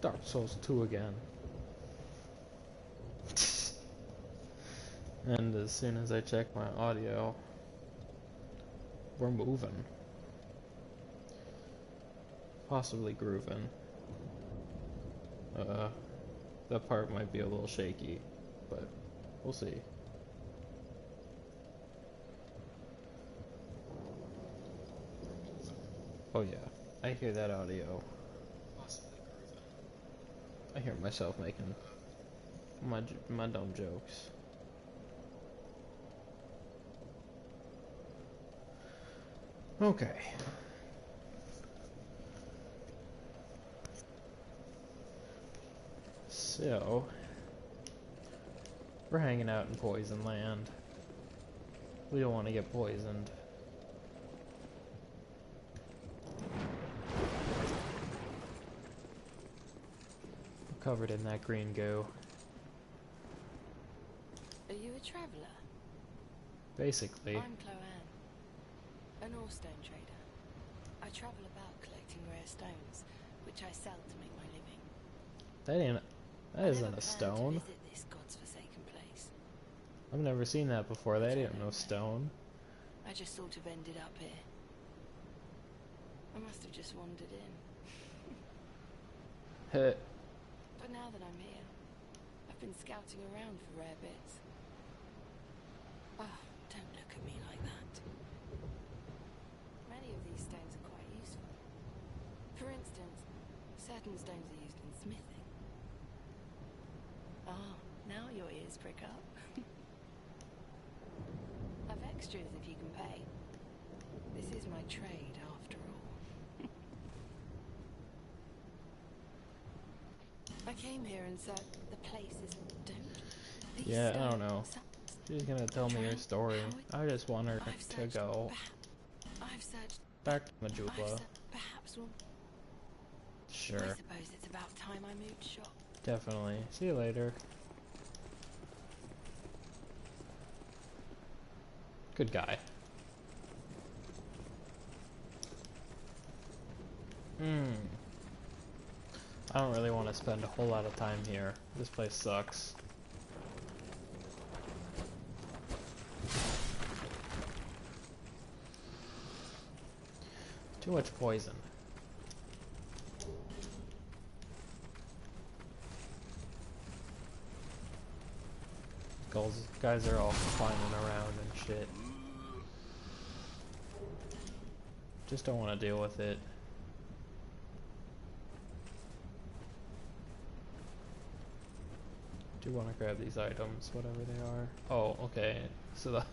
Dark Souls 2 again. And as soon as I check my audio, we're moving. Possibly grooving. That part might be a little shaky, but we'll see. Oh yeah, I hear that audio. I hear myself making my dumb jokes. Okay. So, we're hanging out in Poison Land. We don't want to get poisoned. We're covered in that green goo. Are you a traveller? Basically. I'm Chloanne, an ore stone trader. I travel about collecting rare stones, which I sell to make my living. That isn't a stone. To visit this god's forsaken place. I've never seen that before. That ain't no stone. I just sort of ended up here. I must have just wandered in. But now that I'm here, I've been scouting around for rare bits. Oh, don't look at me like that. Many of these stones are quite useful. For instance, certain stones are used in smithing. Ah, now your ears prick up. I've extras if you can pay. This is my trade, after all. I came here and said the place is doomed. Yeah, I don't know. She's gonna tell me her story. I just want her to go back to Majula. Perhaps we'll... Sure. I suppose it's about time I moved shop. Definitely. See you later. Good guy. I don't really want to spend a whole lot of time here. This place sucks. Too much poison. Guys are all climbing around and shit. Just don't want to deal with it. Do want to grab these items, whatever they are. Oh, okay. So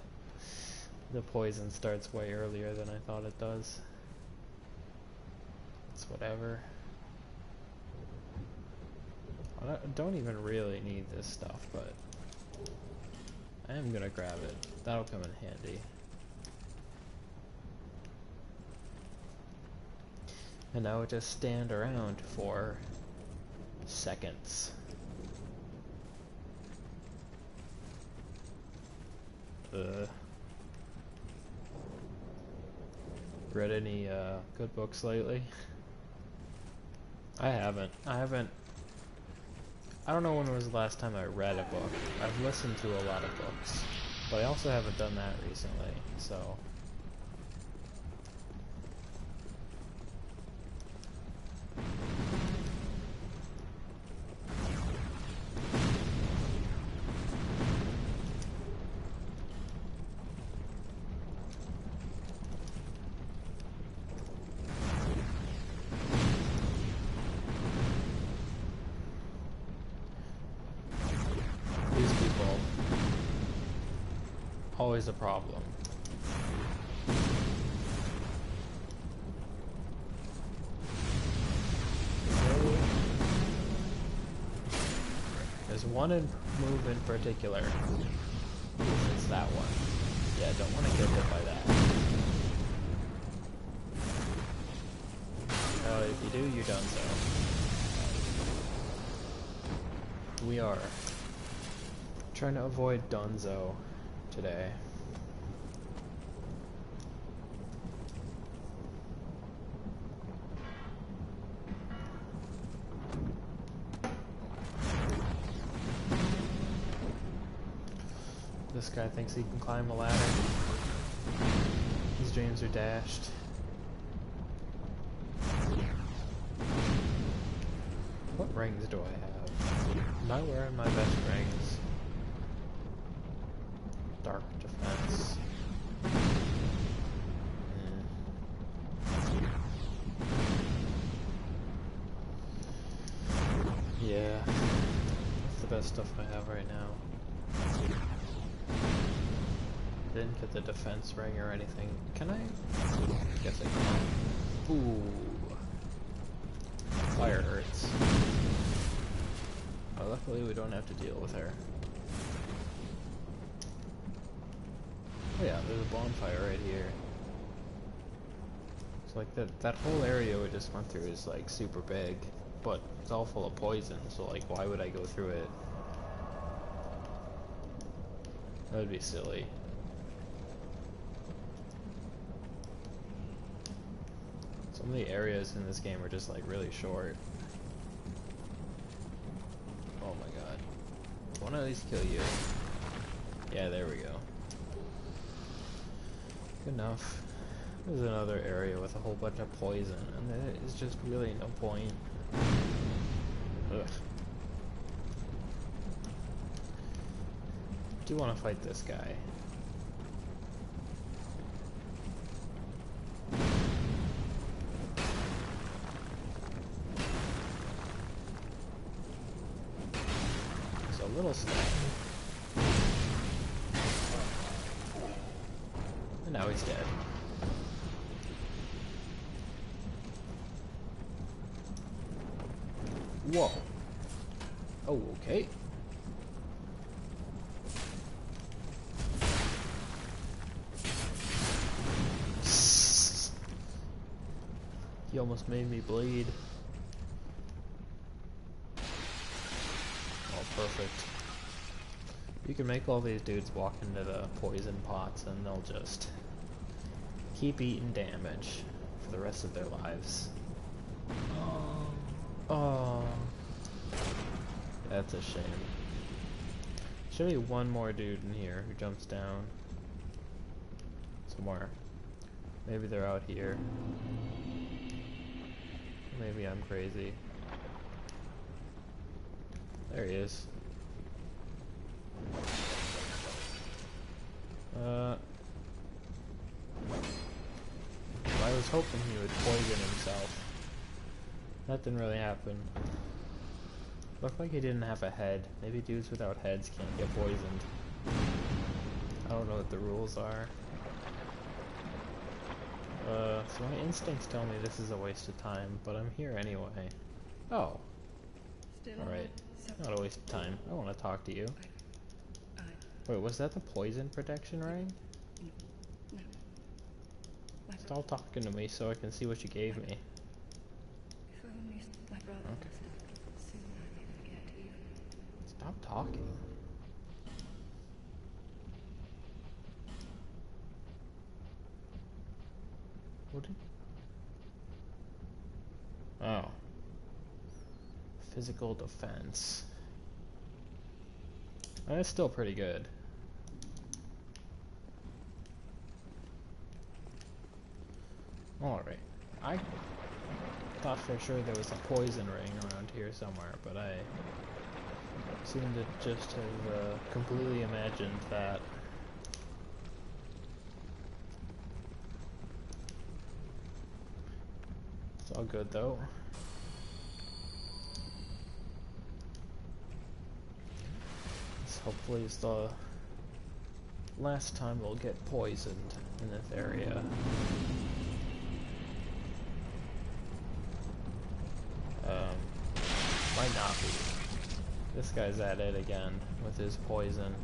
the poison starts way earlier than I thought it does. It's whatever. I don't even really need this stuff, but I am gonna grab it. That'll come in handy. And I would just stand around for seconds. Read any good books lately? I haven't. I don't know when was the last time I read a book. I've listened to a lot of books, but I also haven't done that recently, so... Always a problem. There's one move in particular. It's that one. Yeah, don't want to get hit by that. If you do, you're done so. We are trying to avoid Dunzo today. This guy thinks he can climb a ladder. His dreams are dashed. What rings do I have? Am I wearing my best rings? Dark defense. Yeah. That's the best stuff I have right now. Didn't get the defense ring or anything. Can I? Guess I can. Ooh. Fire hurts. Oh, luckily we don't have to deal with her. Oh yeah, there's a bonfire right here. So like that whole area we just went through is like super big, but it's all full of poison, so like why would I go through it? That would be silly. Some of the areas in this game are just like really short. Oh my god. I want to at least kill you. Yeah, there we go. Good enough. There's another area with a whole bunch of poison, and there is just really no point. Ugh. Do want to fight this guy. It's a little snack. And now he's dead. Whoa. Oh, okay. He almost made me bleed. Oh, perfect. You can make all these dudes walk into the poison pots and they'll just keep eating damage for the rest of their lives. Oh. That's a shame. Should be one more dude in here who jumps down. Somewhere. Maybe they're out here. Maybe I'm crazy. There he is. I was hoping he would poison himself. That didn't really happen. Looked like he didn't have a head. Maybe dudes without heads can't get poisoned. I don't know what the rules are. So my instincts tell me this is a waste of time, but I'm here anyway. Oh. Alright. Not a waste of time. I want to talk to you. Wait, was that the poison protection ring? Stop talking to me so I can see what you gave me. Okay. Stop talking. What did... Oh. Physical defense. That's still pretty good. Alright. I thought for sure there was a poison ring around here somewhere, but I seem to just have completely imagined that. It's all good though. This hopefully is the last time we'll get poisoned in this area. Might not be. This guy's at it again with his poison.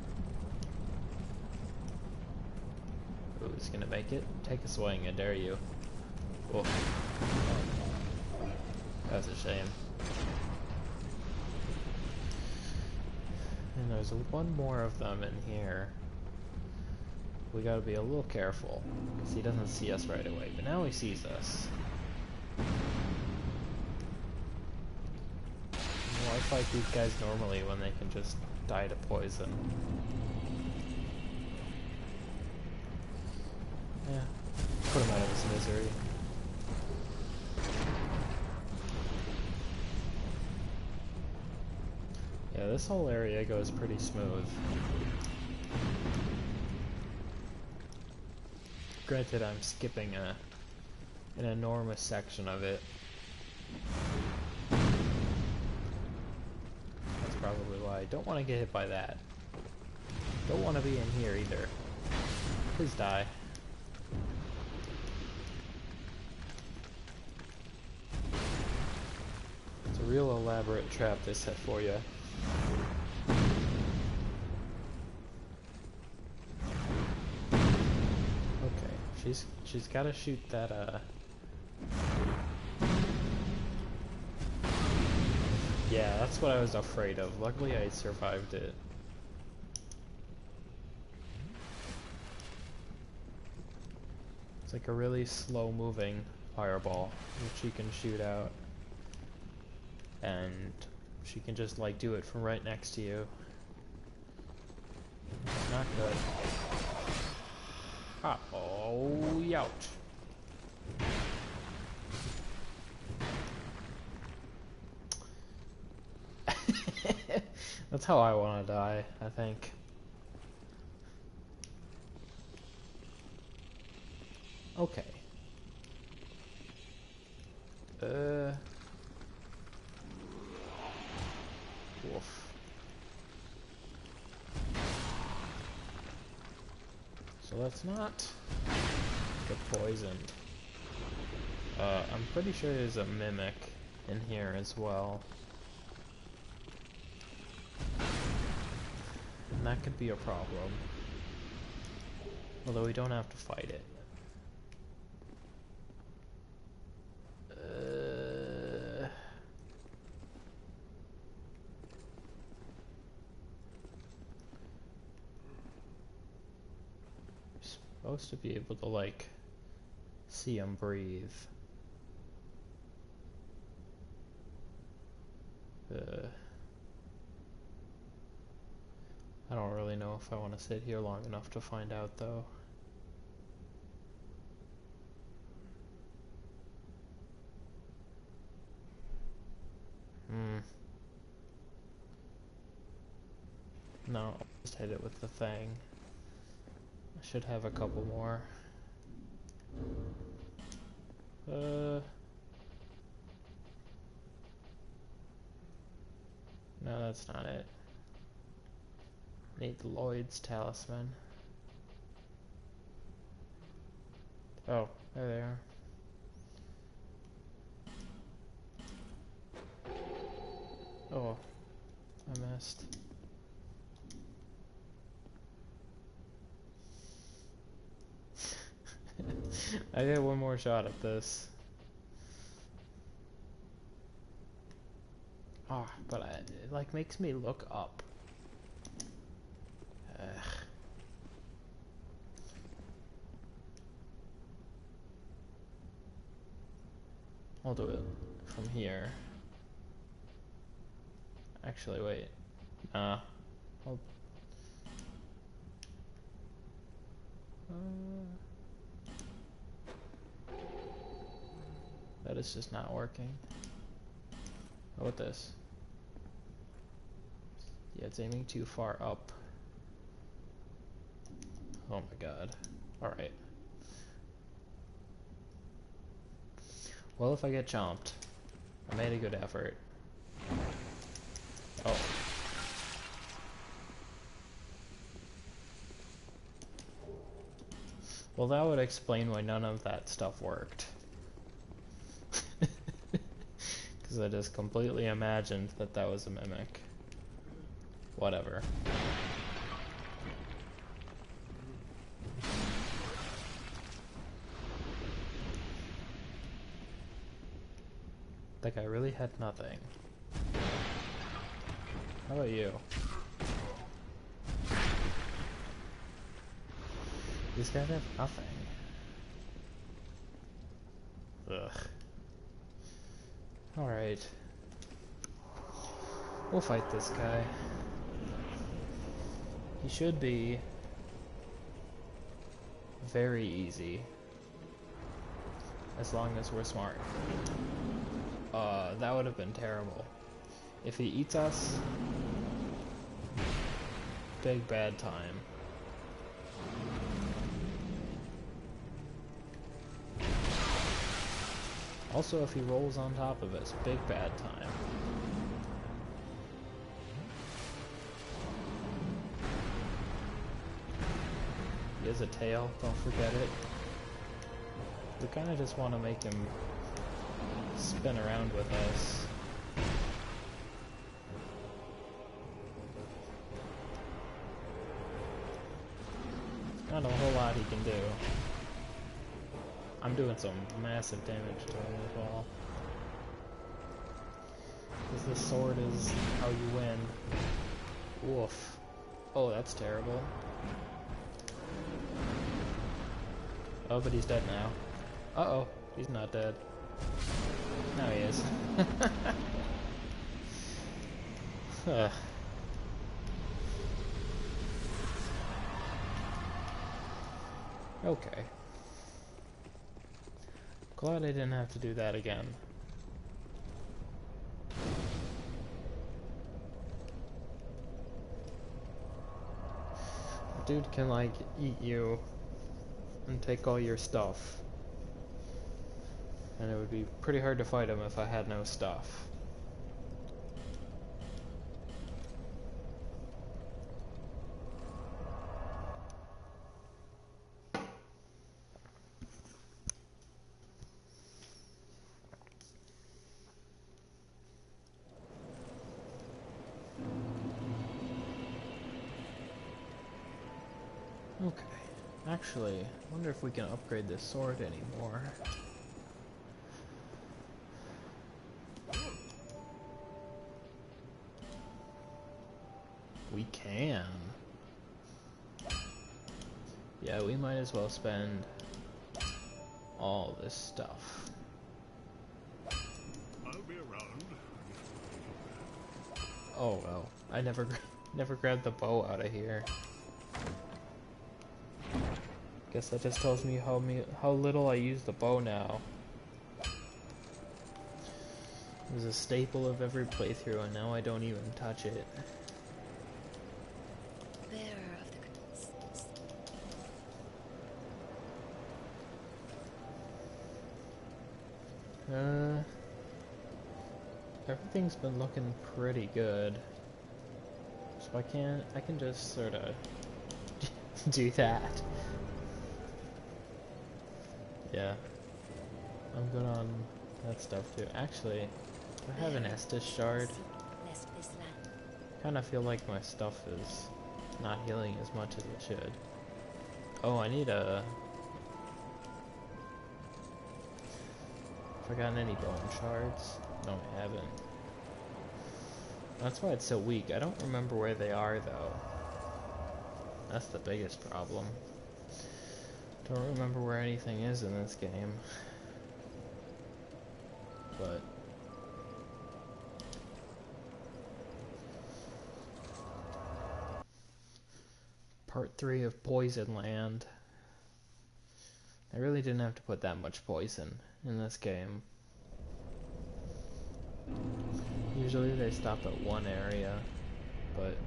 Ooh, he's gonna make it? Take a swing, I dare you. Oh. That's a shame. And there's one more of them in here. We gotta be a little careful, because he doesn't see us right away, but now he sees us. Why fight these guys normally when they can just die to poison? Yeah, put him out of his misery. Yeah, this whole area goes pretty smooth. Granted, I'm skipping an enormous section of it. That's probably why I don't want to get hit by that. Don't want to be in here either. Please die. It's a real elaborate trap they set for you. Okay, she's got to shoot that Yeah, that's what I was afraid of. Luckily I survived it. It's like a really slow moving fireball which she can shoot out. And she can just like do it from right next to you. It's not good. Ah, oh, youch. That's how I want to die, I think. Okay. Wolf. So let's not get poisoned. I'm pretty sure there's a mimic in here as well. And that could be a problem. Although we don't have to fight it. Supposed to be able to like see him breathe. I don't really know if I want to sit here long enough to find out though. No, I'll just hit it with the thing. I should have a couple more. No, that's not it. Need Lloyd's talisman. Oh, there they are. Oh, I missed. I get one more shot at this. Oh, but it like makes me look up. Ugh. I'll do it from here. Actually, wait. That is just not working. How about this? Yeah, it's aiming too far up. Oh my god. Alright. Well, if I get chomped, I made a good effort. Oh. Well, that would explain why none of that stuff worked. Because I just completely imagined that that was a mimic. Whatever. That guy really had nothing. How about you? These guys have nothing. Ugh. Alright. We'll fight this guy. He should be very easy. As long as we're smart. That would have been terrible. If he eats us, big bad time. Also, if he rolls on top of us, big bad time. He has a tail, don't forget it. We kind of just want to make him spin around with us. Not a whole lot he can do. I'm doing some massive damage to him as well. Because this sword is how you win. Woof. Oh, that's terrible. Oh, but he's dead now. Uh-oh, he's not dead. Now he is. Okay. Glad I didn't have to do that again. A dude can, like, eat you and take all your stuff. And it would be pretty hard to fight him if I had no stuff. Okay. Actually, I wonder if we can upgrade this sword anymore. We can. Yeah, we might as well spend all this stuff. I'll be around. Oh well, I never grabbed the bow out of here. Guess that just tells me how little I use the bow now. It was a staple of every playthrough, and now I don't even touch it. Everything's been looking pretty good. So I can just sort of do that. Yeah. I'm good on that stuff too. Actually, do I have an Estus shard? Kinda feel like my stuff is not healing as much as it should. Oh, I need a... Have I gotten any bone shards? No, I haven't. That's why it's so weak. I don't remember where they are, though. That's the biggest problem. Don't remember where anything is in this game. But... Part 3 of Poison Land. I really didn't have to put that much poison in this game. Usually they stop at one area, but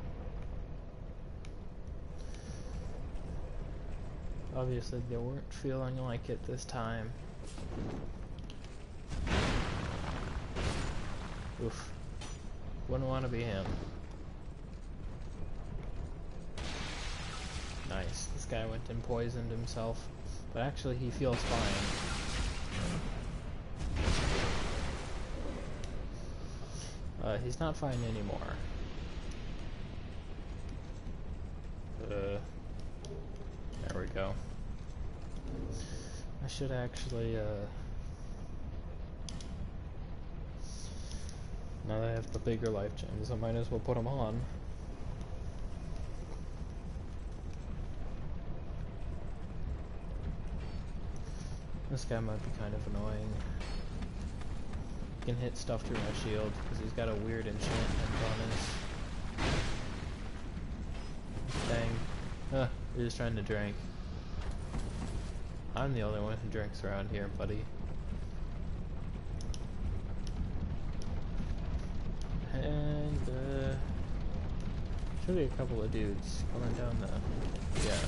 obviously they weren't feeling like it this time. Oof. Wouldn't want to be him. Nice. This guy went and poisoned himself, but actually he feels fine. He's not fine anymore. There we go. I should actually, now that I have the bigger life gems, I might as well put them on. This guy might be kind of annoying. He can hit stuff through my shield because he's got a weird enchantment bonus. Dang. You're just trying to drink. I'm the only one who drinks around here, buddy. And, should be a couple of dudes coming down the... yeah.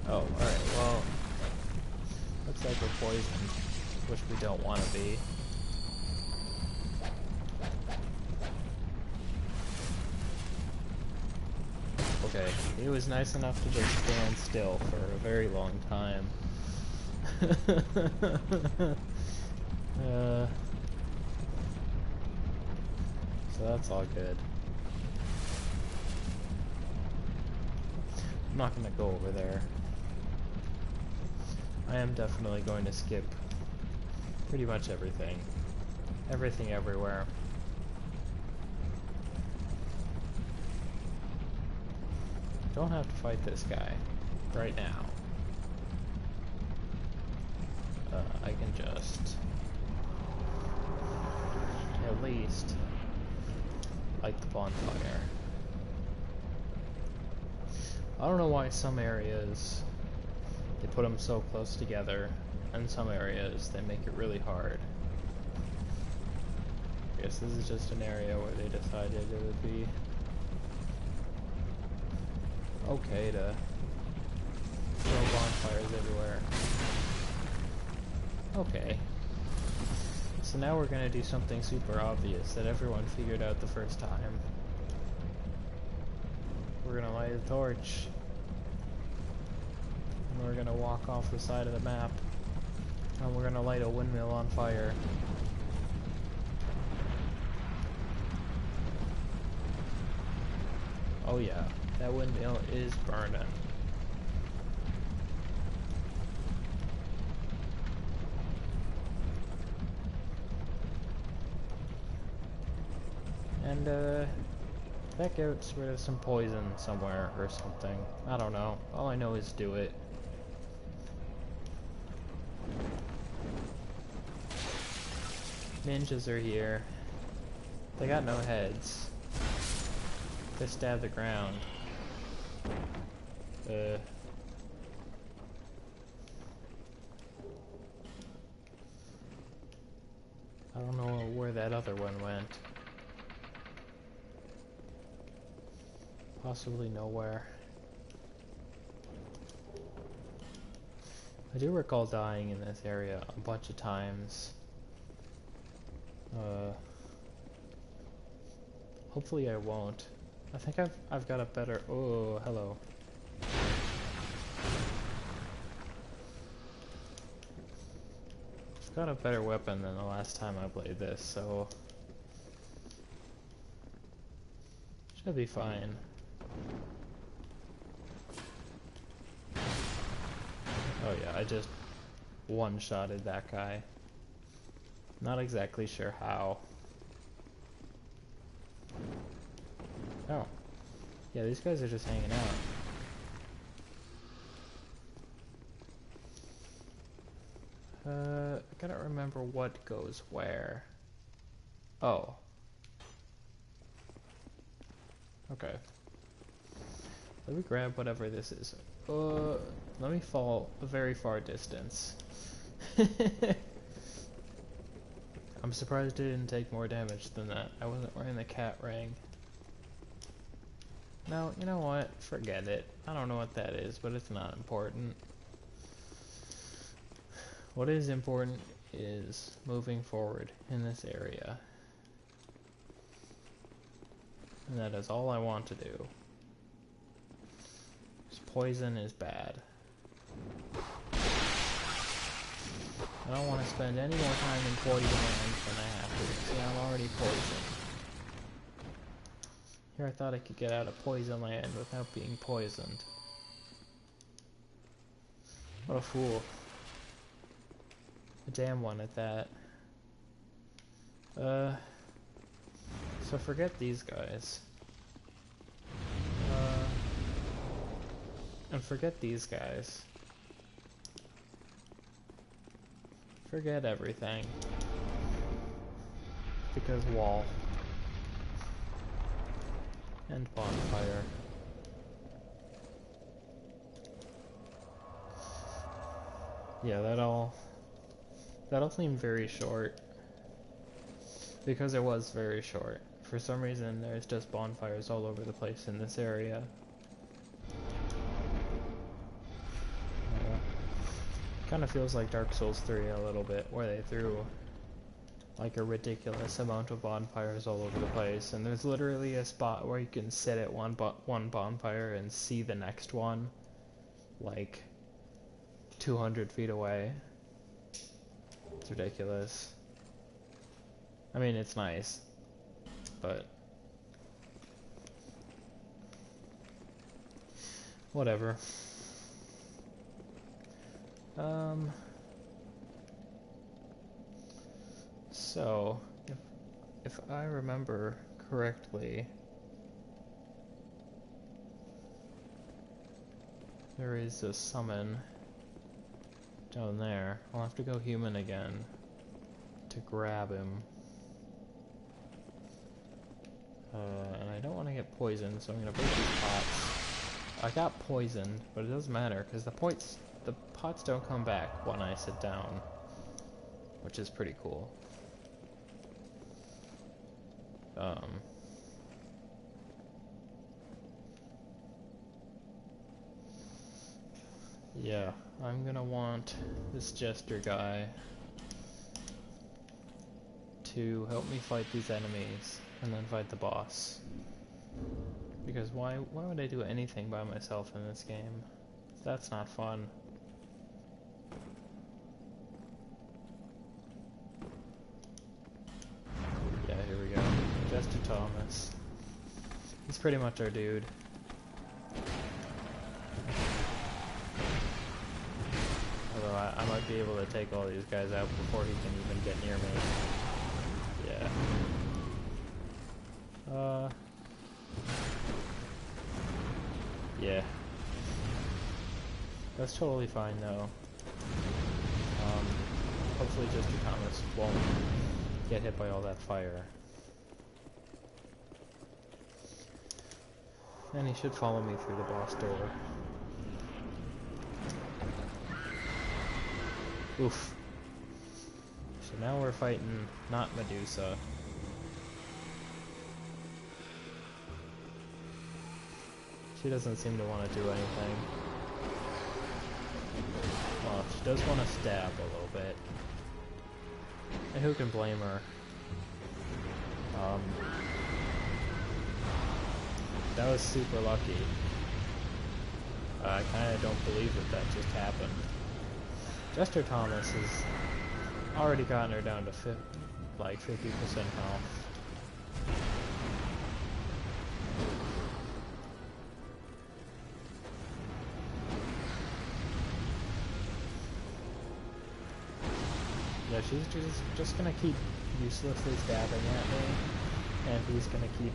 Oh, alright, well... looks like we're poisoned, which we don't want to be. Okay, he was nice enough to just stand still for a very long time. So that's all good. I'm not gonna go over there. I am definitely going to skip pretty much everything. Everything everywhere. Don't have to fight this guy right now. I can just at least light the bonfire. I don't know why some areas they put them so close together, and some areas they make it really hard. I guess this is just an area where they decided it would be okay to throw bonfires everywhere. Okay. So now we're gonna do something super obvious that everyone figured out the first time. We're gonna light a torch. And we're gonna walk off the side of the map. And we're gonna light a windmill on fire. Oh yeah, that windmill is burning. And that gets rid of some poison somewhere or something. I don't know. All I know is do it. Ninjas are here. They got no heads. They stab the ground. I don't know where that other one went. Possibly nowhere. I do recall dying in this area a bunch of times. Hopefully I won't. I think I've got a better... oh, hello. I've got a better weapon than the last time I played this, so... should be fine. Oh yeah, I just one-shotted that guy. Not exactly sure how. Oh. Yeah, these guys are just hanging out. I gotta remember what goes where. Oh. Okay. Let me grab whatever this is. Let me fall a very far distance. I'm surprised it didn't take more damage than that. I wasn't wearing the cat ring. No, you know what? Forget it. I don't know what that is, but it's not important. What is important is moving forward in this area. And that is all I want to do. This poison is bad. I don't want to spend any more time in poison land than I have to. See, I'm already poisoned. Here I thought I could get out of poison land without being poisoned. What a fool. A damn one at that. So forget these guys. And forget these guys. Forget everything. Because wall. And bonfire. Yeah, that'll seem very short. Because it was very short. For some reason, there's just bonfires all over the place in this area. Kind of feels like Dark Souls 3 a little bit, where they threw like a ridiculous amount of bonfires all over the place, and there's literally a spot where you can sit at one bonfire and see the next one, like 200 feet away. It's ridiculous. I mean, it's nice, but whatever. So, if I remember correctly, there is a summon down there. I'll have to go human again to grab him. And I don't want to get poisoned, so I'm going to break these pots. I got poisoned, but it doesn't matter, because the pots don't come back when I sit down, which is pretty cool. Yeah, I'm gonna want this jester guy to help me fight these enemies, and then fight the boss. Because why would I do anything by myself in this game? That's not fun. Yeah, here we go. Jester Thomas. He's pretty much our dude. Although I might be able to take all these guys out before he can even get near me. Yeah. Yeah. That's totally fine though. Hopefully Jester Thomas won't get hit by all that fire. And he should follow me through the boss door. Oof. So now we're fighting not Medusa. She doesn't seem to want to do anything. Well, she does want to stab a little bit. And who can blame her? That was super lucky. I kinda don't believe that just happened. Jester Thomas has already gotten her down to like 50% health. Yeah, she's just gonna keep uselessly stabbing at me, and he's gonna keep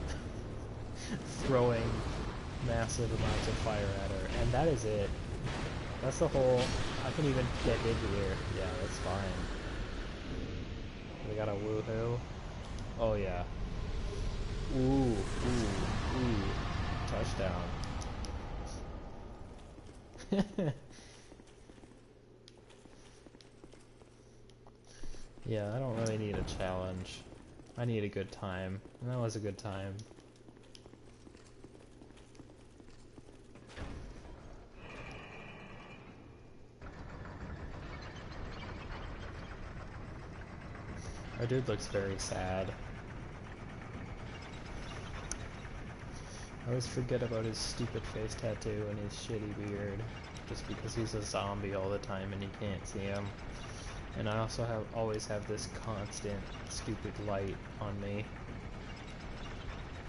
throwing massive amounts of fire at her, and that is it. That's the whole... I can even get into here. Yeah, that's fine. We got a woohoo. Oh yeah. Ooh, ooh, ooh. Touchdown. Yeah, I don't really need a challenge. I need a good time, and that was a good time. Our dude looks very sad. I always forget about his stupid face tattoo and his shitty beard, just because he's a zombie all the time and you can't see him. And I also always have this constant stupid light on me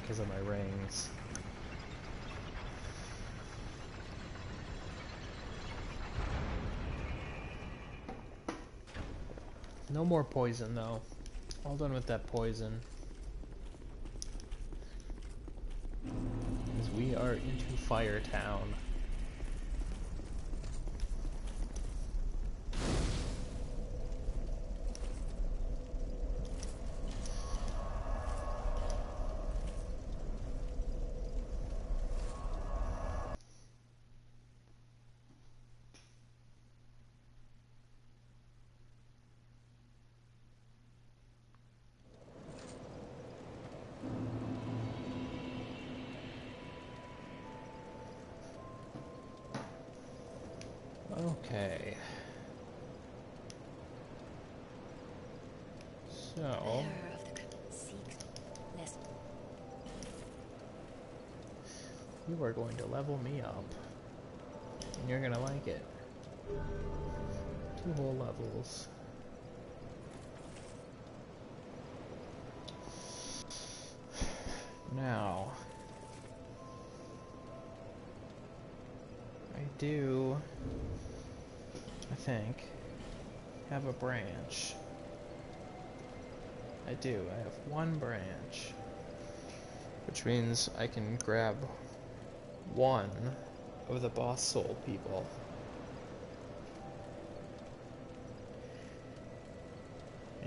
because of my rings. No more poison though. All done with that poison. Because we are into Fire Town. Okay. So... Bearer of the seek less. You are going to level me up. And you're gonna like it. 2 whole levels. Now... I do... I think... have a branch. I do. I have 1 branch. Which means I can grab 1 of the boss soul people.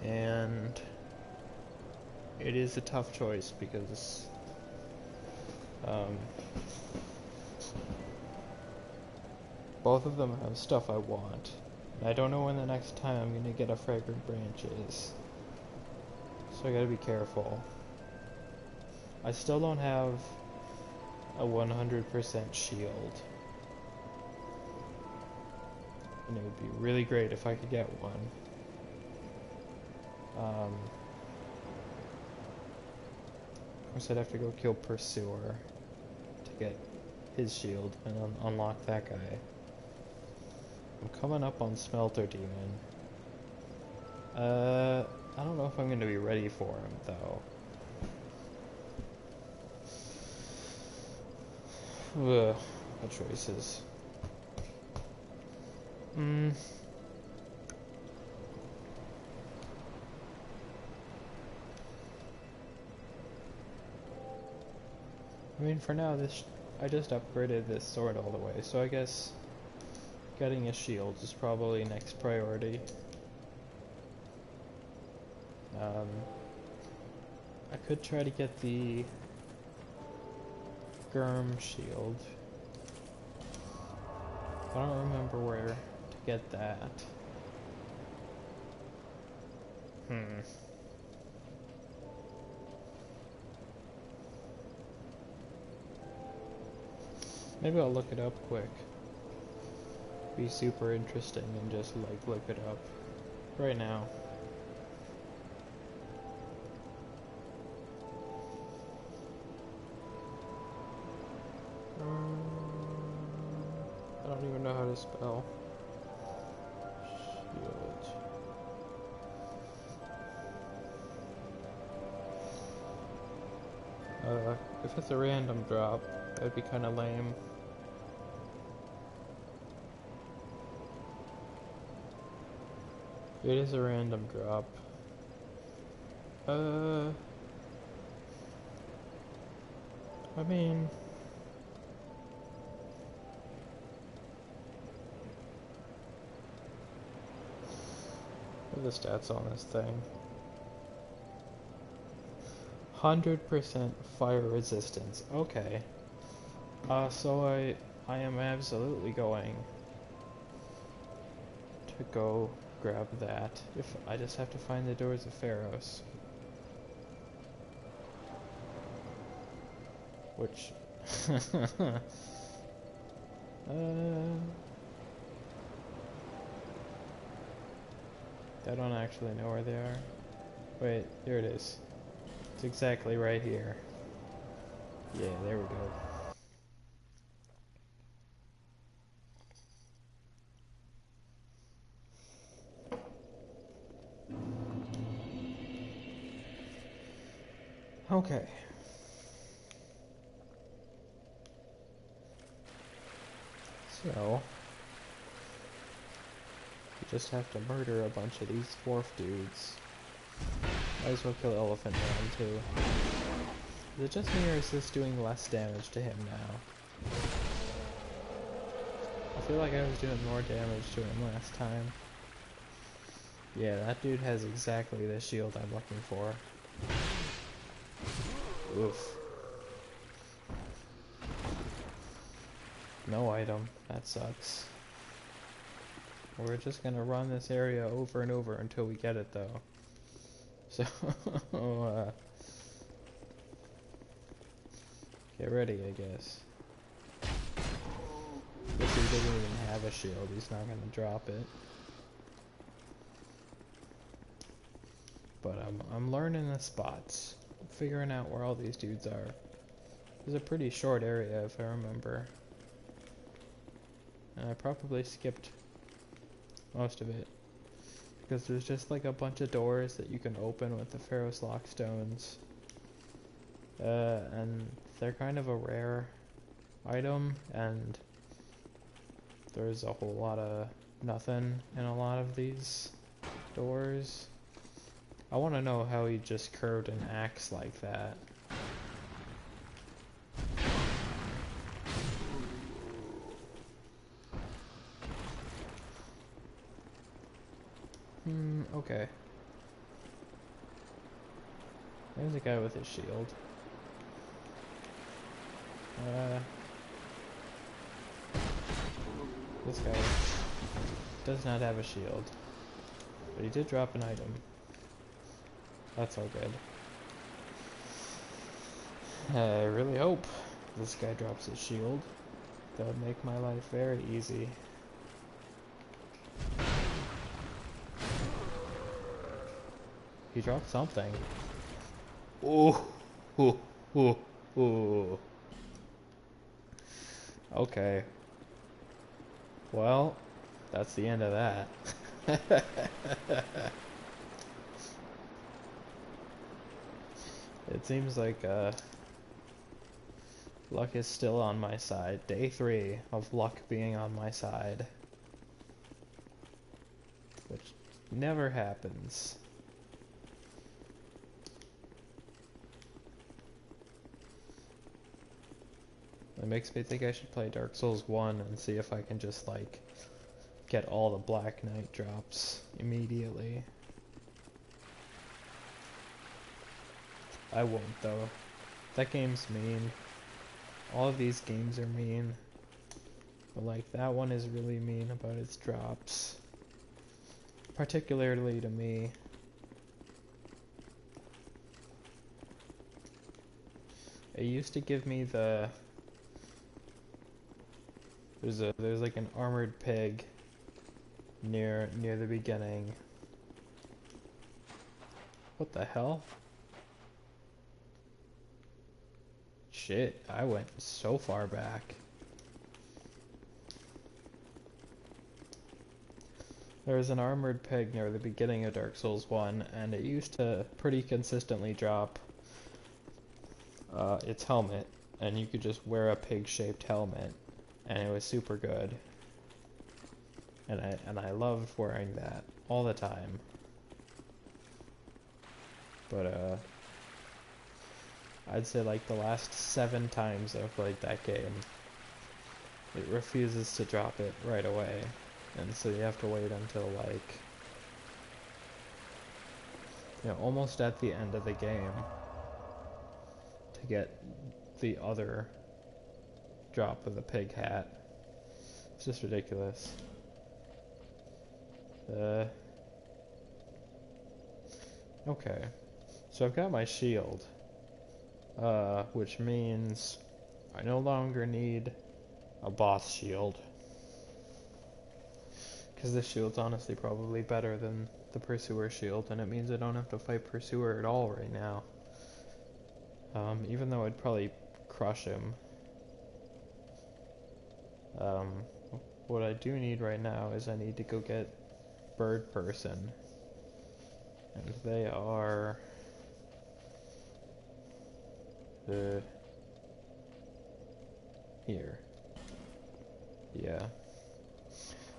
And it is a tough choice because both of them have stuff I want. And I don't know when the next time I'm gonna get a fragrant branch is. So I gotta be careful. I still don't have a 100% shield. And it would be really great if I could get one. Of course I'd have to go kill Pursuer to get his shield and unlock that guy. I'm coming up on Smelter Demon. I don't know if I'm going to be ready for him, though. Ugh, what choices? I mean, for now, I just upgraded this sword all the way, so I guess getting a shield is probably next priority. I could try to get the Germ shield. I don't remember where to get that. Maybe I'll look it up quick. Be super interesting and just like look it up right now. I don't even know how to spell shield. If it's a random drop, that'd be kind of lame. It is a random drop. I mean... what are the stats on this thing? 100% fire resistance. Okay. So I am absolutely going to go grab that. If I just have to find the doors of Pharos. Which I don't actually know where they are. Wait, here it is. It's exactly right here. Yeah, there we go. Okay. So, you just have to murder a bunch of these dwarf dudes. Might as well kill Elephant Man too. Is it just me or is this doing less damage to him now? I feel like I was doing more damage to him last time. Yeah, that dude has exactly the shield I'm looking for. Oof. No item. That sucks. We're just gonna run this area over and over until we get it though. So, get ready, I guess. Guess he doesn't even have a shield, he's not gonna drop it. But I'm learning the spots, figuring out where all these dudes are. It's a pretty short area if I remember. And I probably skipped most of it. Because there's just like a bunch of doors that you can open with the Pharos lockstones. And they're kind of a rare item, and there's a whole lot of nothing in a lot of these doors. I want to know how he just curved an axe like that. Okay. There's a guy with his shield. This guy does not have a shield. But he did drop an item. That's all good. I really hope this guy drops his shield. That would make my life very easy. He dropped something. Oh, oh, oh, oh. Okay. Well, that's the end of that. It seems like luck is still on my side. Day 3 of luck being on my side. Which never happens. It makes me think I should play Dark Souls 1 and see if I can just like get all the Black Knight drops immediately. I won't though. That game's mean. All of these games are mean. But like that one is really mean about its drops. Particularly to me. It used to give me the... There's like an armored pig near the beginning. What the hell? Shit, I went so far back. There was an armored pig near the beginning of Dark Souls 1, and it used to pretty consistently drop its helmet, and you could just wear a pig-shaped helmet, and it was super good. And I loved wearing that all the time. But I'd say like the last 7 times I've played that game, it refuses to drop it right away. And so you have to wait until like, you know, almost at the end of the game to get the other drop of the pig hat. It's just ridiculous. Okay. So I've got my shield. Which means I no longer need a boss shield. Because this shield's honestly probably better than the Pursuer shield, and it means I don't have to fight Pursuer at all right now. Even though I'd probably crush him. What I do need right now is I need to go get Bird Person. And they are... here. Yeah.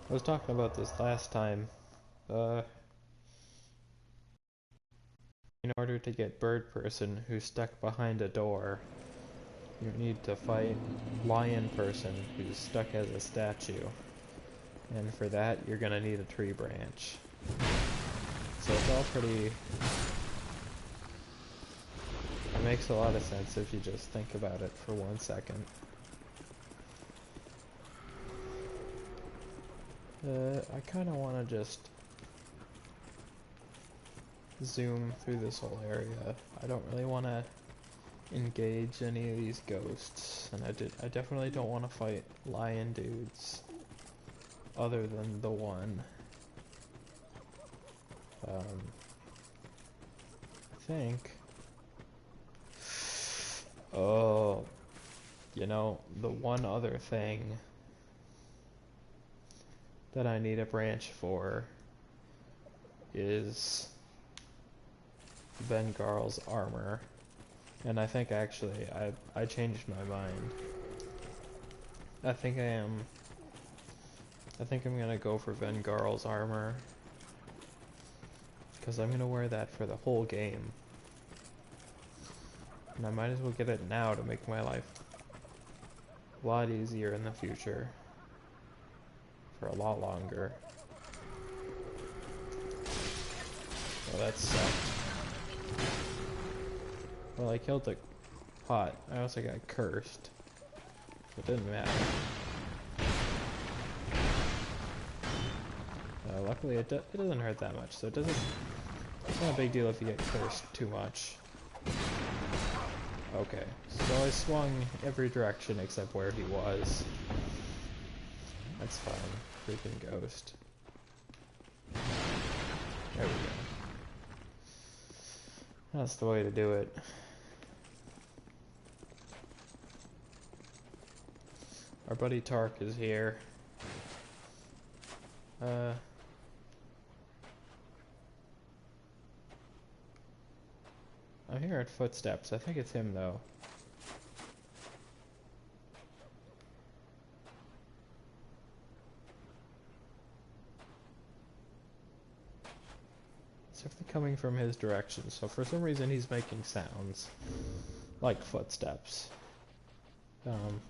I was talking about this last time. In order to get Bird Person, who's stuck behind a door, you need to fight Lion Person, who's stuck as a statue. And for that, you're gonna need a tree branch. So it's all pretty... It makes a lot of sense if you just think about it for 1 second. I kinda wanna just zoom through this whole area. I don't really wanna engage any of these ghosts, and I definitely don't wanna fight lion dudes. other than the one. I think. Oh, you know, the one other thing that I need a branch for is Vengarl's armor. And I think actually I changed my mind. I think I'm gonna go for Vengarl's armor. Because I'm gonna wear that for the whole game. And I might as well get it now to make my life a lot easier in the future. For a lot longer. Well, that sucked. Well, I killed the pot. I also got cursed. It didn't matter. Luckily, it doesn't hurt that much, so it doesn't. It's not a big deal if you get cursed too much. Okay, so I swung every direction except where he was. That's fine. Freaking ghost. There we go. That's the way to do it. Our buddy Tark is here. I'm hearing footsteps. I think it's him though. It's definitely coming from his direction, so for some reason he's making sounds. Like footsteps. I'm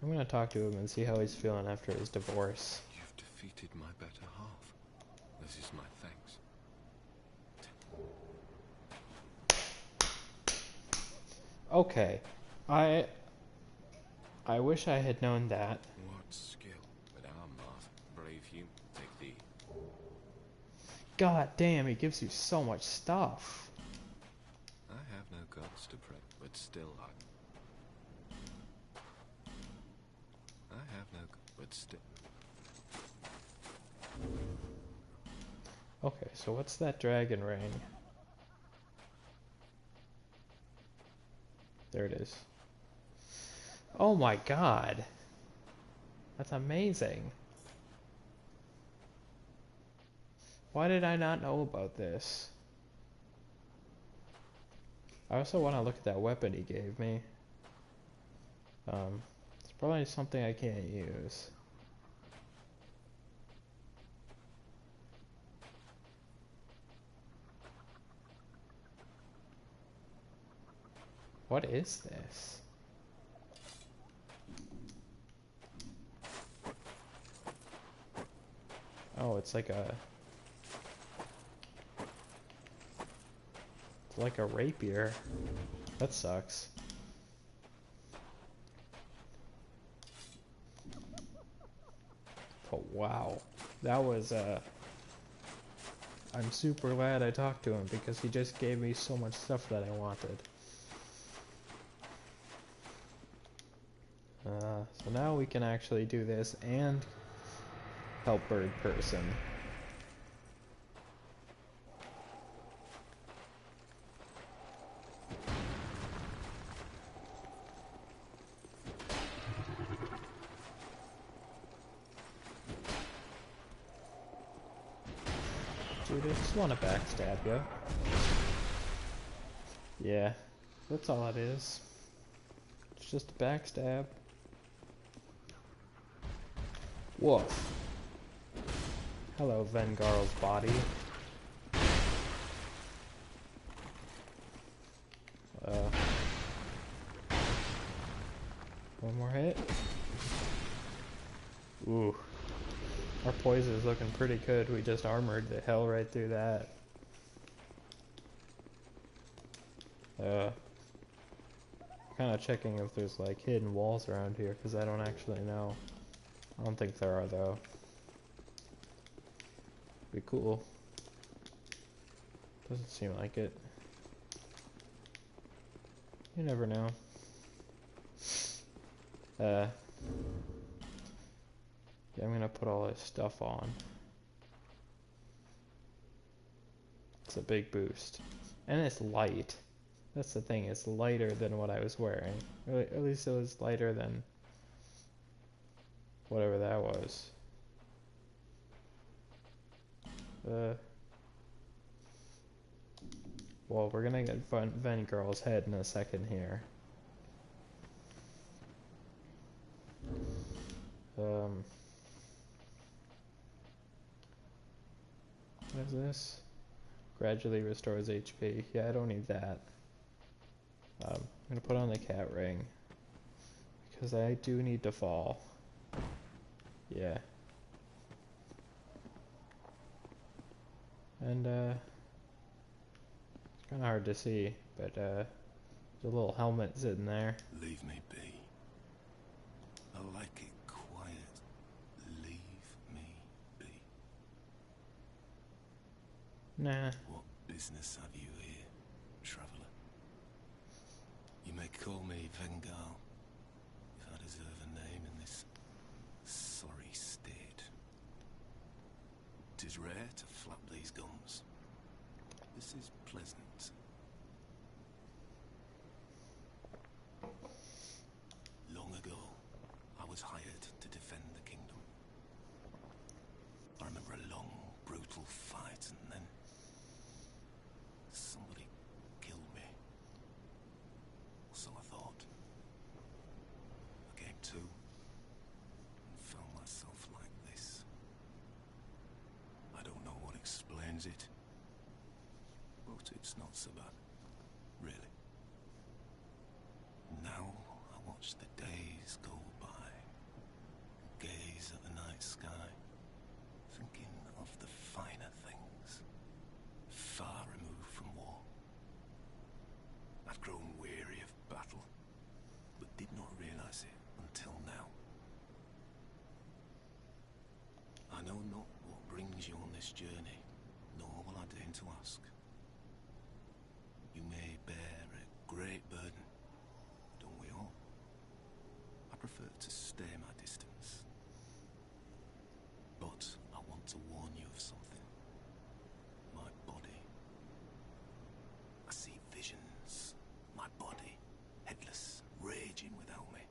gonna talk to him and see how he's feeling after his divorce. You've defeated my better half. This is my thanks. Okay. I wish I had known that. What skill, but our Marth, brave you, take thee. God damn, he gives you so much stuff. I have no gods to pray, but still I have no but still. Okay, so what's that dragon ring? There it is. Oh my god. That's amazing. Why did I not know about this? I also want to look at that weapon he gave me. It's probably something I can't use. What is this? Oh, it's like a rapier. That sucks. Oh wow. That was I'm super glad I talked to him because he just gave me so much stuff that I wanted. So now we can actually do this and help Bird Person. Dude, I just want to backstab you. Yeah, that's all it is. It's just a backstab. Woof. Hello, Vengarl's body. One more hit. Ooh. Our poison is looking pretty good. We just armored the hell right through that. Kind of checking if there's like hidden walls around here because I don't actually know. I don't think there are though. Be cool. Doesn't seem like it. You never know. Yeah, I'm gonna put all this stuff on. It's a big boost. And it's light. That's the thing, it's lighter than what I was wearing. Or at least it was lighter than whatever that was. Well, we're gonna get Ven Girl's head in a second here. What is this? Gradually restores HP. Yeah, I don't need that. I'm gonna put on the cat ring. Because I do need to fall. Yeah. And, it's kinda hard to see, but, there's a little helmet sitting there. Leave me be. I like it quiet. Leave me be. Nah. What business have you here, traveller? You may call me Vengal, if I deserve a name in this sorry state. 'Tis rare to flap these gums. This is pleasant. Long ago, I was hired to defend the kingdom. I remember a long, brutal fight, and then somebody killed me. So I thought. I came to and found myself like this. I don't know what explains it, but it's not so bad, really. Now I watch the days go by, gaze at the night sky, thinking of the finer things, far removed from war. I've grown weary of battle, but did not realize it until now. I know not what brings you on this journey, nor will I deign to ask. You may bear a great burden, don't we all? I prefer to stay my distance. But I want to warn you of something. My body. I see visions. My body, headless, raging without me.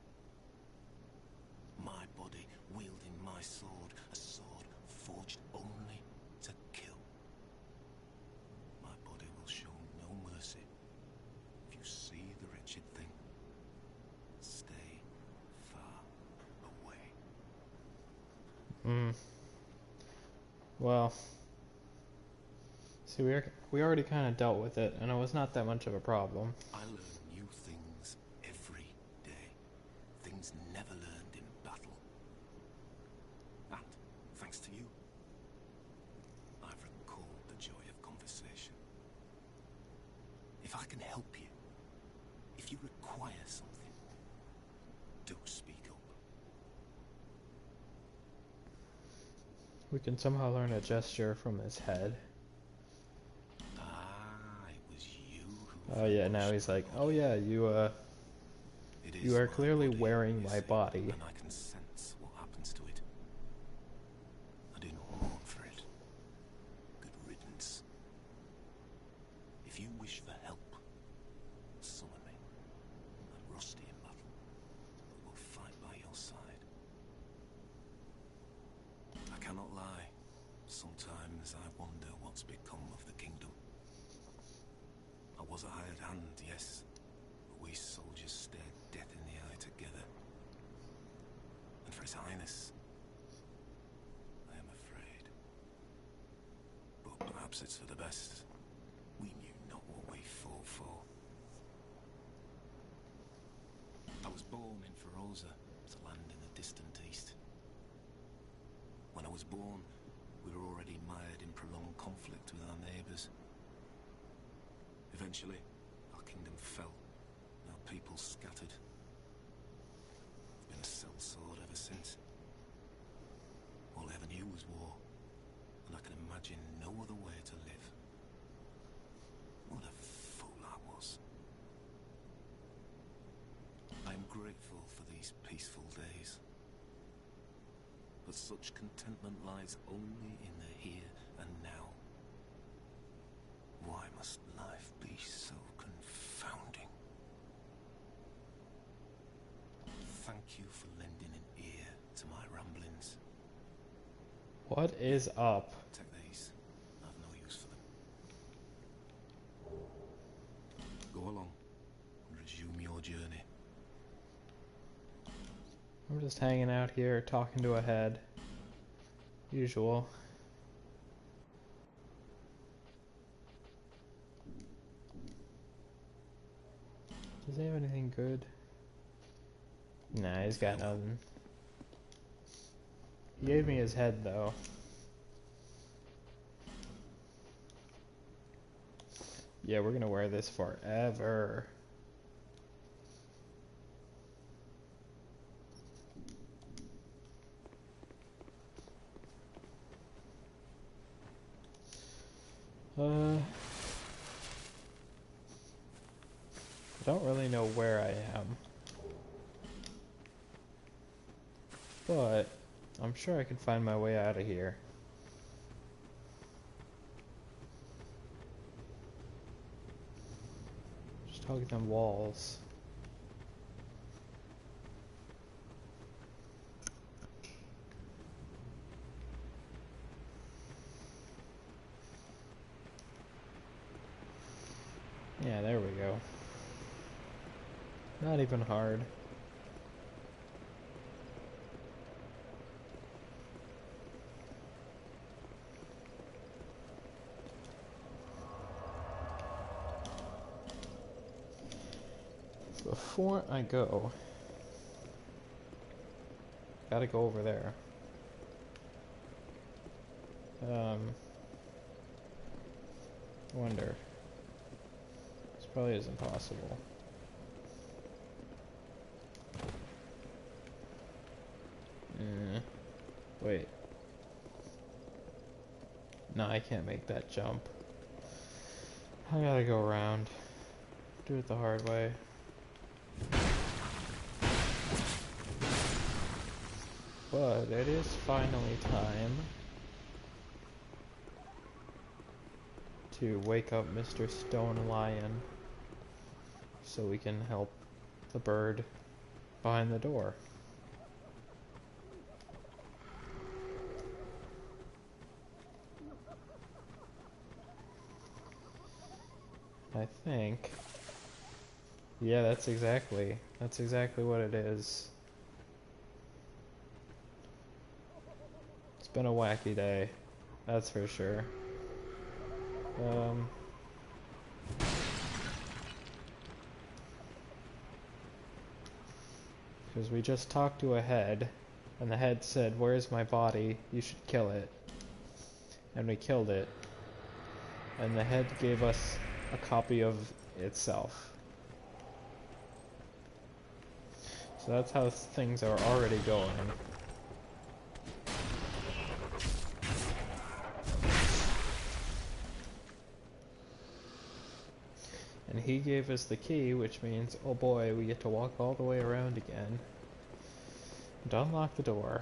My body wielding my sword, a sword forged only to kill. My body will show no mercy. If you see the wretched thing, stay far away. Well. See, we already kind of dealt with it, and it was not that much of a problem. I learn new things every day. Things never learned in battle. And, thanks to you, I've recalled the joy of conversation. If I can help you, if you require something, do speak up. We can somehow learn a gesture from his head. It was you who... Oh yeah, now he's like, oh yeah, you are clearly wearing my body. And I can sense what happens to it. I do not mourn for it. Good riddance. If you wish for help, summon me. I'm rusty in battle, but will fight by your side. I cannot lie. Sometimes I wonder what's become of the kingdom. I was a hired hand, yes, but we soldiers stared death in the eye together. And for His Highness, I am afraid. But perhaps it's for the best. We knew not what we fought for. I was born in Pharos, to land in the distant east. When I was born, we were already mired in prolonged conflict with our neighbours. Eventually, our kingdom fell, and our people scattered. I've been a sellsword ever since. All I ever knew was war, and I can imagine no other way to live. What a fool I was. I am grateful for these peaceful days. but such contentment lies only in the here and now. Why must life be so confounding? Thank you for lending an ear to my ramblings. What is up? Take these. I've no use for them. Go along and resume your journey. I'm just hanging out here, talking to a head. Usual. Does he have anything good? Nah, he's got nothing. He gave me his head, though. Yeah, we're gonna wear this forever. I don't really know where I am, but I'm sure I can find my way out of here. Just hug them walls. Yeah, there we go. Not even hard. Before I go, gotta go over there. Wonder. This probably isn't possible. Wait. No, I can't make that jump. I gotta go around. Do it the hard way. But it is finally time to wake up Mr. Stone Lion so we can help the bird behind the door. I think. Yeah, that's exactly what it is. It's been a wacky day, that's for sure. Because we just talked to a head, and the head said, "Where's my body? You should kill it." And we killed it. And the head gave us a copy of itself. So that's how things are already going. And he gave us the key, which means, oh boy, we get to walk all the way around again. And unlock the door.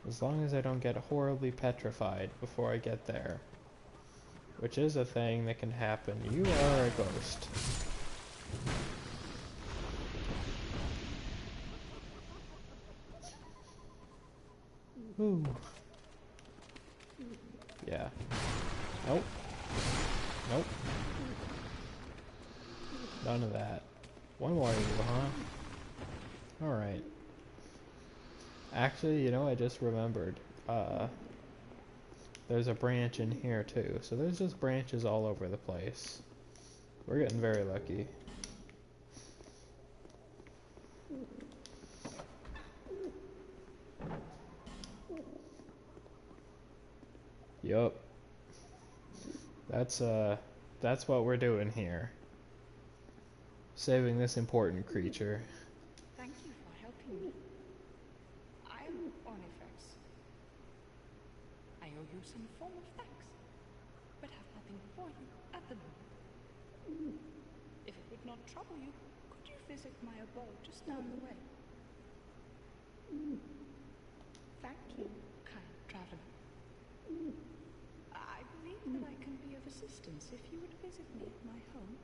As long as I don't get horribly petrified before I get there. Which is a thing that can happen. You are a ghost. Ooh. Yeah. Nope. Nope. None of that. One more of you, huh? Alright. Actually, you know, I just remembered. There's a branch in here too. So there's just branches all over the place. We're getting very lucky. Yup. That's what we're doing here. Saving this important creature. Thank you for helping me. I'm Ornifex. I owe you some form of thanks, but have nothing for you at the moment. If it would not trouble you, could you visit my abode just down the way? Thank you, kind traveler. I believe that I can be of assistance if you would visit me at my home.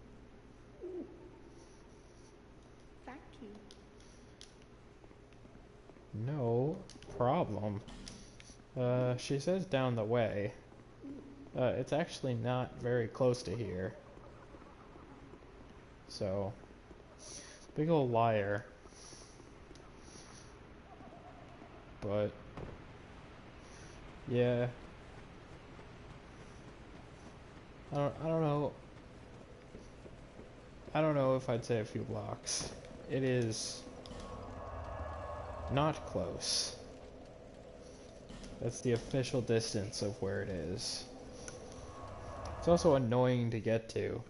Thank you. No problem. She says down the way. It's actually not very close to here. So, big ol' liar. But, yeah. I don't know. I don't know if I'd say a few blocks. It is not close. That's the official distance of where it is. It's also annoying to get to.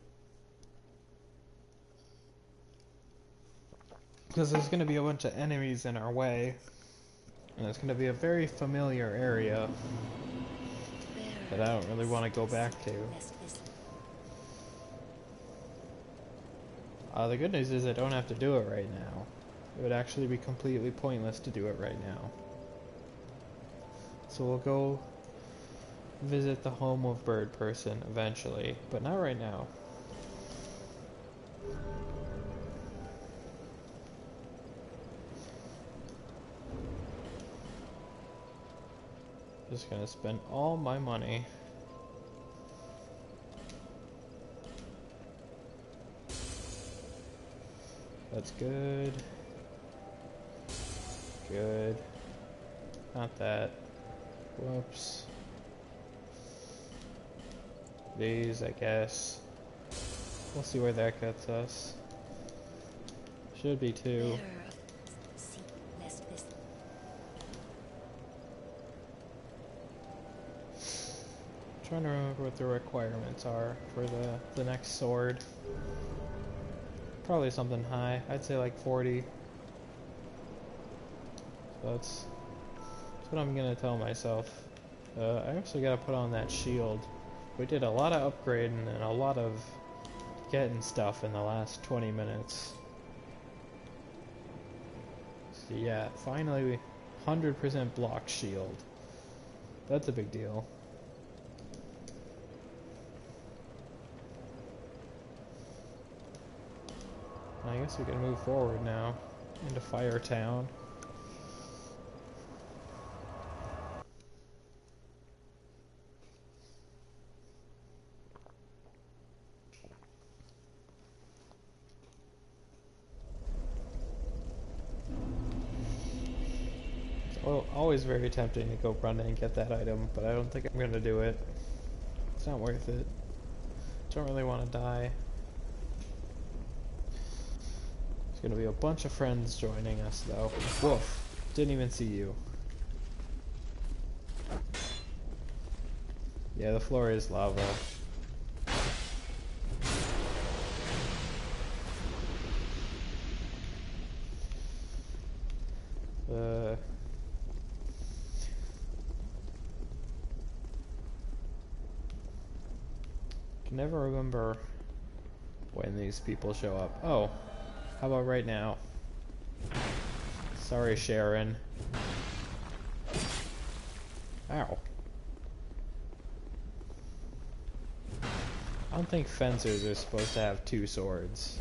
Because there's going to be a bunch of enemies in our way. And it's going to be a very familiar area that I don't really want to go back to. The good news is I don't have to do it right now. It would actually be completely pointless to do it right now. So we'll go visit the home of Bird Person eventually, but not right now. Just gonna spend all my money. That's good. Good. Not that. Whoops. These, I guess. We'll see where that gets us. Should be two. Trying to remember what the requirements are for the next sword. Probably something high. I'd say like 40. So that's what I'm gonna tell myself. I actually gotta put on that shield. We did a lot of upgrading and a lot of getting stuff in the last 20 minutes. So yeah, finally 100% block shield. That's a big deal. I guess we can move forward now into Firetown. It's always very tempting to go run and get that item, but I don't think I'm going to do it. It's not worth it. Don't really want to die. Gonna be a bunch of friends joining us though. Woof. Didn't even see you. Yeah, the floor is lava. Can never remember when these people show up. Oh. How about right now? Sorry, Sharon. Ow. I don't think fencers are supposed to have two swords.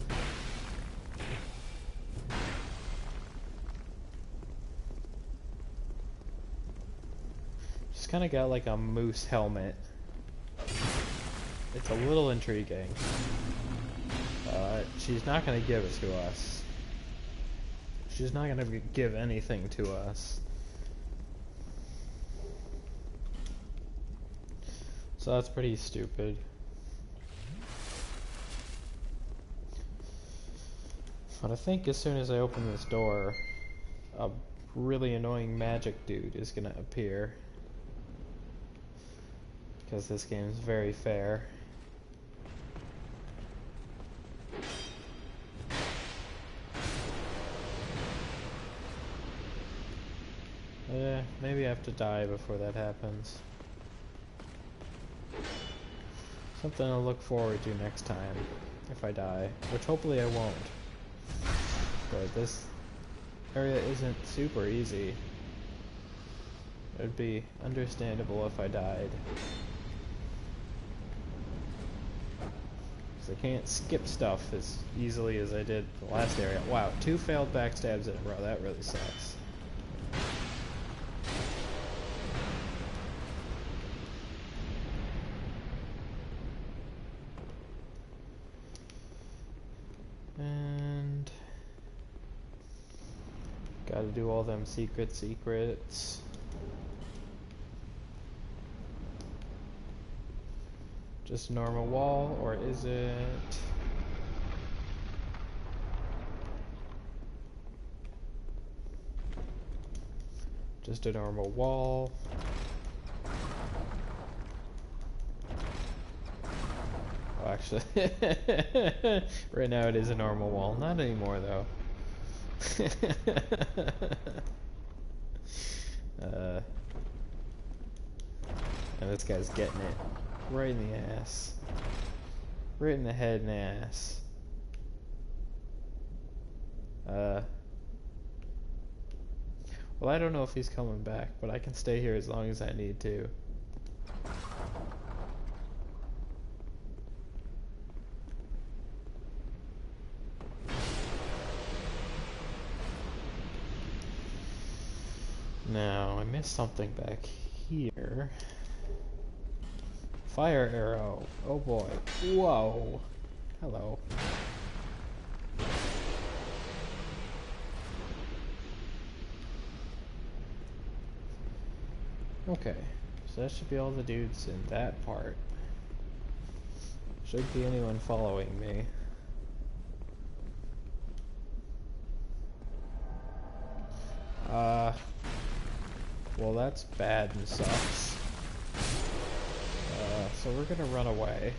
Just kind of got like a moose helmet. It's a little intriguing. She's not going to give it to us. She's not going to give anything to us. So that's pretty stupid. But I think as soon as I open this door, a really annoying magic dude is going to appear. Because this game is very fair. Maybe I have to die before that happens. Something to look forward to next time. if I die, which hopefully I won't. But this area isn't super easy. It'd be understandable if I died. Because I can't skip stuff as easily as I did the last area. Wow, 2 failed backstabs in a row. That really sucks. And gotta do all them secrets. Just a normal wall, or is it? Just a normal wall. Oh, actually, right now it is a normal wall. Not anymore, though. And this guy's getting it right in the ass. Right in the head and ass. Well, I don't know if he's coming back, but I can stay here as long as I need to. Now, I missed something back here. Fire arrow. Oh boy. Whoa. Hello. Okay. So that should be all the dudes in that part. Shouldn't be anyone following me. Well, that's bad and sucks. So we're gonna run away.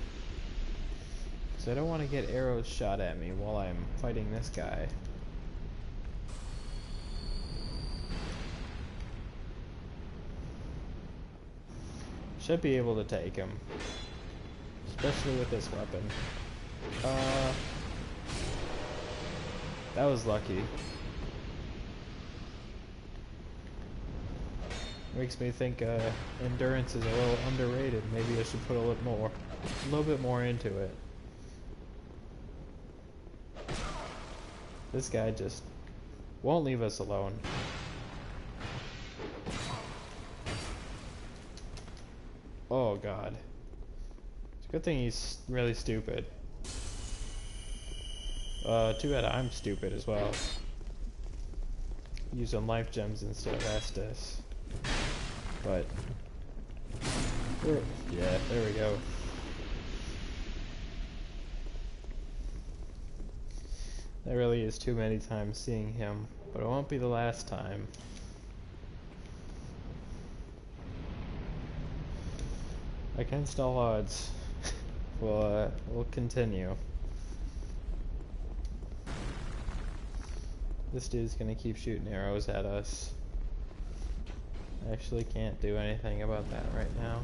Because I don't want to get arrows shot at me while I'm fighting this guy. Should be able to take him. Especially with this weapon. That was lucky. Makes me think endurance is a little underrated. Maybe I should put a little bit more into it. This guy just won't leave us alone. Oh god. It's a good thing he's really stupid. Too bad I'm stupid as well. Using life gems instead of Estus. But yeah, there we go. That really is too many times seeing him, but it won't be the last time. Against all odds, we'll continue. This dude's gonna keep shooting arrows at us. I actually can't do anything about that right now.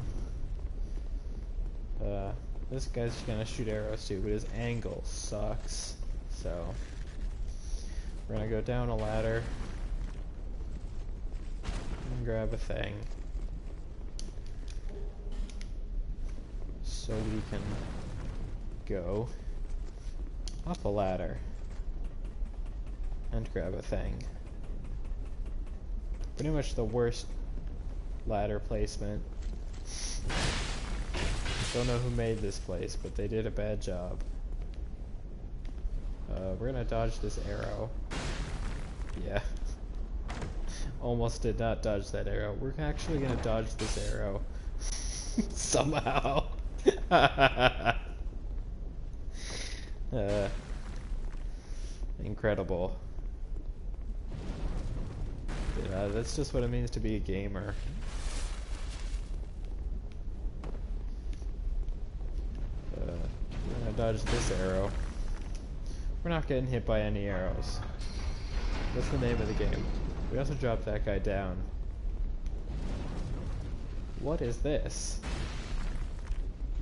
This guy's gonna shoot arrows too, but his angle sucks. So we're gonna go down a ladder and grab a thing so we can go up a ladder and grab a thing. Pretty much the worst ladder placement. Don't know who made this place, but they did a bad job. We're gonna dodge this arrow. Yeah. Almost did not dodge that arrow. We're actually gonna dodge this arrow. Somehow. Incredible. Yeah, that's just what it means to be a gamer. We're gonna dodge this arrow. We're not getting hit by any arrows. That's the name of the game. We also dropped that guy down. What is this?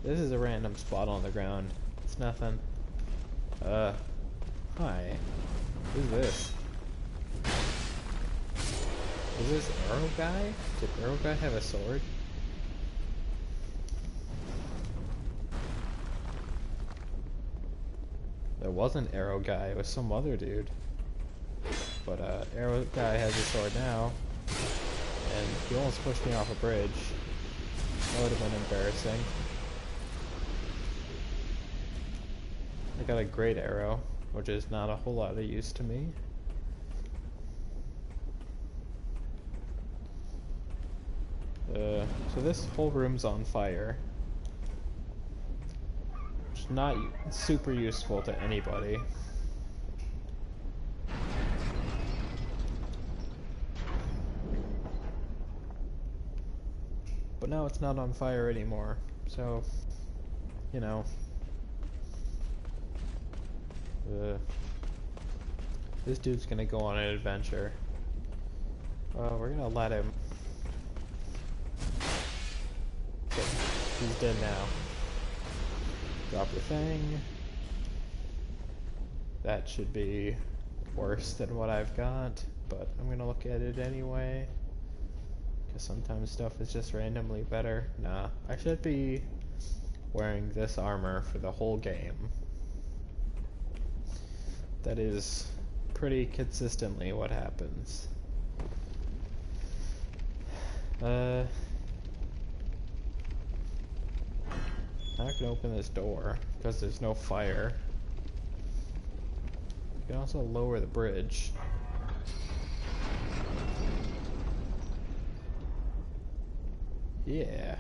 This is a random spot on the ground. It's nothing. Hi. Who's this? Is this Arrow Guy? Did Arrow Guy have a sword? It wasn't Arrow Guy, it was some other dude. But Arrow Guy has a sword now. And he almost pushed me off a bridge. That would have been embarrassing. I got a great arrow, which is not a whole lot of use to me. So this whole room's on fire. Which is not super useful to anybody. But now it's not on fire anymore, so, you know. This dude's gonna go on an adventure. Well, we're gonna let him. Okay, he's dead now. Drop the thing. That should be worse than what I've got, but I'm gonna look at it anyway. Because sometimes stuff is just randomly better. Nah, I should be wearing this armor for the whole game. That is pretty consistently what happens. Now I can open this door because there's no fire. You can also lower the bridge. Yeah.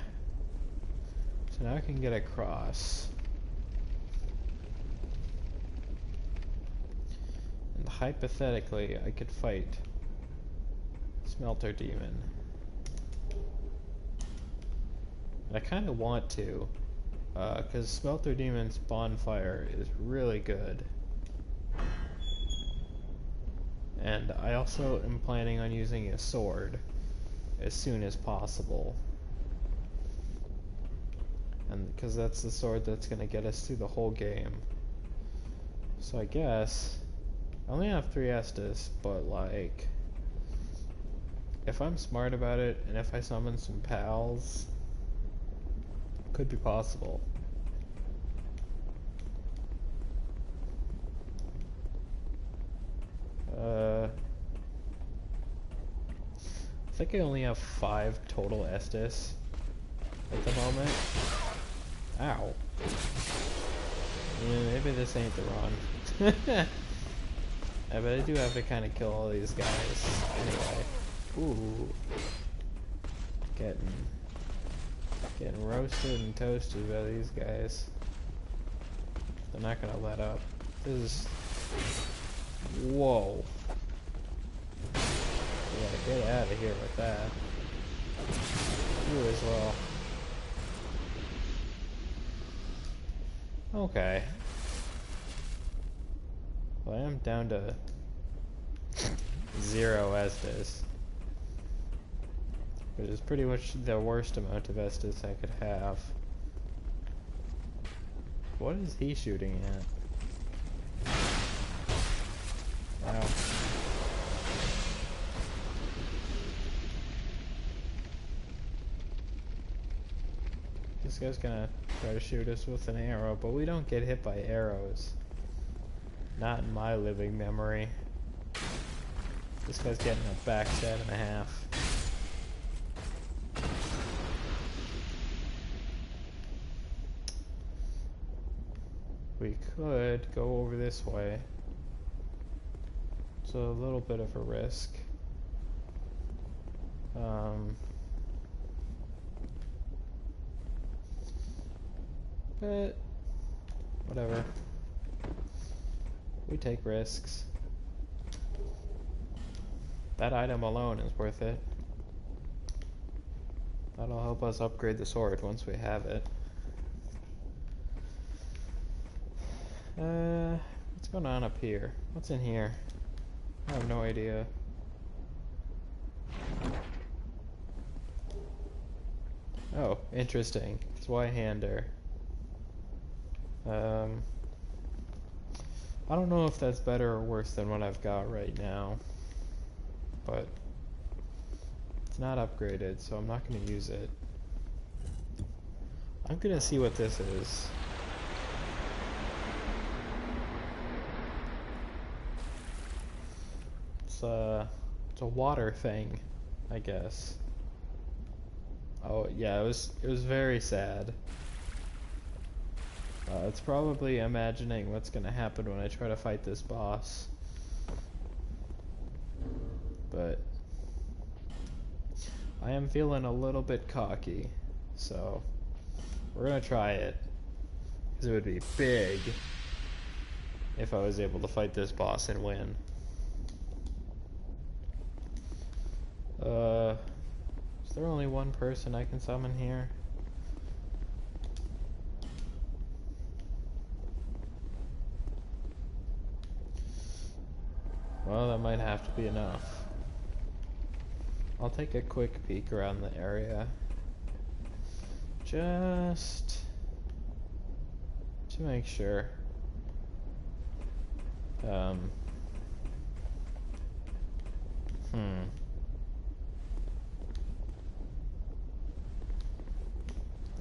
So now I can get across. And hypothetically, I could fight Smelter Demon. I kind of want to, because Smelter Demon's bonfire is really good. And I also am planning on using a sword as soon as possible. And because that's the sword that's going to get us through the whole game. So I guess I only have 3 Estus, but like if I'm smart about it and if I summon some pals, could be possible. I think I only have 5 total Estus at the moment. Ow. Yeah, maybe this ain't the run. Yeah, but I do have to kind of kill all these guys anyway. Ooh. Getting roasted and toasted by these guys. They're not gonna let up. This is... Whoa. Yeah, get out of here with that. You as well. Okay. Well, I am down to 0 Estus. Which is pretty much the worst amount of Estus I could have. What is he shooting at? Wow. This guy's gonna try to shoot us with an arrow, but we don't get hit by arrows. Not in my living memory. This guy's getting a backstab and a half. We could go over this way. It's a little bit of a risk. But whatever. We take risks. That item alone is worth it. That'll help us upgrade the sword once we have it. What's going on up here? What's in here? I have no idea. Oh, interesting. It's Y-hander. I don't know if that's better or worse than what I've got right now, but it's not upgraded, so I'm not going to use it. I'm going to see what this is. It's a water thing, I guess. Oh yeah, it was very sad. It's probably imagining what's gonna happen when I try to fight this boss. But I am feeling a little bit cocky, so we're gonna try it. Because it would be big if I was able to fight this boss and win. Is there only one person I can summon here? Well, that might have to be enough. I'll take a quick peek around the area. Just to make sure.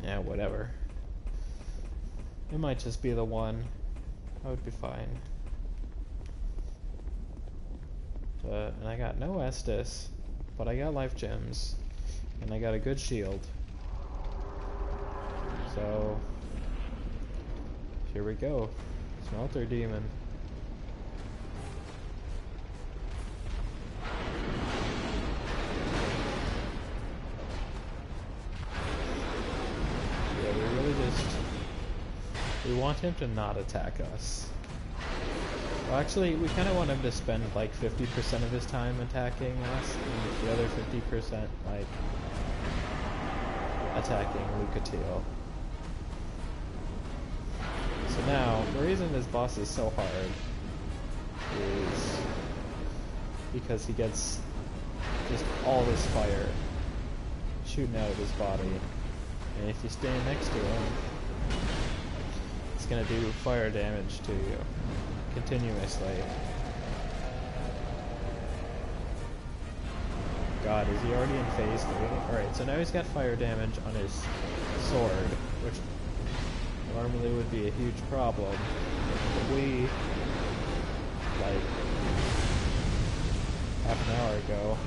Yeah, whatever. It might just be the one. I would be fine. And I got no Estus, but I got life gems, and I got a good shield. So here we go. Smelter demon. We want him to not attack us. Well, actually, we kind of want him to spend like 50% of his time attacking us, and the other 50% like attacking Lucatiel. So now, the reason this boss is so hard is because he gets just all this fire shooting out of his body, and if you stand next to him, it's gonna do fire damage to you continuously. God, is he already in phase 3? Alright, so now he's got fire damage on his sword, which normally would be a huge problem. But we, like, half an hour ago,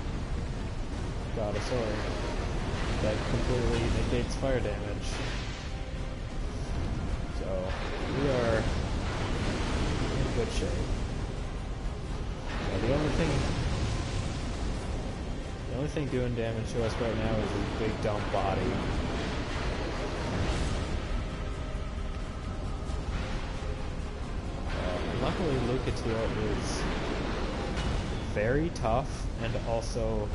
got a sword that completely negates fire damage. So, we are in good shape. Now, the only thing doing damage to us right now is his big dumb body. Luckily, Lucatiel is very tough and also,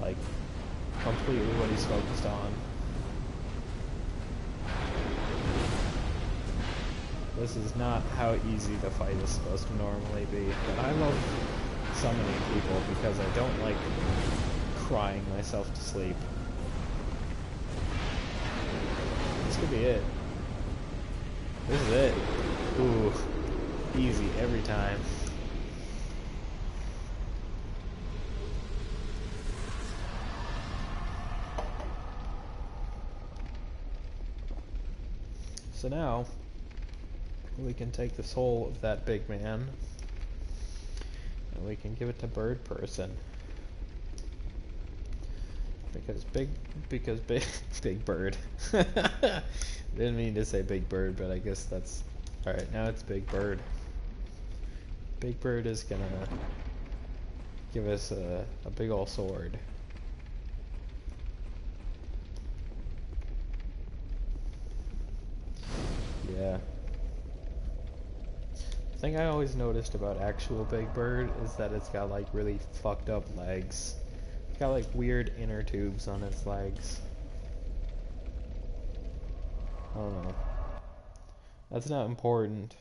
like, completely what he's focused on. This is not how easy the fight is supposed to normally be, but I love summoning people because I don't like crying myself to sleep. This could be it. This is it. Ooh, easy every time. So now, we can take the soul of that big man, and we can give it to Bird Person. Because big bird. Didn't mean to say big bird, but I guess that's alright. Now it's Big Bird. Big Bird is gonna give us a big ol' sword. Yeah. The thing I always noticed about actual Big Bird is that it's got like really fucked up legs. It's got like weird inner tubes on its legs. I don't know. That's not important.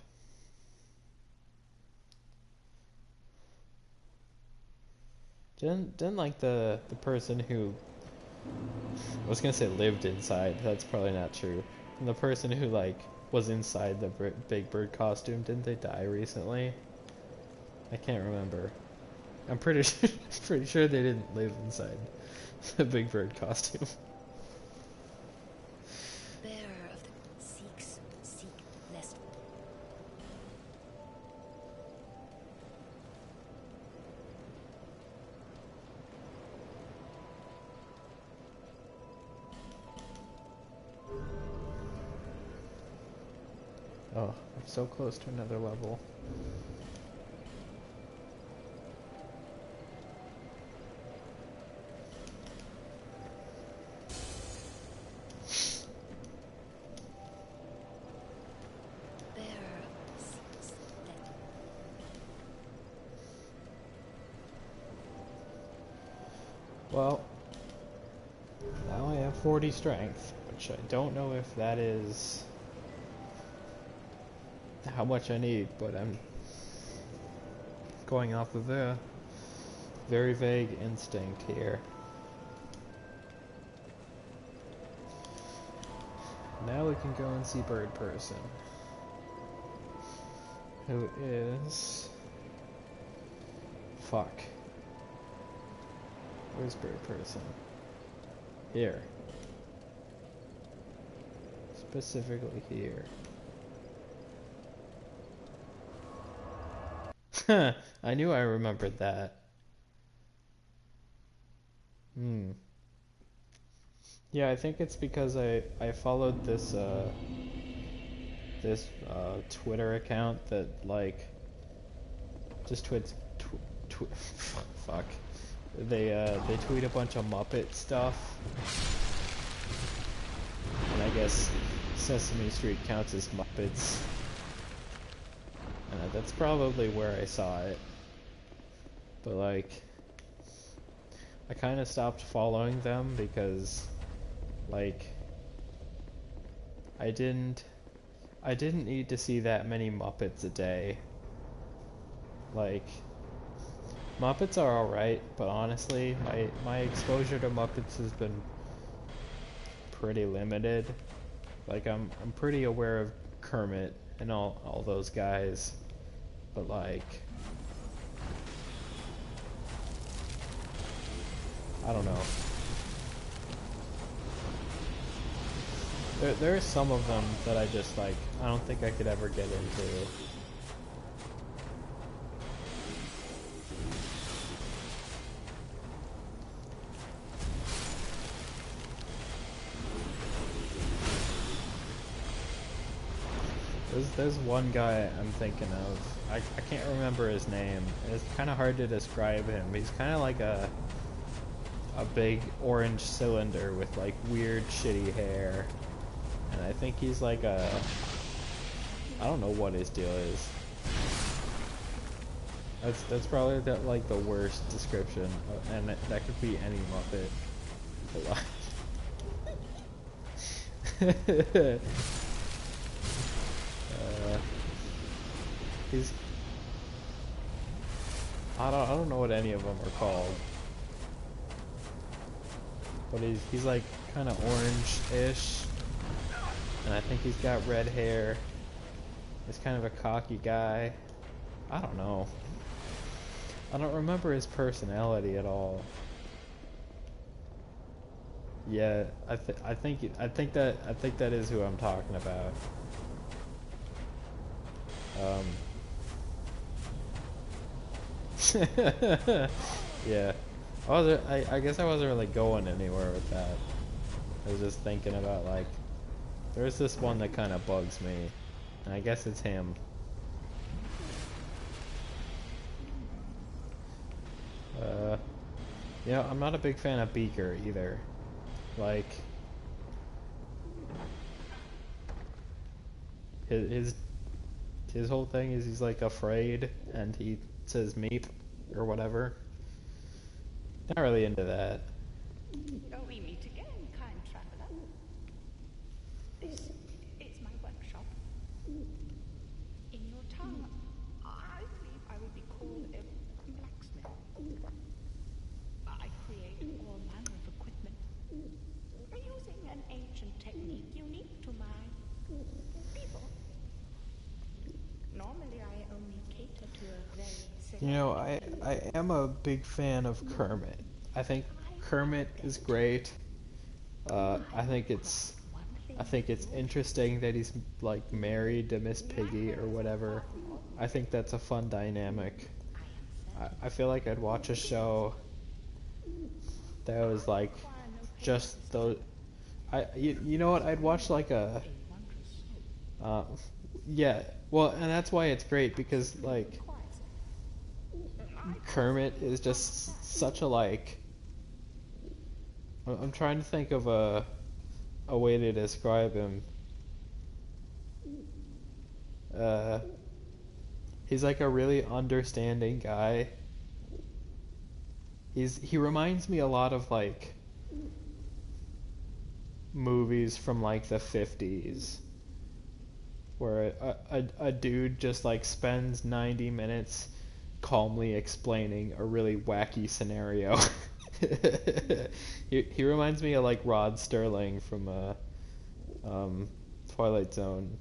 Didn't like the person who, I was gonna say lived inside, that's probably not true. And the person who like was inside the Big Bird costume. Didn't they die recently? I can't remember. I'm pretty pretty sure they didn't live inside the Big Bird costume. Bearer of the Sikhs seek less. Oh, I'm so close to another level. Bearer of the Sikhs less. Well, now I have 40 strength, which I don't know if that is how much I need, but I'm going off of a very vague instinct here. Now we can go and see Bird Person, who is... Fuck. Where's Bird Person? Here. Specifically here. I knew I remembered that. Yeah, I think it's because I followed this Twitter account that like just fuck. They tweet a bunch of Muppet stuff. And I guess Sesame Street counts as Muppets. That's probably where I saw it. But like, I kind of stopped following them because, like, I didn't need to see that many Muppets a day. Like, Muppets are alright, but honestly, my exposure to Muppets has been pretty limited. Like, I'm pretty aware of Kermit and all those guys, but like, I don't know. There are some of them that I just like, I don't think I could ever get into. There's one guy I'm thinking of. I can't remember his name. It's kind of hard to describe him. He's kind of like a big orange cylinder with like weird shitty hair. And I think he's like I don't know what his deal is. That's probably like the worst description, and that could be any Muppet. He's I don't know what any of them are called, but he's like kind of orange-ish, and I think he's got red hair. He's kind of a cocky guy. I don't know. I don't remember his personality at all. Yeah, I think that is who I'm talking about. Yeah. I guess I wasn't really going anywhere with that. I was just thinking about like, there's this one that kind of bugs me, and I guess it's him. Yeah, I'm not a big fan of Beaker either. Like, his whole thing is he's like afraid, and he says meep or whatever. Not really into that. Oh, we meet again, kind traveler. This is my workshop. In your tongue, I believe I would be called a blacksmith. I create all manner of equipment using an ancient technique unique to my people. You know, I am a big fan of Kermit. I think Kermit is great. I think it's interesting that he's like married to Miss Piggy or whatever. I think that's a fun dynamic. I feel like I'd watch a show that was like just those. You know what? I'd watch like a uh, yeah. Well, and that's why it's great because like Kermit is just such a like. I'm trying to think of a way to describe him. He's like a really understanding guy. He reminds me a lot of like movies from like the 50s where a dude just like spends 90 minutes calmly explaining a really wacky scenario. He reminds me of like Rod Sterling from Twilight Zone,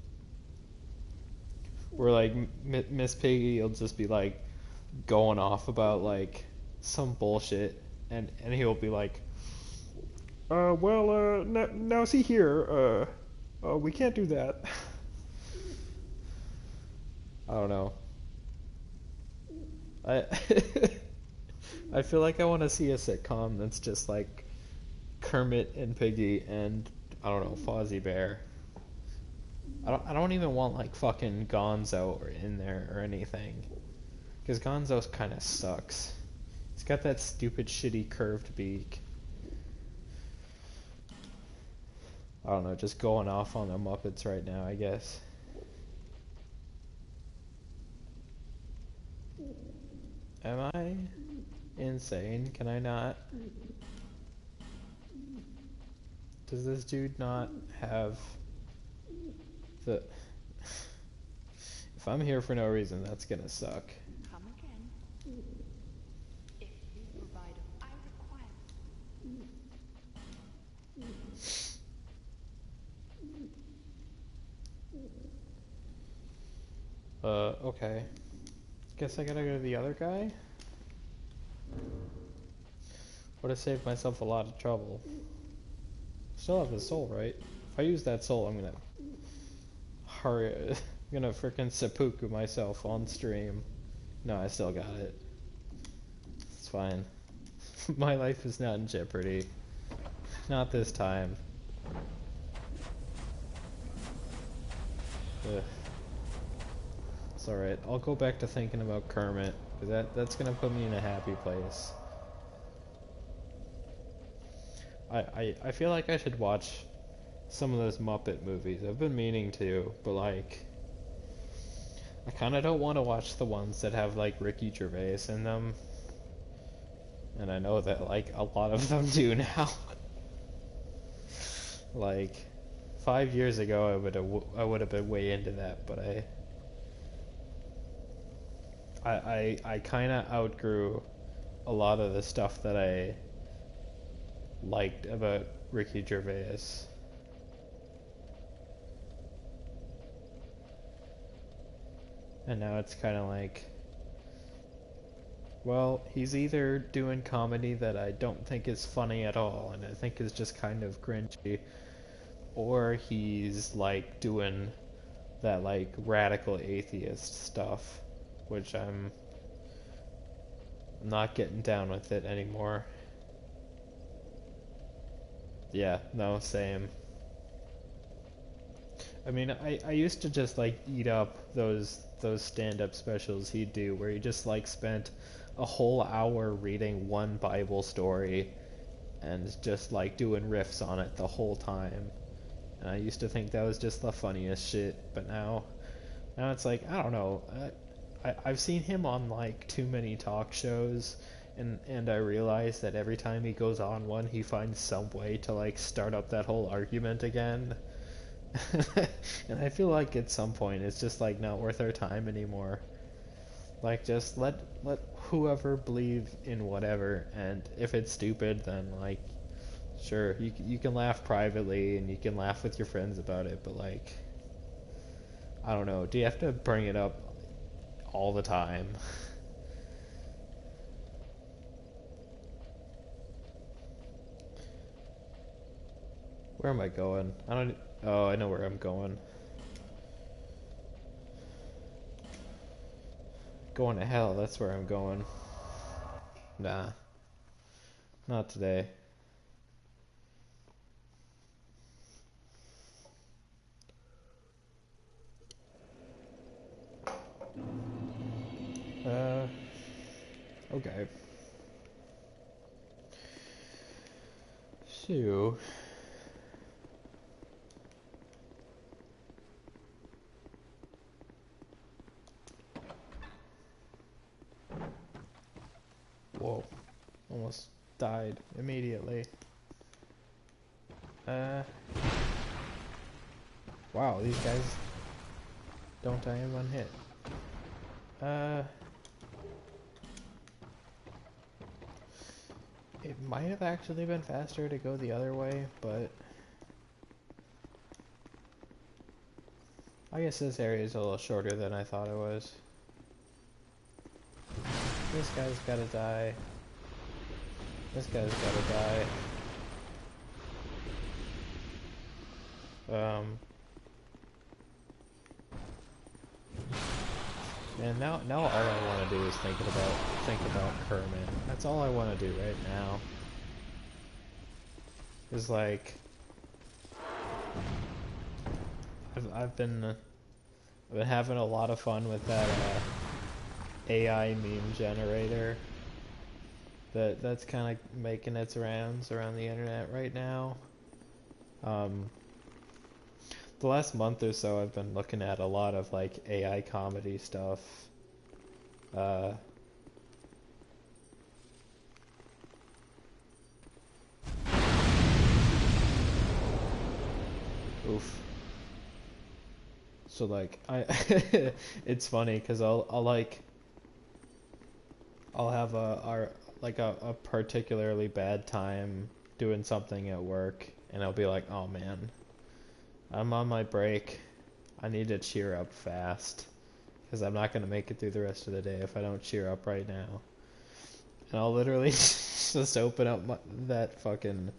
where like Miss Piggy will just be like going off about like some bullshit, and he'll be like, now see here, we can't do that. I don't know. I I feel like I want to see a sitcom that's just like Kermit and Piggy and I don't know, Fozzie Bear. I don't even want like fucking Gonzo in there or anything, because Gonzo kind of sucks. He's got that stupid shitty curved beak. I don't know, just going off on the Muppets right now, I guess. Am I insane? Can I not? Does this dude not have the... If I'm here for no reason, that's gonna suck. Come again. If you provide, I require. Okay. Guess I gotta go to the other guy? Would have saved myself a lot of trouble. Still have the soul, right? If I use that soul, I'm gonna hurry. I'm gonna frickin' seppuku myself on stream. No, I still got it. It's fine. My life is not in jeopardy. Not this time. Ugh. It's alright. I'll go back to thinking about Kermit, because that's gonna put me in a happy place. I feel like I should watch some of those Muppet movies. I've been meaning to, but like I kinda don't want to watch the ones that have like Ricky Gervais in them. And I know that like a lot of them do now. Like 5 years ago I would have been way into that, but I kind of outgrew a lot of the stuff that I liked about Ricky Gervais. And now it's kind of like, well, he's either doing comedy that I don't think is funny at all, and I think is just kind of cringy, or he's like doing that like radical atheist stuff, which I'm not getting down with it anymore. Yeah, no, same. I mean, I used to just like eat up those stand-up specials he'd do where he just like spent a whole hour reading one Bible story and just like doing riffs on it the whole time. And I used to think that was just the funniest shit, but now it's like, I don't know. I've seen him on like too many talk shows, and I realize that every time he goes on one, he finds some way to like start up that whole argument again. And I feel like at some point it's just like not worth our time anymore. Like just let whoever believe in whatever, and if it's stupid, then like sure, you can laugh privately and you can laugh with your friends about it, but like I don't know, do you have to bring it up all the time? Where am I going? I don't... Oh, I know where I'm going. Going to hell, that's where I'm going. Nah. Not today. Okay. So... Whoa. Almost died immediately. Wow, these guys don't die in one hit. It might have actually been faster to go the other way, but I guess this area is a little shorter than I thought it was. This guy's gotta die. This guy's gotta die. And now all I want to do is think about Kermit. That's all I want to do right now. Is like I've been having a lot of fun with that AI meme generator that's kind of making its rounds around the internet right now. The last month or so I've been looking at a lot of like AI comedy stuff. Oof. So like it's funny because I'll have a particularly bad time doing something at work, and I'll be like, oh man, I'm on my break. I need to cheer up fast, because I'm not going to make it through the rest of the day if I don't cheer up right now. And I'll literally just open up that fucking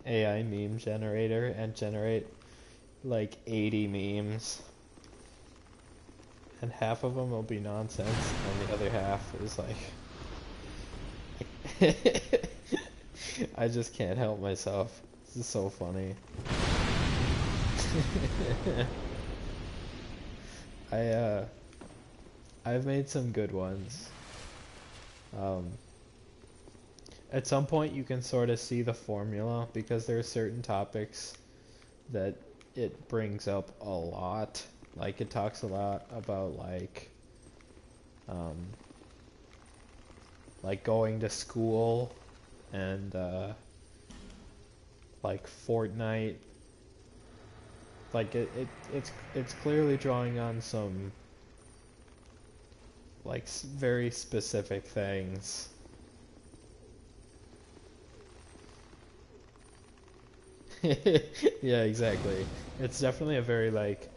AI meme generator and generate like 80 memes. And half of them will be nonsense, and the other half is like... I just can't help myself. This is so funny. I've made some good ones. At some point you can sort of see the formula, because there are certain topics that it brings up a lot. Like, it talks a lot about like going to school and like Fortnite. Like it's clearly drawing on some like very specific things. Yeah, exactly. It's definitely a very like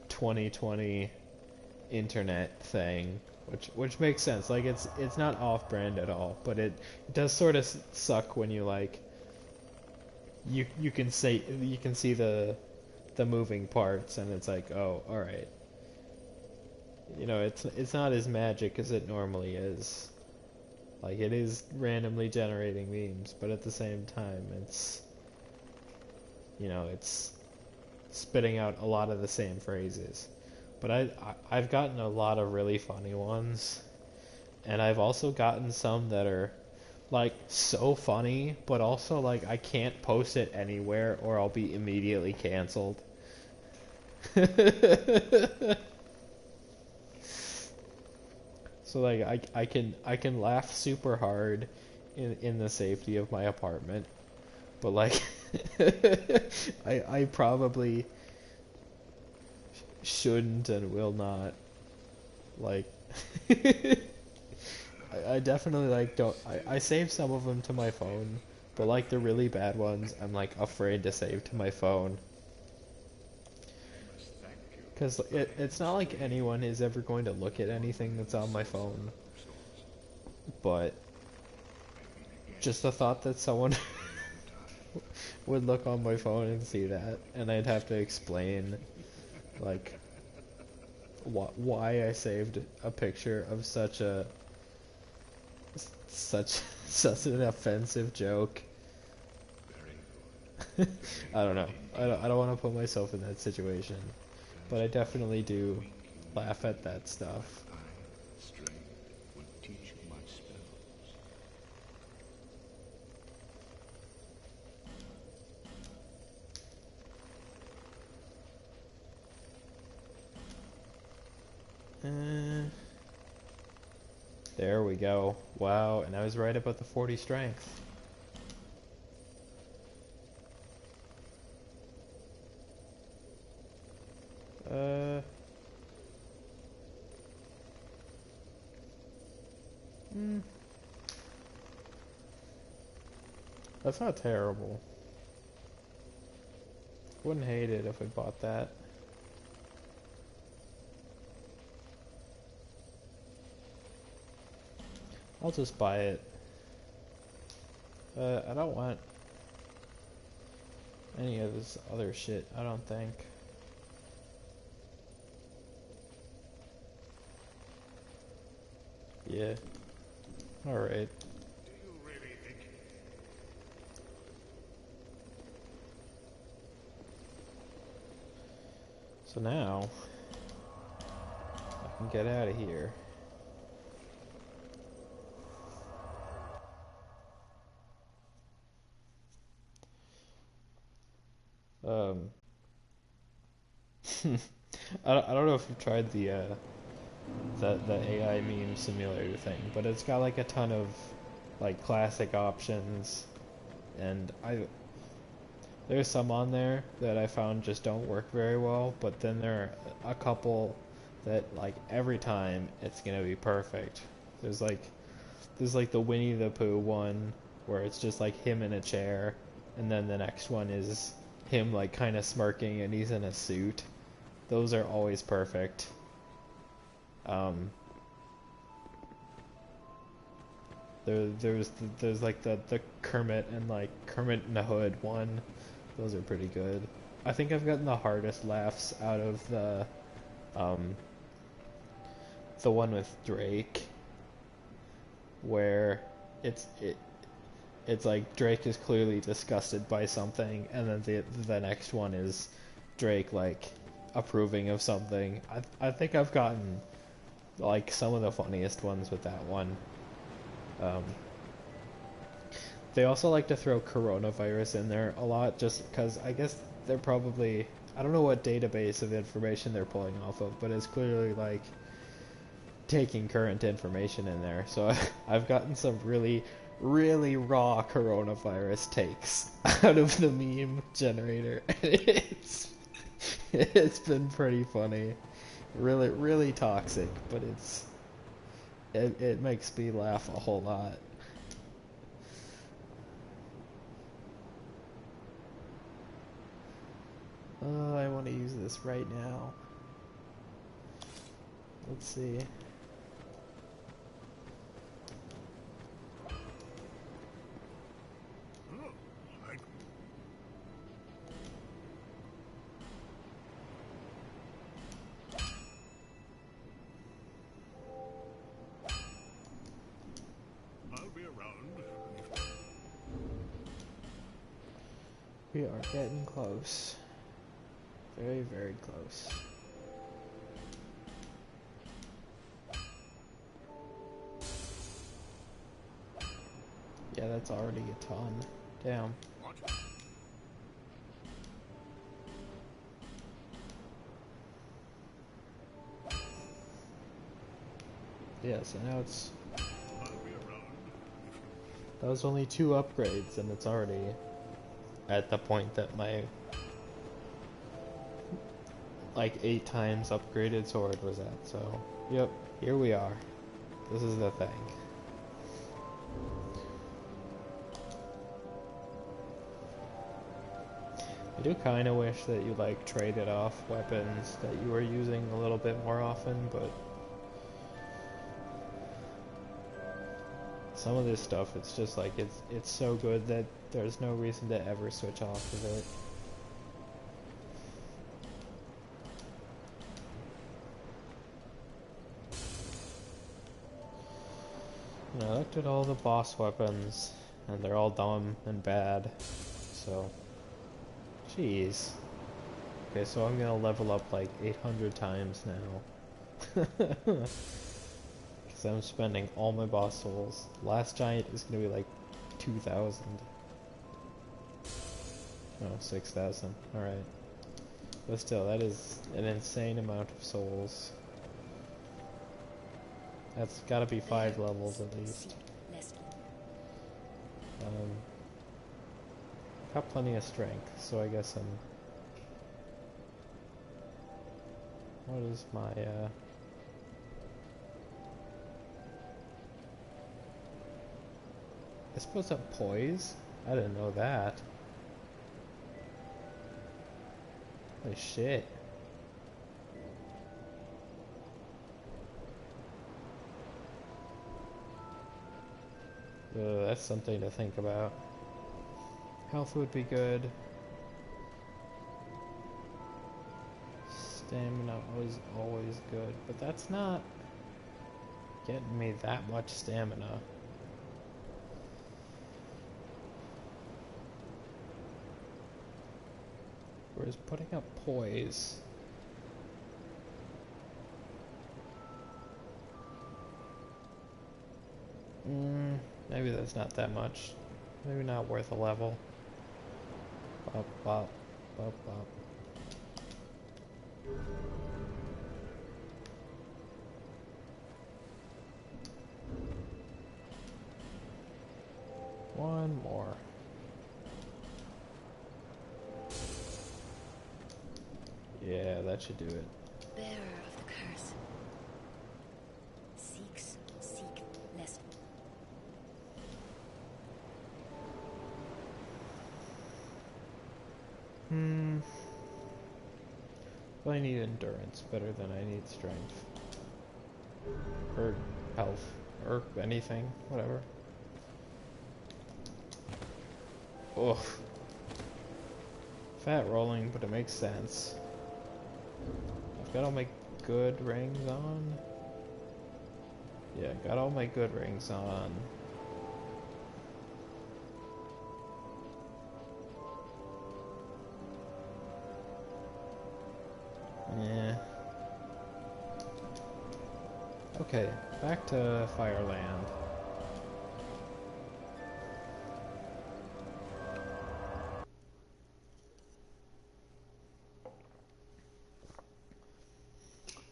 2020 internet thing, which makes sense. Like it's not off-brand at all, but it does sort of suck when you like you can see the moving parts, and it's like, oh, all right. You know, it's not as magic as it normally is. Like, it is randomly generating memes, but at the same time, it's, you know, it's spitting out a lot of the same phrases. But I've gotten a lot of really funny ones, and I've also gotten some that are like so funny, but also like I can't post it anywhere or I'll be immediately canceled. So like I can laugh super hard in the safety of my apartment, but like I probably shouldn't and will not, like I definitely like don't I save some of them to my phone, but like the really bad ones I'm like afraid to save to my phone, because it's not like anyone is ever going to look at anything that's on my phone, but just the thought that someone would look on my phone and see that, and I'd have to explain, like, why I saved a picture of such an offensive joke. I don't know. I don't want to put myself in that situation, but I definitely do laugh at that stuff. There we go. Wow, and I was right about the 40 strength. That's not terrible. Wouldn't hate it if I bought that. I'll just buy it. I don't want any of this other shit, I don't think. Yeah. Alright. So now, I can get out of here. I don't know if you've tried the AI meme simulator thing, but it's got like a ton of like classic options, and there's some on there that I found just don't work very well, but then there are a couple that like every time it's gonna be perfect. There's like the Winnie the Pooh one where it's just like him in a chair, and then the next one is him like kind of smirking and he's in a suit. Those are always perfect. There's like the Kermit and like Kermit in the Hood one. Those are pretty good. I think I've gotten the hardest laughs out of the one with Drake, where it's like Drake is clearly disgusted by something, and then the next one is Drake like approving of something. I think I've gotten like some of the funniest ones with that one. They also like to throw coronavirus in there a lot, just because I guess they're probably, I don't know what database of information they're pulling off of, but it's clearly like taking current information in there. So I've gotten some really raw coronavirus takes out of the meme generator, and it's been pretty funny. Really toxic, but it makes me laugh a whole lot. Oh, I want to use this right now. Let's see. We are getting close. Very close. Yeah, that's already a ton. Damn. Yeah, so now it's... That was only 2 upgrades, and it's already at the point that my like 8 times upgraded sword was at. So, yep, here we are. This is the thing. I do kind of wish that you like traded off weapons that you were using a little bit more often, but some of this stuff, it's just like, it's so good that there's no reason to ever switch off of it. And I looked at all the boss weapons, and they're all dumb and bad, so, jeez. Okay, so I'm gonna level up like 800 times now. Because I'm spending all my boss souls. Last giant is gonna be like 2,000. Oh, 6,000. Alright. But still, that is an insane amount of souls. That's gotta be 5 levels at least. Got plenty of strength, so I guess I'm... What is my, I suppose I'm poise? I didn't know that. Holy shit. That's something to think about. Health would be good. Stamina was always good, but that's not getting me that much stamina. Whereas putting up poise. Maybe that's not that much. Maybe not worth a level. Bop, bop, bop, bop. One more. Yeah, that should do it. Bearer of the curse. Seek less. Well, I need endurance better than I need strength. Or health. Or anything. Whatever. Ugh. Fat rolling, but it makes sense. I've got all my good rings on. Yeah, got all my good rings on. Yeah. Okay, back to Fireland.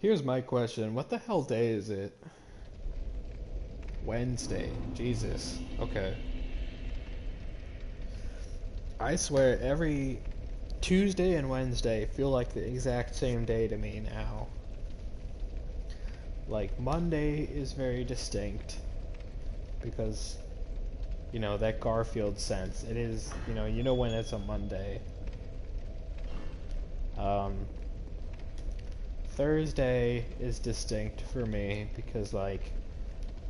Here's my question. What the hell day is it? Wednesday. Jesus. Okay. I swear every Tuesday and Wednesday feel like the exact same day to me now. Like, Monday is very distinct because, you know, that Garfield sense. It is, you know when it's a Monday. Thursday is distinct for me because, like,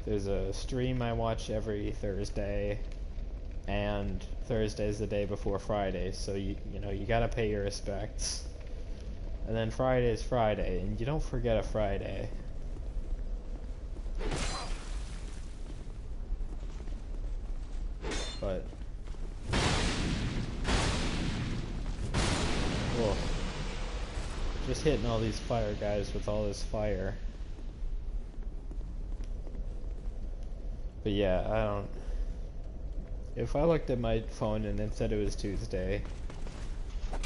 there's a stream I watch every Thursday, and Thursday's the day before Friday, so you gotta pay your respects. And then Friday's Friday, and you don't forget a Friday. But whoa. Just hitting all these fire guys with all this fire. But yeah, I don't... If I looked at my phone and it said it was Tuesday, I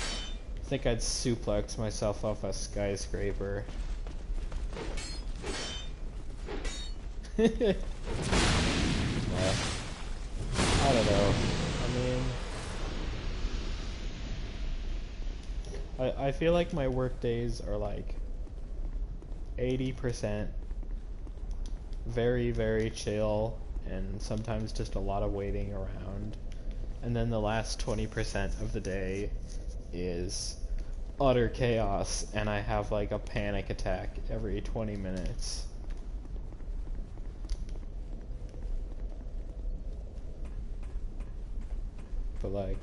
think I'd suplex myself off a skyscraper. Yeah. I don't know. I feel like my work days are like 80% very, very chill, and sometimes just a lot of waiting around. And then the last 20% of the day is utter chaos, and I have like a panic attack every 20 minutes. But like,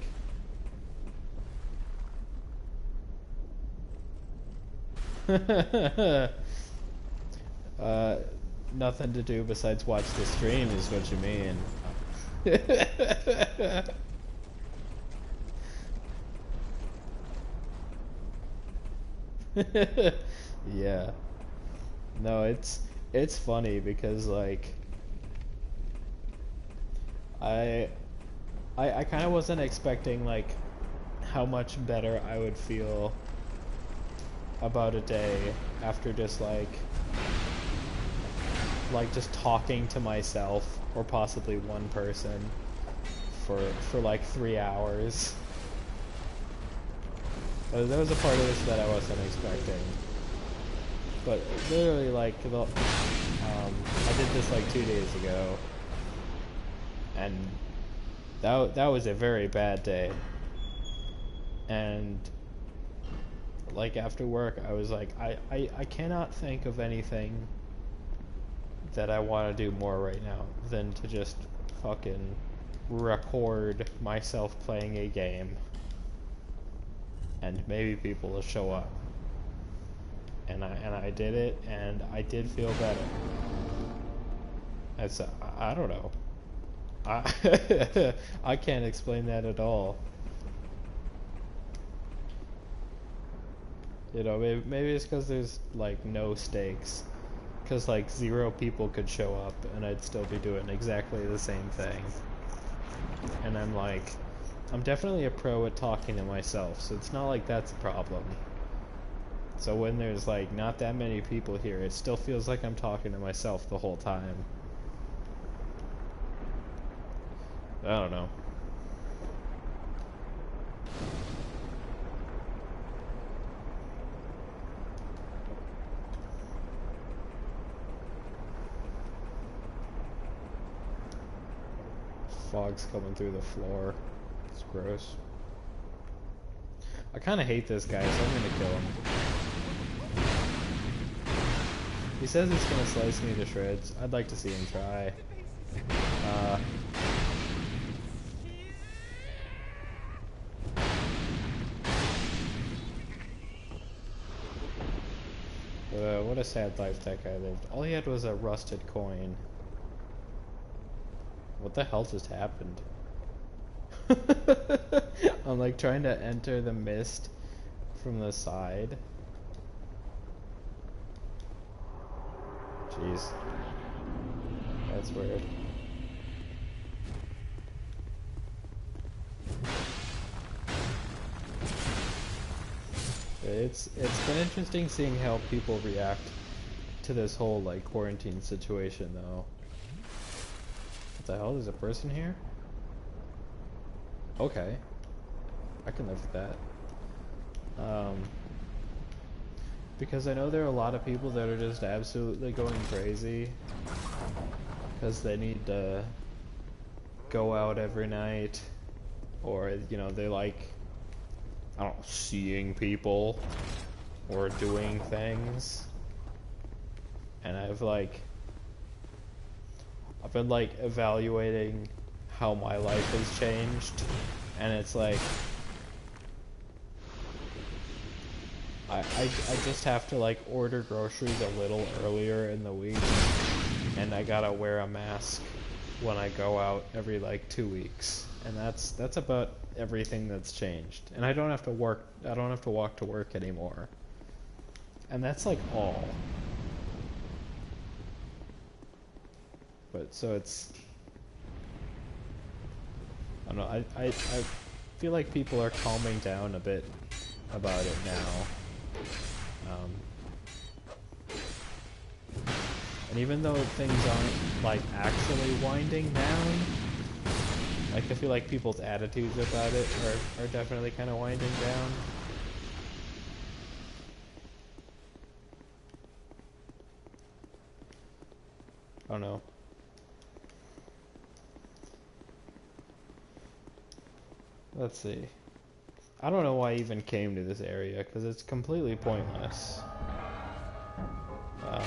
nothing to do besides watch the stream is what you mean. Yeah. No, it's funny because like I kind of wasn't expecting like how much better I would feel about a day after just like just talking to myself or possibly one person for like 3 hours. There was a part of this that I wasn't expecting. But literally like I did this like 2 days ago, and that was a very bad day. And like after work I was like I cannot think of anything that I want to do more right now than to just fucking record myself playing a game, and maybe people will show up. And I did it, and I did feel better. It's I don't know. I can't explain that at all. You know, maybe it's because there's like no stakes. Because like 0 people could show up, and I'd still be doing exactly the same thing. And I'm definitely a pro at talking to myself, so it's not like that's a problem. So when there's like not that many people here, it still feels like I'm talking to myself the whole time. I don't know. Fog's coming through the floor. It's gross. I kind of hate this guy, so I'm gonna kill him. He says he's gonna slice me to shreds. I'd like to see him try. What a sad life that guy lived. All he had was a rusted coin. What the hell just happened? I'm like trying to enter the mist from the side. Jeez. That's weird. It's been interesting seeing how people react to this whole like quarantine situation though. What the hell? There's a person here? Okay. I can live with that. Because I know there are a lot of people that are just absolutely going crazy because they need to go out every night, or you know, they like, I don't know, seeing people or doing things. And I've been like evaluating how my life has changed, and it's like I just have to like order groceries a little earlier in the week, and I gotta wear a mask when I go out every like 2 weeks, and that's about everything that's changed. And I don't have to walk to work anymore, and that's like all. But so it's, I don't know, I feel like people are calming down a bit about it now. And even though things aren't like actually winding down, like I feel like people's attitudes about it are definitely kind of winding down. I don't know. Let's see. I don't know why I even came to this area, because it's completely pointless. I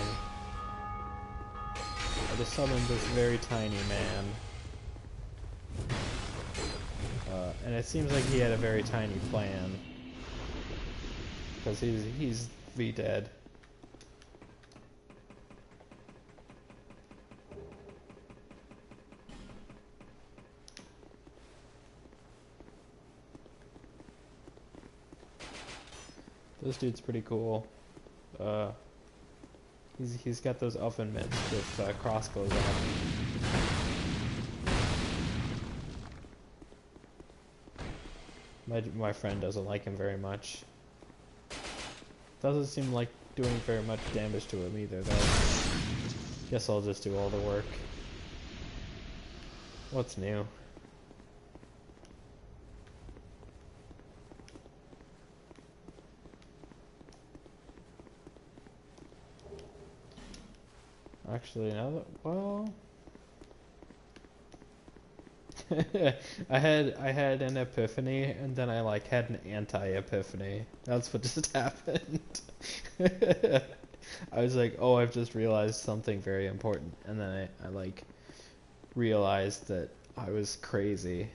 just summoned this very tiny man. And it seems like he had a very tiny plan. Because he's V-dead. This dude's pretty cool. He's got those oven mitts with crossbows on. My friend doesn't like him very much. Doesn't seem like doing very much damage to him either, though. Guess I'll just do all the work. What's new? Actually, now that, well... I had an epiphany, and then I like had an anti-epiphany. That's what just happened. I was like, oh, I've just realized something very important, and then I like realized that I was crazy.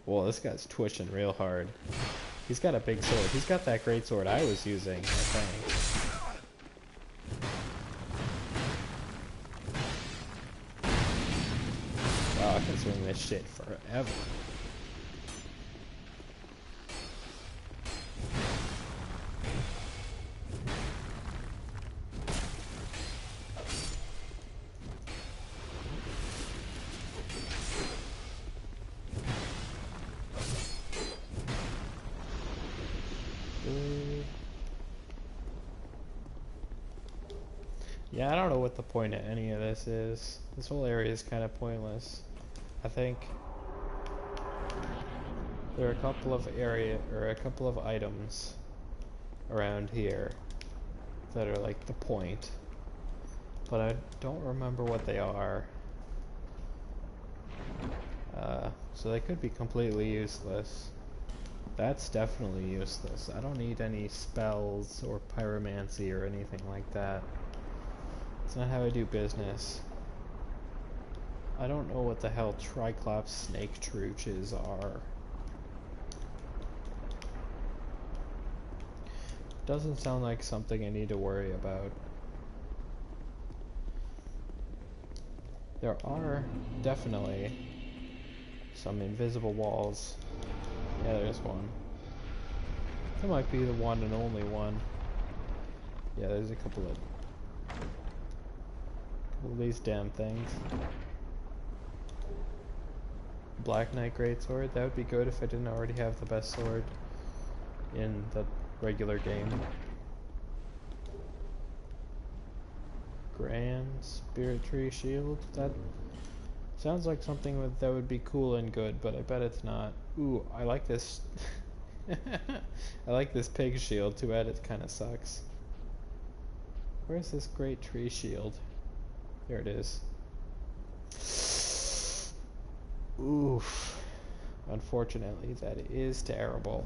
Well, this guy's twitching real hard. He's got a big sword. He's got that greatsword I was using, I think. Wow, I can swing this shit forever. Yeah, I don't know what the point of any of this is. This whole area is kind of pointless. I think there are a couple of items around here that are like the point, but I don't remember what they are. So they could be completely useless. That's definitely useless. I don't need any spells or pyromancy or anything like that. It's not how I do business. I don't know what the hell Triclops snake truches are. Doesn't sound like something I need to worry about. There are definitely some invisible walls. Yeah, there's one. That might be the one and only one. Yeah, there's a couple of these damn things. Black Knight Greatsword. That would be good if I didn't already have the best sword in the regular game. Grand Spirit Tree Shield. That sounds like something that would be cool and good, but I bet it's not. Ooh, I like this. I like this pig shield. Too bad it kind of sucks. Where's this great tree shield? There it is. Oof. Unfortunately, that is terrible.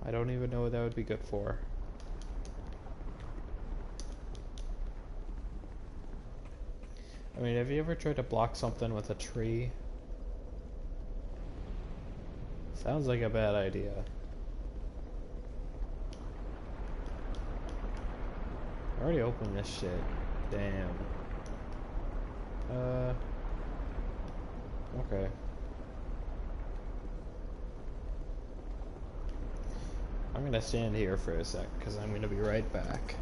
I don't even know what that would be good for. I mean, have you ever tried to block something with a tree? Sounds like a bad idea. I already opened this shit. Damn. Okay. I'm gonna stand here for a sec, because I'm gonna be right back.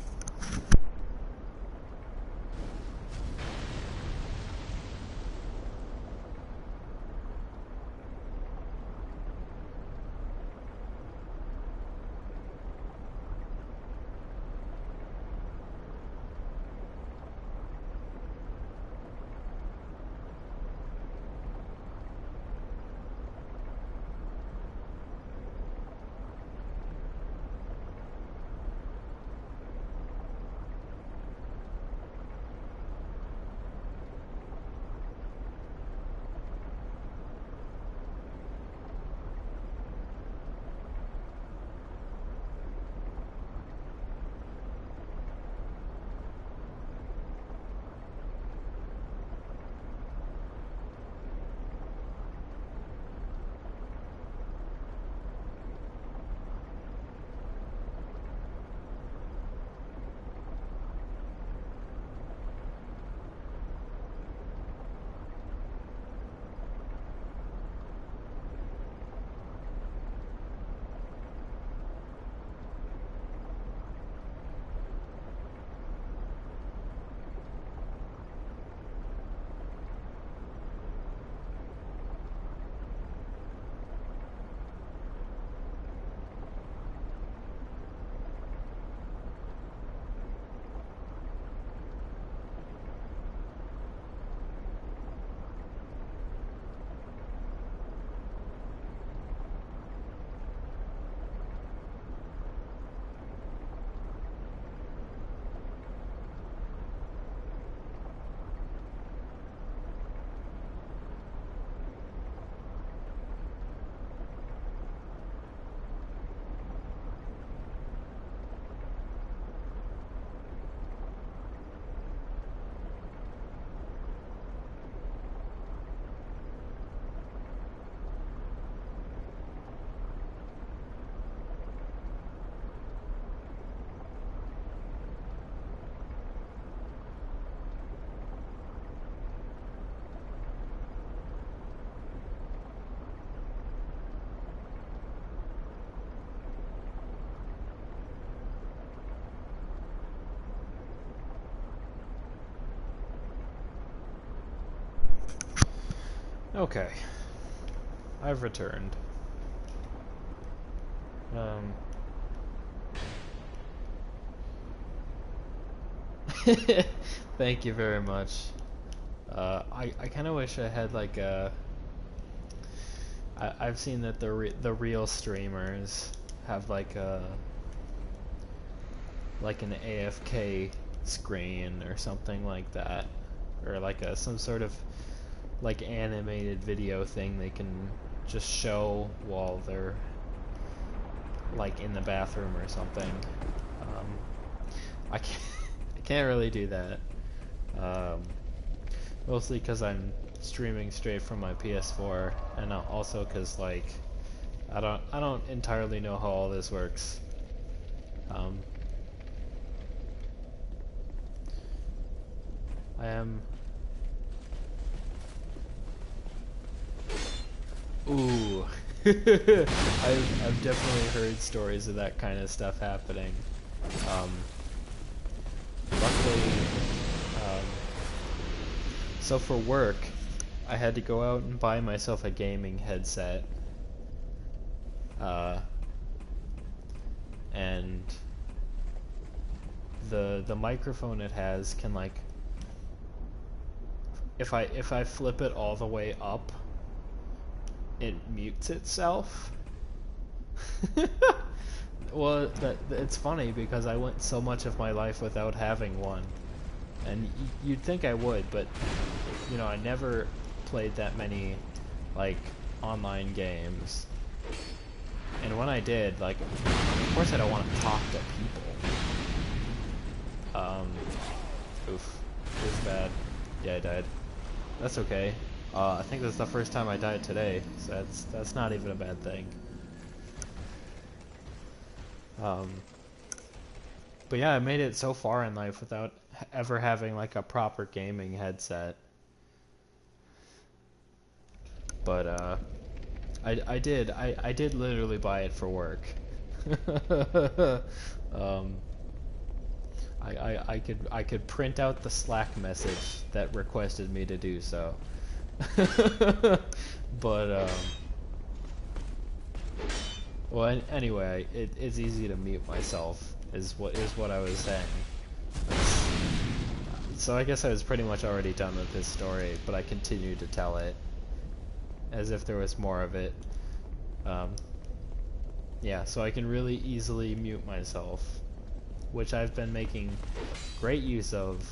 Okay. I've returned. Thank you very much. I kind of wish I had like a... I've seen that the real streamers have like a... like an AFK screen or something like that. Or like some sort of like animated video thing they can just show while they're like in the bathroom or something. I can't really do that. Mostly because I'm streaming straight from my PS4, and also because like I don't entirely know how all this works. I am. Ooh. I've definitely heard stories of that kind of stuff happening. Luckily, so for work, I had to go out and buy myself a gaming headset. And the microphone it has can like, if I flip it all the way up, it mutes itself. Well, it's funny because I went so much of my life without having one, and you'd think I would, but you know, I never played that many like online games, and when I did, like, of course I don't want to talk to people. Oof, it was bad. Yeah, I died. That's okay. I think this is the first time I died today, so that's not even a bad thing. But yeah, I made it so far in life without ever having like a proper gaming headset. But I did literally buy it for work. I could print out the Slack message that requested me to do so. But well, anyway, it's easy to mute myself, is what I was saying. So I guess I was pretty much already done with this story, but I continued to tell it as if there was more of it. Yeah, so I can really easily mute myself, which I've been making great use of.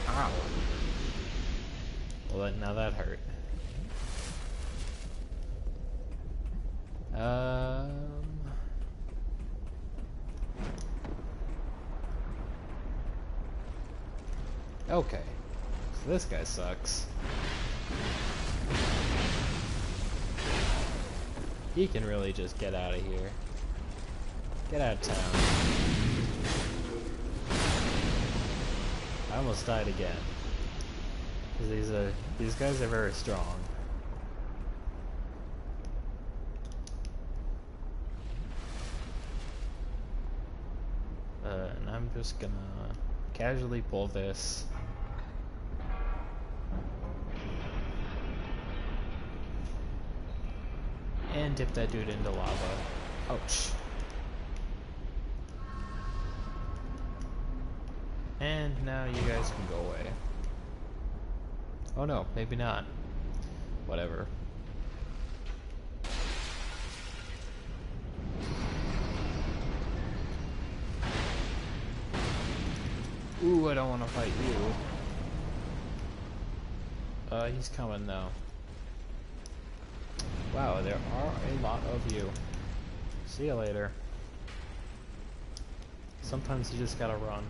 Ow. Well, now that hurt. Okay. So this guy sucks. He can really just get out of here. Get out of town. I almost died again. Because these guys are very strong. And I'm just gonna casually pull this. And dip that dude into lava. Ouch. And now you guys can go away. Oh no, maybe not. Whatever. Ooh, I don't want to fight you. He's coming now. Wow, there are a lot of you. See you later. Sometimes you just gotta run.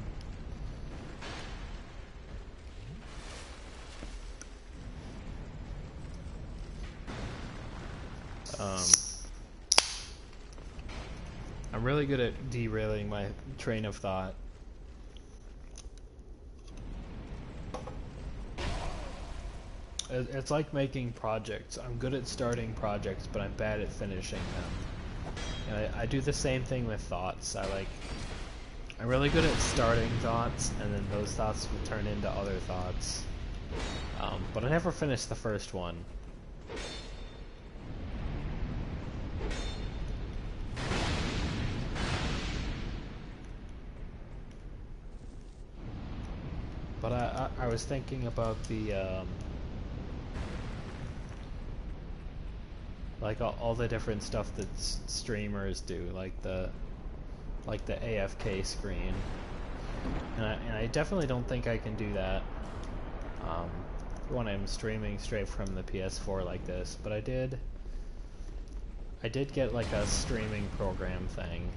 I'm really good at derailing my train of thought. It's like making projects. I'm good at starting projects, but I'm bad at finishing them. And I do the same thing with thoughts. I'm really good at starting thoughts, and then those thoughts will turn into other thoughts. But I never finished the first one. But I was thinking about the like all the different stuff that streamers do, like the AFK screen, and I definitely don't think I can do that when I'm streaming straight from the PS4 like this. But I did get like a streaming program thing,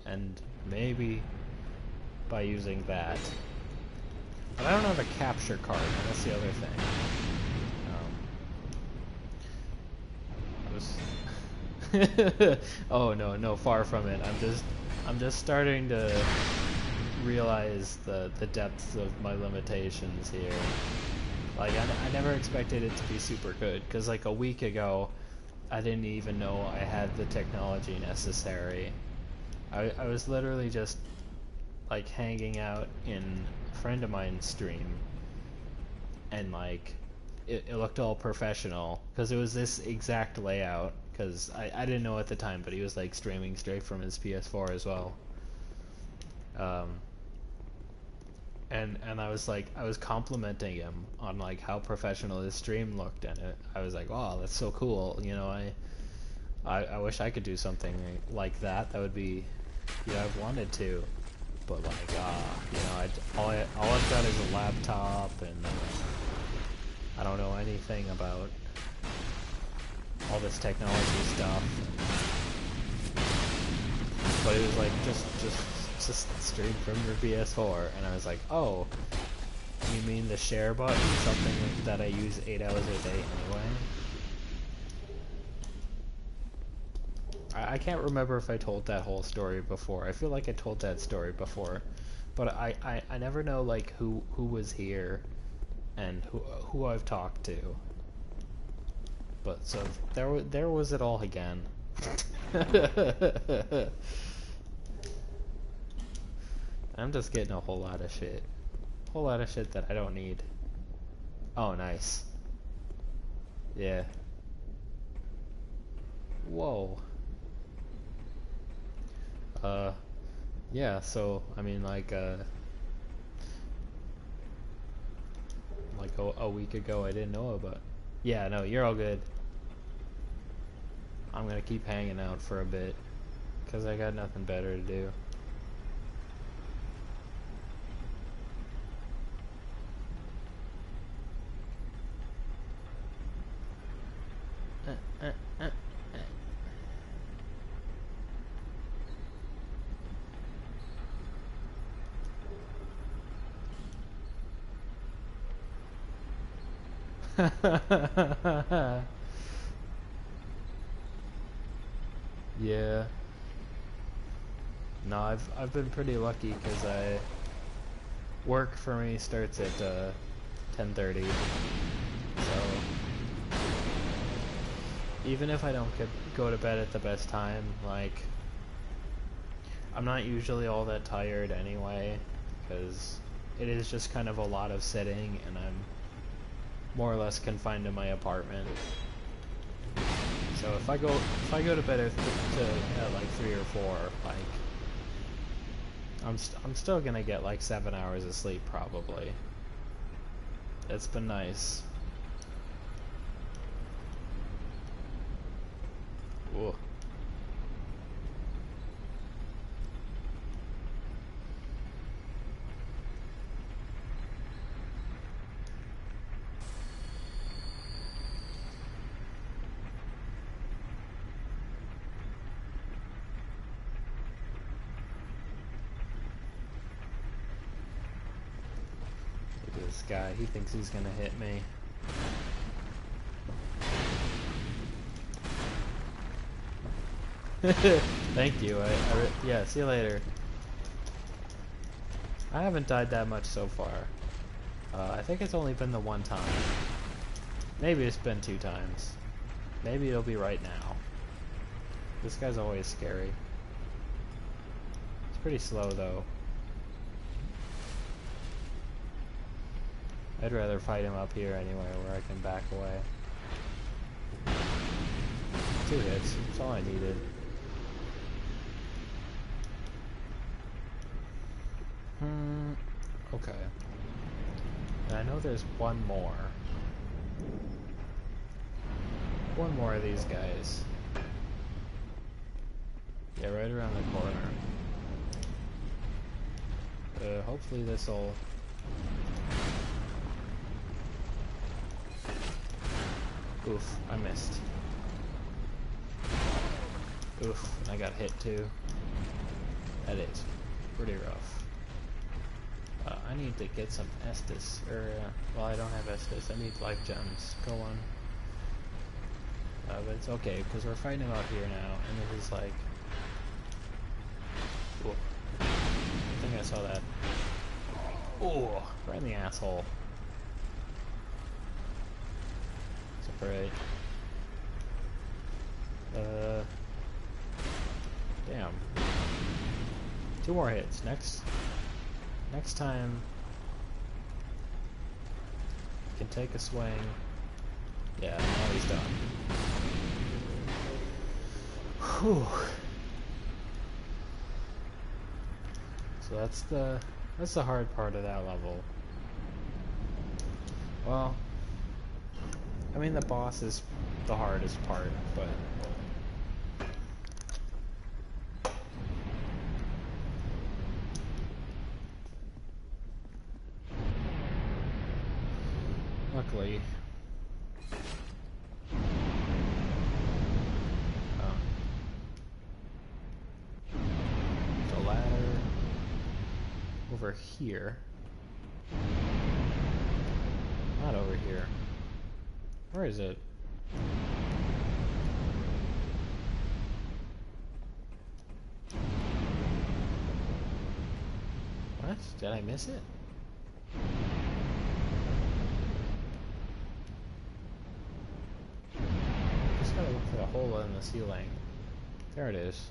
and maybe by using that. But I don't have a capture card, and that's the other thing. Oh no, far from it. I'm just starting to realize the depths of my limitations here. Like I never expected it to be super good, because like a week ago I didn't even know I had the technology necessary. I was literally just like hanging out in a friend of mine's stream, and like it looked all professional because it was this exact layout, because I didn't know at the time, but he was like streaming straight from his PS4 as well. And I was complimenting him on like how professional his stream looked, and I was like, wow, that's so cool, you know. I wish I could do something like that. That would be, I've wanted to, but like, you know, all I've got is a laptop, and I don't know anything about all this technology stuff. But it was like, just stream from your PS4, and I was like, oh, you mean the share button, something that I use 8 hours a day anyway? I can't remember if I told that whole story before. I feel like I told that story before, but I never know like who was here and who I've talked to. But so there was it all again. I'm just getting a whole lot of shit. Whole lot of shit that I don't need. Oh, nice. Yeah. Whoa. Yeah, so, I mean, like a week ago I didn't know about. Yeah, no, you're all good. I'm gonna keep hanging out for a bit, because I got nothing better to do. Yeah. No, I've been pretty lucky, because work for me starts at 10:30. So even if I don't go to bed at the best time, like, I'm not usually all that tired anyway, because it is just kind of a lot of sitting, and I'm more or less confined to my apartment. So if I go to bed at like 3 or 4, like, I'm still gonna get like 7 hours of sleep probably. It's been nice. Whoa. Look at this guy. He thinks he's gonna hit me. Thank you. Yeah, see you later. I haven't died that much so far. I think it's only been the one time. Maybe it's been 2 times. Maybe it'll be right now. This guy's always scary. It's pretty slow though. I'd rather fight him up here anyway, where I can back away. 2 hits, that's all I needed. Okay. And I know there's one more. One more of these guys. Yeah, right around the corner. Hopefully this'll... Oof, I missed. Oof, I got hit too. That is pretty rough. I need to get some Estus, or, well, I don't have Estus, I need life gems. Go on. But it's okay, because we're fighting him out here now, and it is like... Ooh. I think I saw that. Ooh, right in the asshole. Separate. Damn. 2 more hits. Next time, I can take a swing. Yeah, now he's done. Whew. So that's the hard part of that level. Well, I mean the boss is the hardest part, but luckily the ladder over here. Not over here. Where is it? What? Did I miss it? Just gotta look for the hole in the ceiling. There it is.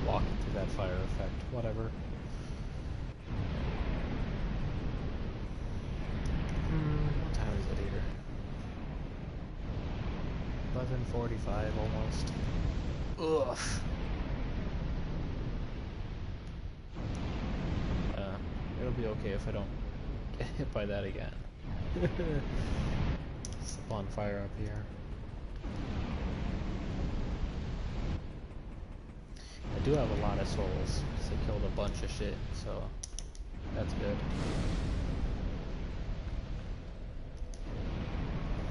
Walking through that fire effect. Whatever. What time is it here? 11:45 almost. Ugh. It'll be okay if I don't get hit by that again. It's the bonfire up here. I do have a lot of souls, so I killed a bunch of shit, so that's good.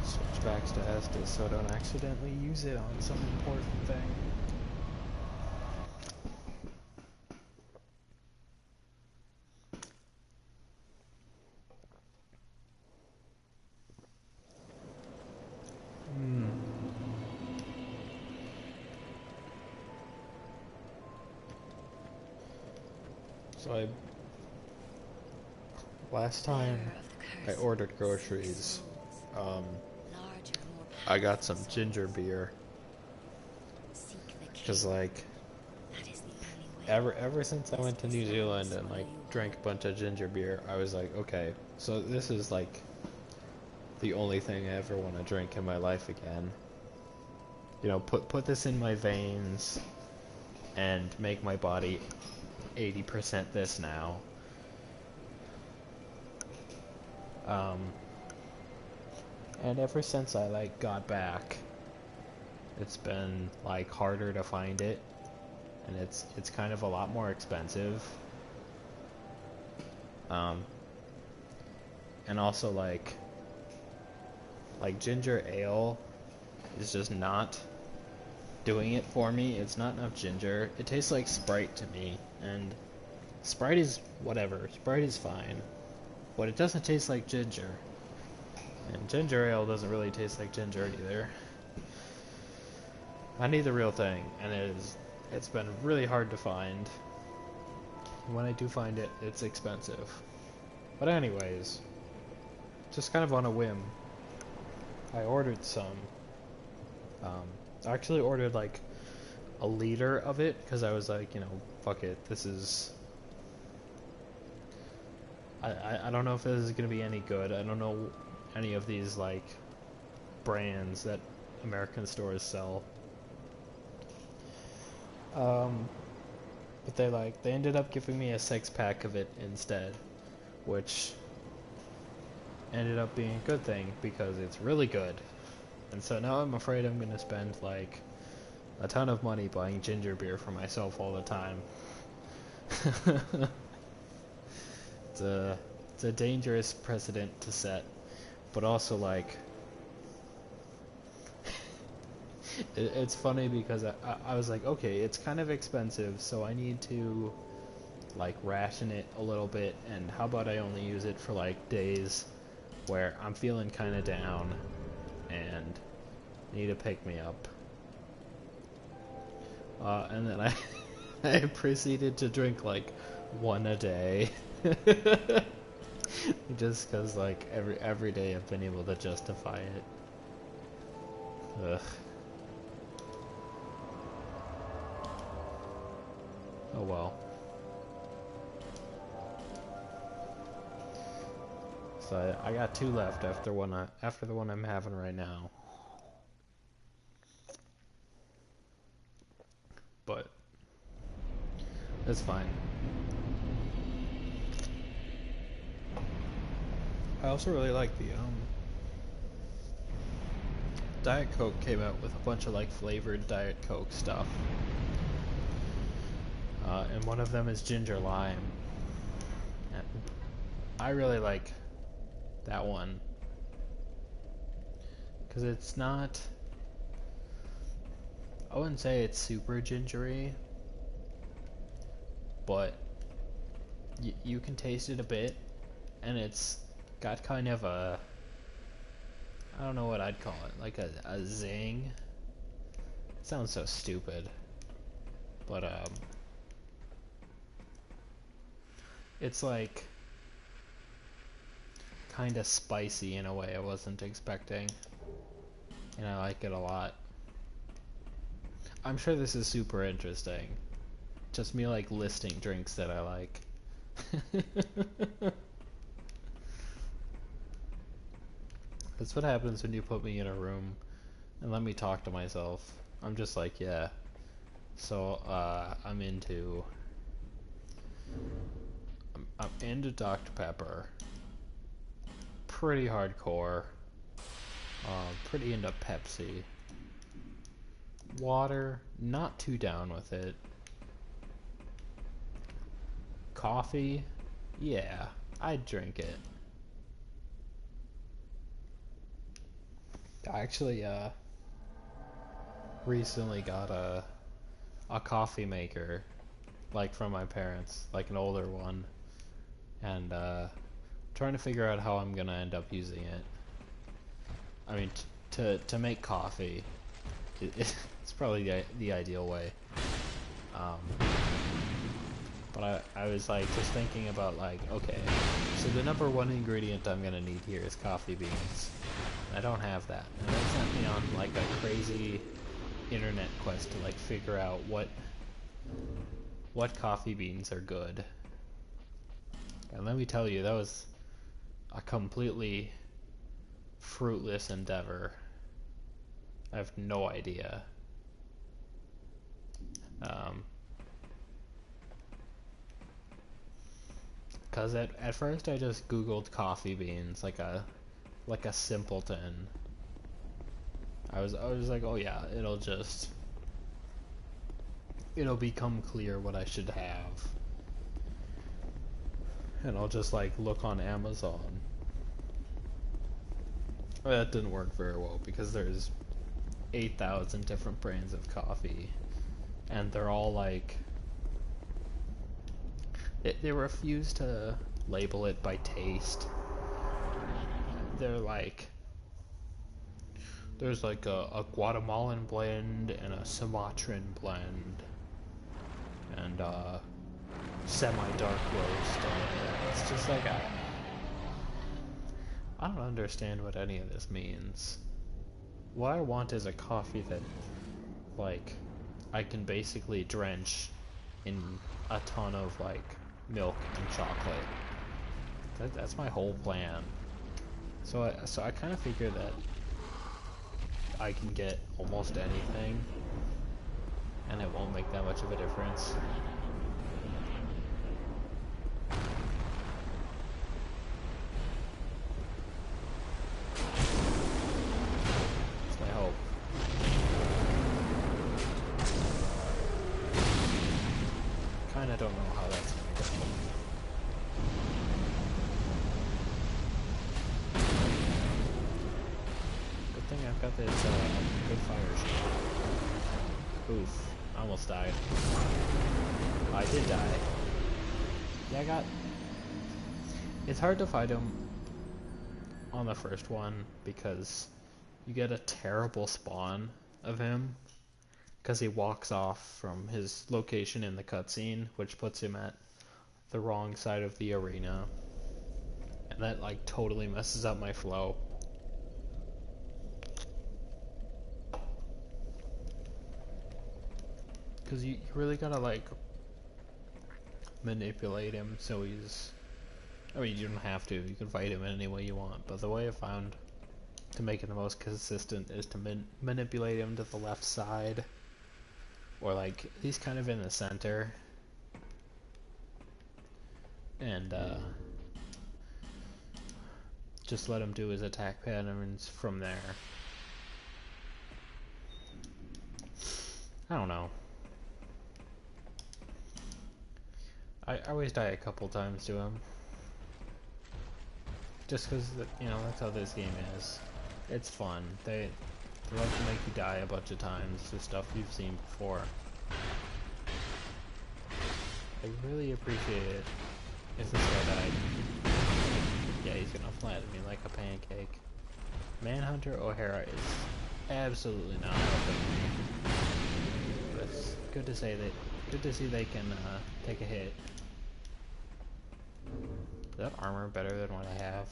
Switch back to Estus so I don't accidentally use it on some important thing. So last time I ordered groceries, I got some ginger beer, because like ever since I went to New Zealand and like drank a bunch of ginger beer, I was like, okay, so this is like the only thing I ever want to drink in my life again. You know, put this in my veins and make my body 80% this now. And ever since I like got back, it's been like harder to find it, and it's kind of a lot more expensive. And also like ginger ale is just not doing it for me. It's not enough ginger. It tastes like Sprite to me, and Sprite is whatever. Sprite is fine, but it doesn't taste like ginger. And ginger ale doesn't really taste like ginger either. I need the real thing, and it's been really hard to find. When I do find it, it's expensive. But anyways, just kind of on a whim, I ordered some. I actually ordered like a liter of it because I was like, you know, fuck it, this is... I don't know if this is going to be any good. I don't know any of these like brands that American stores sell. But they ended up giving me a 6-pack of it instead, which ended up being a good thing because it's really good. And so now I'm afraid I'm gonna spend like a ton of money buying ginger beer for myself all the time. It's a dangerous precedent to set, but also like it's funny because I was like, okay, it's kind of expensive, so I need to like ration it a little bit, and how about I only use it for like days where I'm feeling kind of down and need to pick me up. And then I proceeded to drink like one a day. Just because like every day I've been able to justify it. Ugh. Oh well. So I got 2 left after the one I'm having right now. But it's fine. I also really like the Diet Coke came out with a bunch of like flavored Diet Coke stuff. And one of them is ginger lime. And I really like that one. Because it's not... I wouldn't say it's super gingery. But you can taste it a bit. And it's got kind of a... I don't know what I'd call it. Like a zing. It sounds so stupid. But, it's like kind of spicy in a way I wasn't expecting, and I like it a lot. I'm sure this is super interesting. Just me like listing drinks that I like. That's what happens when you put me in a room and let me talk to myself. I'm just like, yeah. So I'm into Dr. Pepper. Pretty hardcore. Pretty into Pepsi. Water, not too down with it. Coffee, yeah, I'd drink it. I actually recently got a coffee maker, like from my parents, like an older one. And trying to figure out how I'm gonna end up using it. I mean, to make coffee, it's probably the ideal way. But I was like just thinking about like, okay, so the number 1 ingredient I'm gonna need here is coffee beans. I don't have that, and that sent me on like a crazy internet quest to like figure out what coffee beans are good. And let me tell you, that was a completely fruitless endeavor. I have no idea. Cause at first I just Googled coffee beans like a simpleton. I was like, oh yeah, it'll become clear what I should have. And I'll just like look on Amazon. Well, that didn't work very well because there's 8,000 different brands of coffee, and they're all like they refuse to label it by taste. They're like there's like a Guatemalan blend and a Sumatran blend, and semi-dark roast. And it's just like I don't understand what any of this means. What I want is a coffee that, like, I can basically drench in a ton of, like, milk and chocolate. That's my whole plan. So I kind of figure that I can get almost anything, and it won't make that much of a difference. That's my hope. Kinda don't know how that's gonna go. Good thing I've got this good fire shield. Oof, I almost died. I did die. Yeah, it's hard to fight him on the first one because you get a terrible spawn of him because he walks off from his location in the cutscene, which puts him at the wrong side of the arena, and that like totally messes up my flow. Because you really gotta like manipulate him so he's, I mean, you don't have to, you can fight him in any way you want, but the way I found to make it the most consistent is to manipulate him to the left side, or like he's kind of in the center, and just let him do his attack patterns from there. I don't know. I always die a couple times to him. Just because, you know, that's how this game is. It's fun. They love to make you die a bunch of times to stuff you've seen before. I really appreciate it if this guy died. Yeah, he's gonna flatten me like a pancake. Manhunter O'Hara is absolutely not helping me. But it's good to say that. Good to see they can take a hit. Is that armor better than what I have?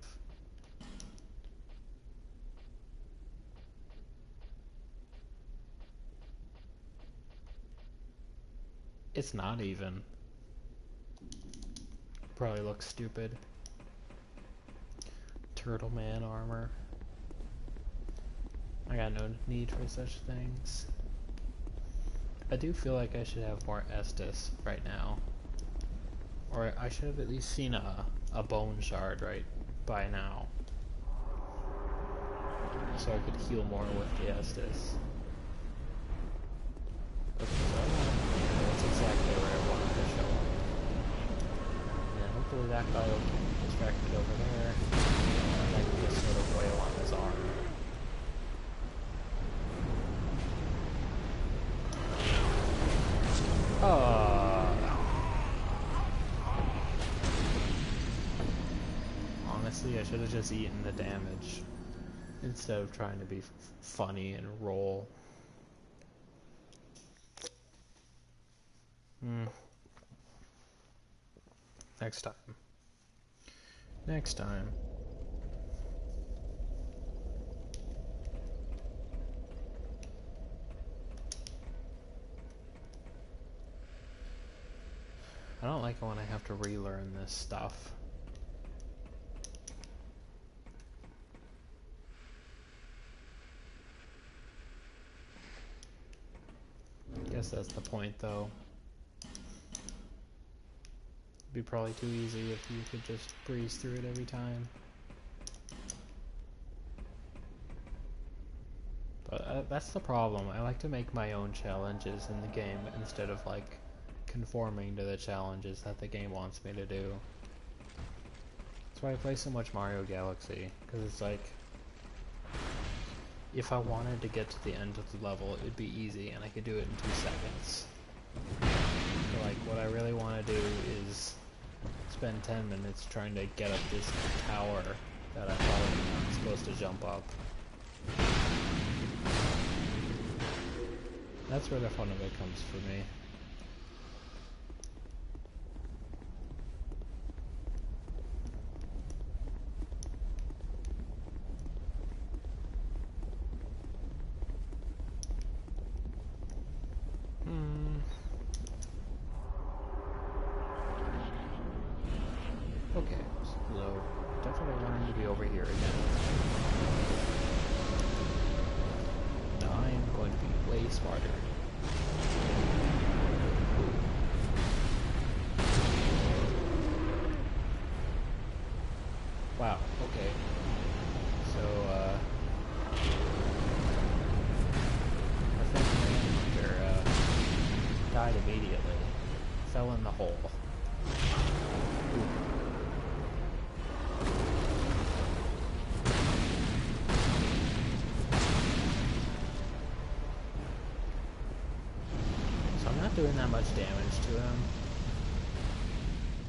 It's not even. Probably looks stupid. Turtle Man armor. I got no need for such things. I do feel like I should have more Estus right now. Or I should have at least seen a bone shard right by now. So I could heal more with the Estus. Okay, so that's exactly where I wanted to show up. And hopefully that guy will get distracted over there. And I can just sort of wail on his arm. Honestly, I should have just eaten the damage instead of trying to be funny and roll. Next time. Next time. I don't like it when I have to relearn this stuff. Guess that's the point, though. It'd be probably too easy if you could just breeze through it every time. But that's the problem. I like to make my own challenges in the game instead of like conforming to the challenges that the game wants me to do. That's why I play so much Mario Galaxy, because it's like, if I wanted to get to the end of the level, it would be easy and I could do it in 2 seconds. So like, what I really want to do is spend 10 minutes trying to get up this tower that I'm probably not supposed to jump up. That's where the fun of it comes for me. but I want him to be over here again. Now I am going to be way smarter. Wow, okay. So, our friend Hunter, died immediately. Fell in the hole. Ooh. So I'm not doing that much damage to him,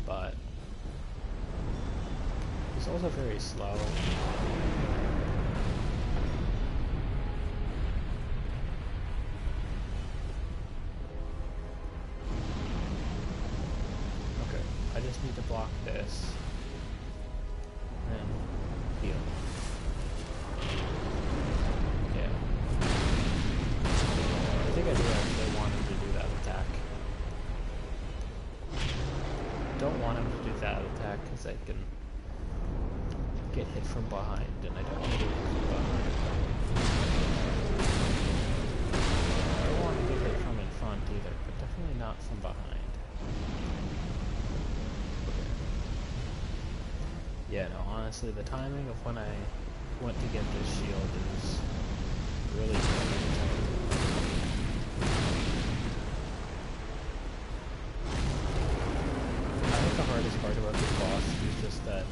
but he's also very slow. Okay, I just need to block this. And heal. Yeah. I think I do actually want him to do that attack. Don't want him to do that attack because I can get hit from behind, and I don't want to get hit from behind. I don't want to get hit from in front either, but definitely not from behind. Okay. Yeah, no, honestly, the timing of when I went to get this shield is really good. I think the hardest part about this boss is just that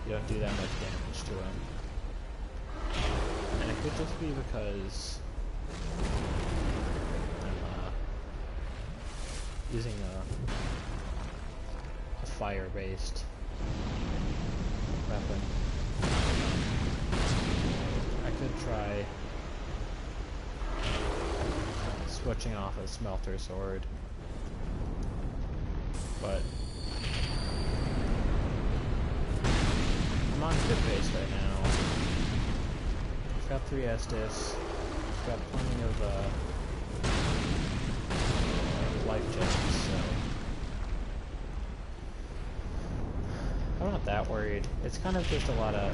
you don't do that much damage to him. And it could just be because I'm using a fire-based weapon. I could try switching off a smelter sword, but I'm on a good pace right now. I've got 3 Estus. I've got plenty of life gems, so I'm not that worried. It's kind of just a lot of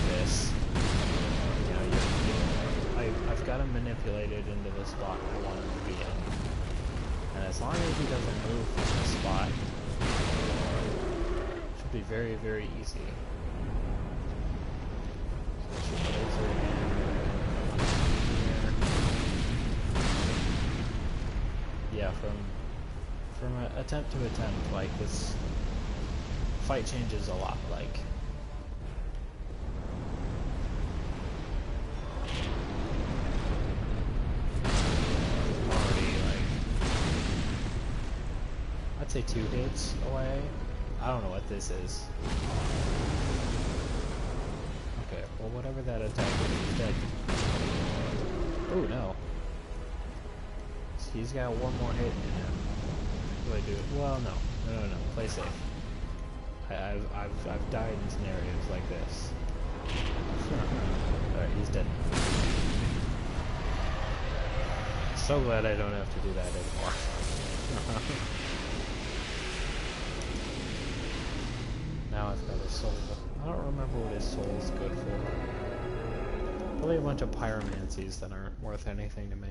this. You know, I've got him manipulated into the spot I want him to be in. And as long as he doesn't move from the spot, be very, very easy. So laser in here. Yeah, from attempt to attempt, like this fight changes a lot. Like I'm already like I'd say 2 hits away. I don't know what this is. Okay, well whatever that attack is dead. Oh no. He's got 1 more hit in him. What do I do? Well no. No. Play safe. I've died in scenarios like this. Alright, he's dead. So glad I don't have to do that anymore. Now I've got his soul. I don't remember what his soul is good for. Probably a bunch of pyromancies that aren't worth anything to me.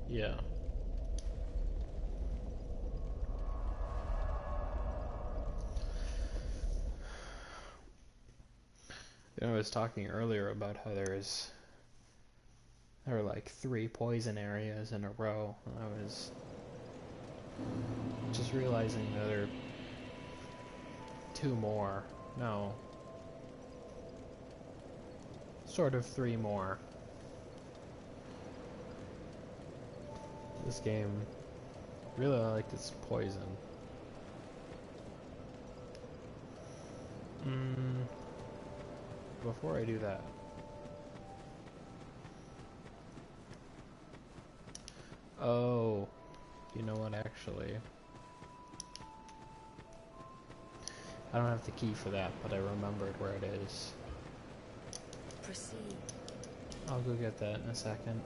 Yeah. You know, I was talking earlier about how there are like 3 poison areas in a row, and I was just realizing that there are 2 more. No. Sort of 3 more. This game really liked its poison. Before I do that, oh, you know what, actually, I don't have the key for that, but I remembered where it is. Proceed. I'll go get that in a second.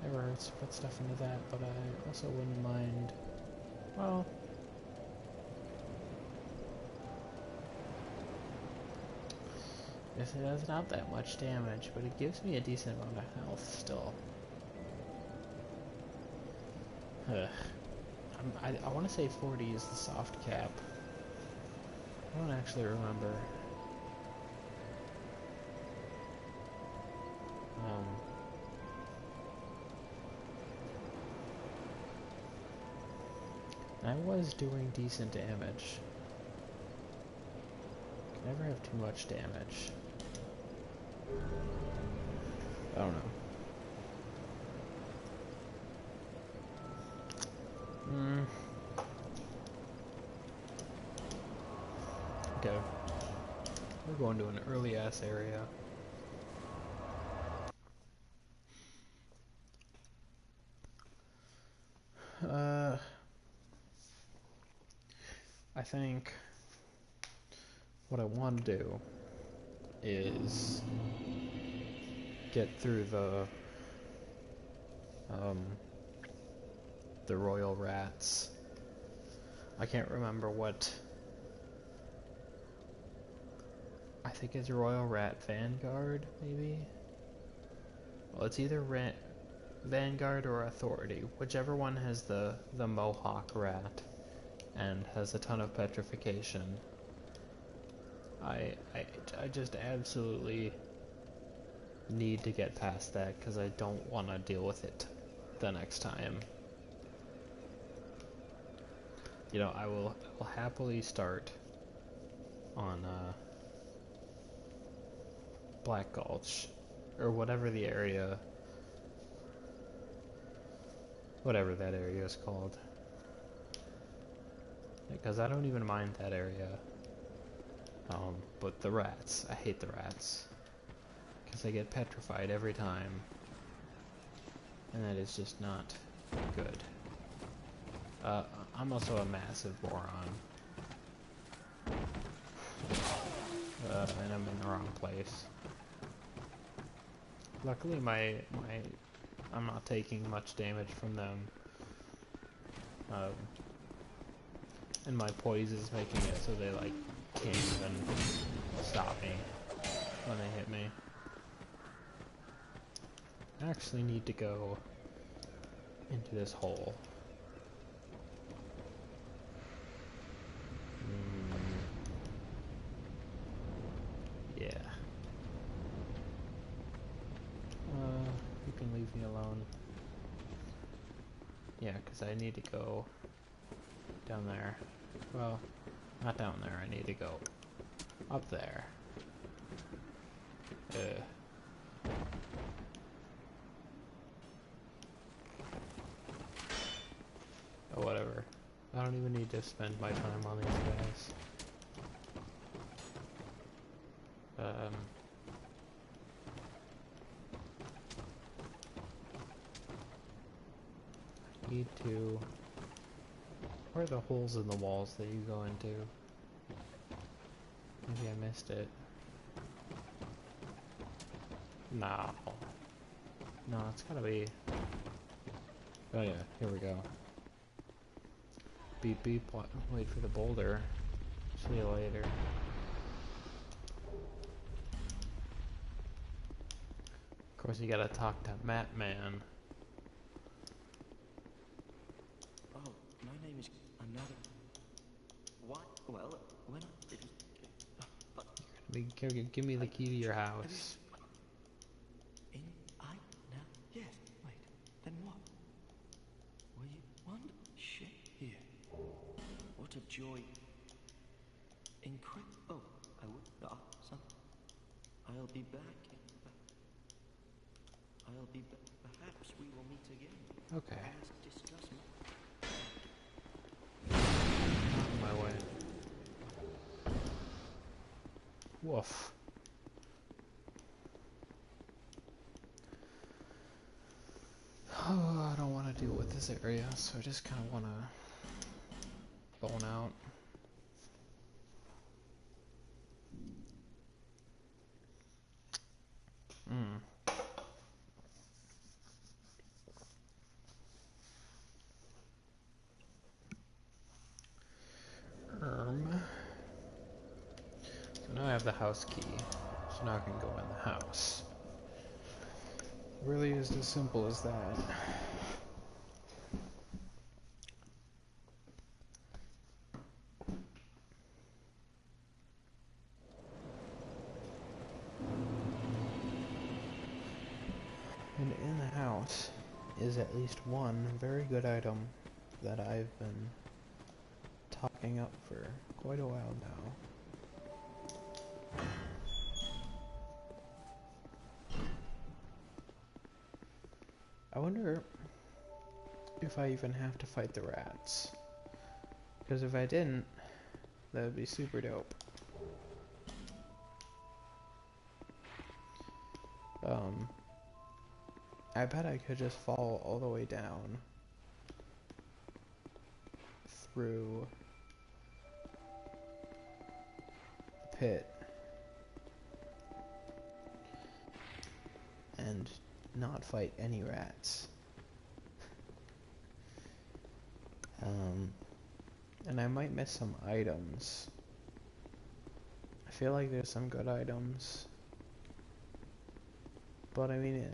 Never hurts to put stuff into that, but I also wouldn't mind. Well, guess it does not that much damage, but it gives me a decent amount of health still. Ugh. I want to say 40 is the soft cap. I don't actually remember. I was doing decent damage. Can never have too much damage. I don't know. Okay. We're going to an early ass area. I think what I want to do is get through the royal rats. I can't remember what. I think it's Royal Rat Vanguard, maybe? Well, it's either Vanguard or Authority, whichever one has the Mohawk rat and has a ton of petrification. I just absolutely need to get past that because I don't want to deal with it the next time. You know, I will happily start on Black Gulch, or whatever the area, whatever that area is called. Because I don't even mind that area. But the rats, I hate the rats. Because they get petrified every time. And that is just not good. I'm also a massive moron. And I'm in the wrong place. Luckily I'm not taking much damage from them. And my poise is making it so they like can't even stop me when they hit me. I actually need to go into this hole. Yeah. You can leave me alone. Yeah, because I need to go down there. Well, not down there, I need to go up there. Oh, whatever. I don't even need to spend my time on these guys. I need to... Where are the holes in the walls that you go into? Maybe I missed it. No. No, it's gotta be... Oh yeah, here we go. Beep beep, wait for the boulder. See you later. Of course you gotta talk to Man. Oh, my name is another... What? Well, when I didn't... But... Give me the key to your house. Now? Yes, wait. Then what? Were you... What? Shit. Here. What a joy. Incredible. Oh, I would... son. I'll be back. I'll be back. Perhaps we will meet again. Okay. Let's discuss more. Out of my way. Woof. Oh, I don't want to deal with this area, so I just kind of want to bone out. So now I have the house key, so now I can go in the house. It really is as simple as that. And in the house is at least one very good item that I've been talking up for quite a while now. I wonder if I even have to fight the rats. Because if I didn't, that would be super dope. I bet I could just fall all the way down through the pit and not fight any rats. And I might miss some items. I feel like there's some good items. But I mean,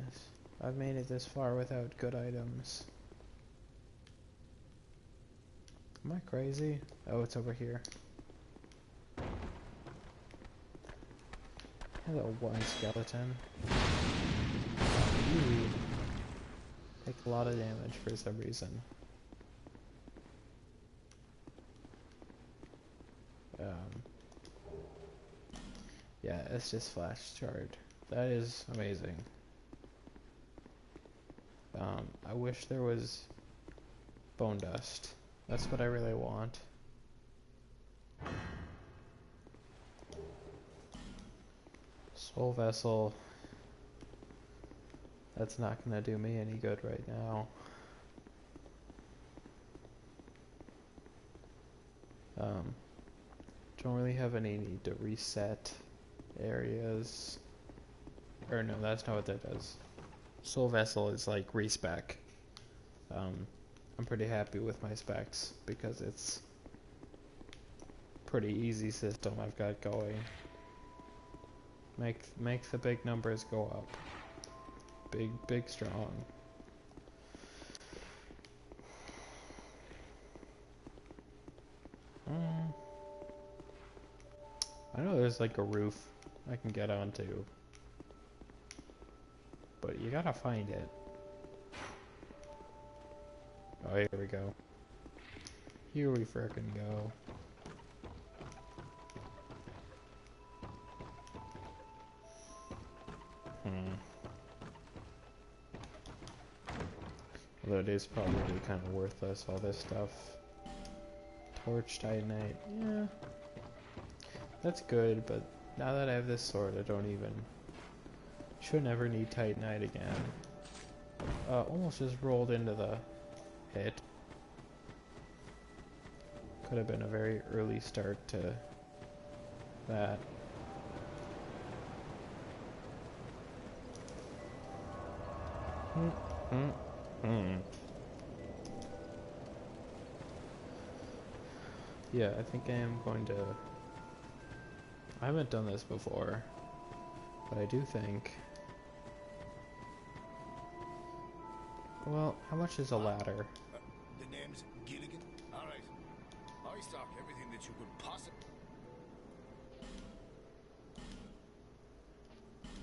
I've made it this far without good items. Am I crazy? Oh, it's over here. Hello, one skeleton. You take a lot of damage for some reason. Yeah, it's just flash charred. That is amazing. I wish there was bone dust. That's what I really want. Soul vessel. That's not gonna do me any good right now. Don't really have any need to reset areas. Or no, that's not what that does. Soul vessel is like respec. I'm pretty happy with my specs because it's pretty easy system I've got going. Make the big numbers go up. Big strong. I know there's like a roof I can get onto, but you gotta find it. Oh, here we go. Here we frickin' go. Although it is probably kind of worthless, all this stuff. Torch Titanite, yeah. That's good, but now that I have this sword, I don't even... Should never need Titanite again. Almost just rolled into the pit. Could have been a very early start to that. Yeah, I think I am going to... I haven't done this before, but I do think... Well, how much is a ladder? The name's Gilligan? Alright. I stock everything that you could possibly...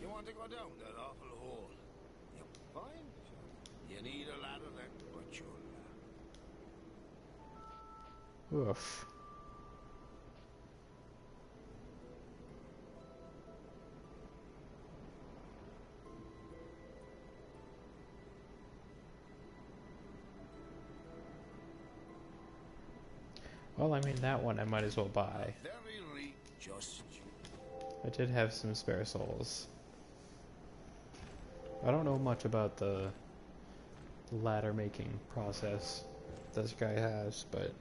You want to go down that awful hole? Yep, fine. You need a ladder then, but you'll... Oof. Well, I mean, that one I might as well buy. Very just you. I did have some spare souls. I don't know much about the ladder making process this guy has, but...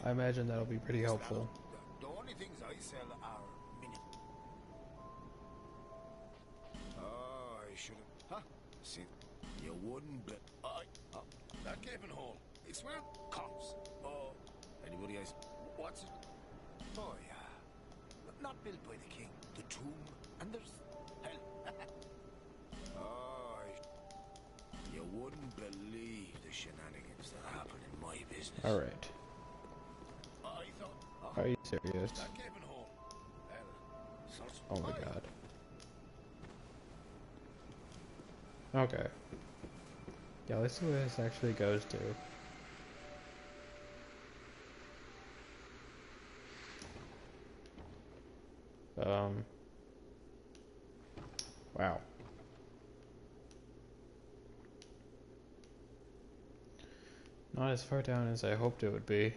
I imagine that'll be pretty helpful. The only things I sell are mini. Oh, I should have. Huh? See, you wouldn't bet. That gaping hole. It's where cops. Oh, anybody else? What's it? Oh, yeah. Not built by the king. The tomb. And there's hell. Oh, you wouldn't believe the shenanigans that happen in my business. Alright. I thought. Are you serious? That gaping hole. Hell. Oh my god. Okay. Yeah, let's see where this actually goes to. Wow. Not as far down as I hoped it would be.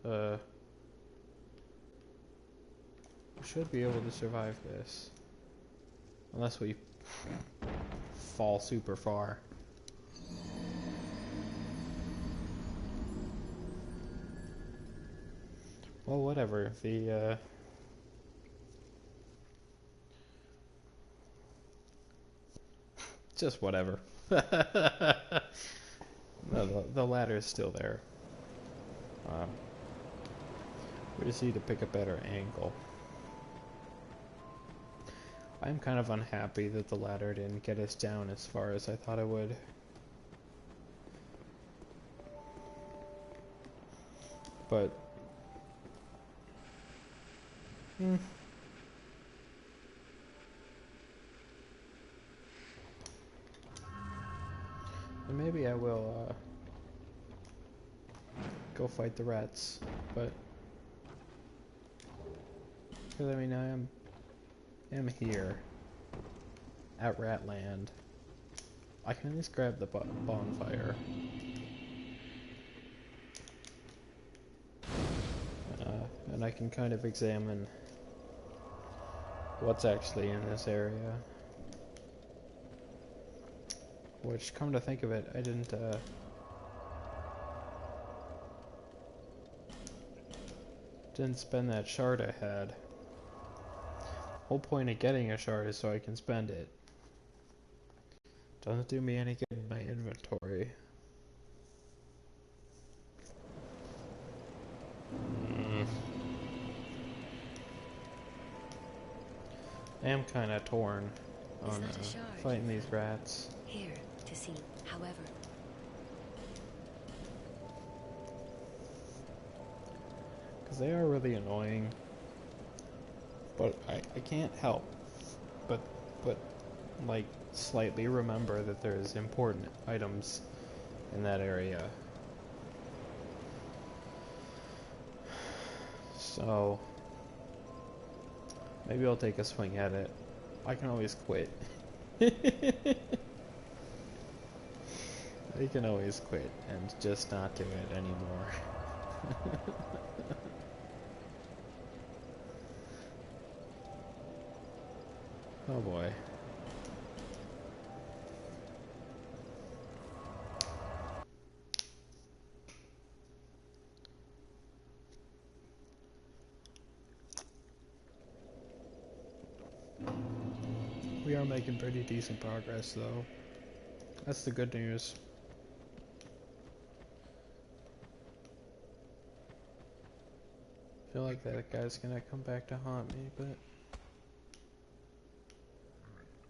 We should be able to survive this. Unless we fall super far. Well, whatever. Just whatever. No, the ladder is still there. We just need to pick a better angle. I'm kind of unhappy that the ladder didn't get us down as far as I thought it would. But... And maybe I will go fight the rats, but... Because I mean, I am here at Ratland. I can at least grab the bonfire. And I can kind of examine what's actually in this area. Which, come to think of it, I didn't spend that shard I had. Whole point of getting a shard is so I can spend it. Doesn't do me any good in my inventory. I am kind of torn on fighting these rats. Here to see, however. Because they are really annoying. But I can't help but like slightly remember that there's important items in that area. So maybe I'll take a swing at it. I can always quit. I can always quit and just not do it anymore. Oh boy. We are making pretty decent progress though. That's the good news. I feel like that guy's gonna come back to haunt me, but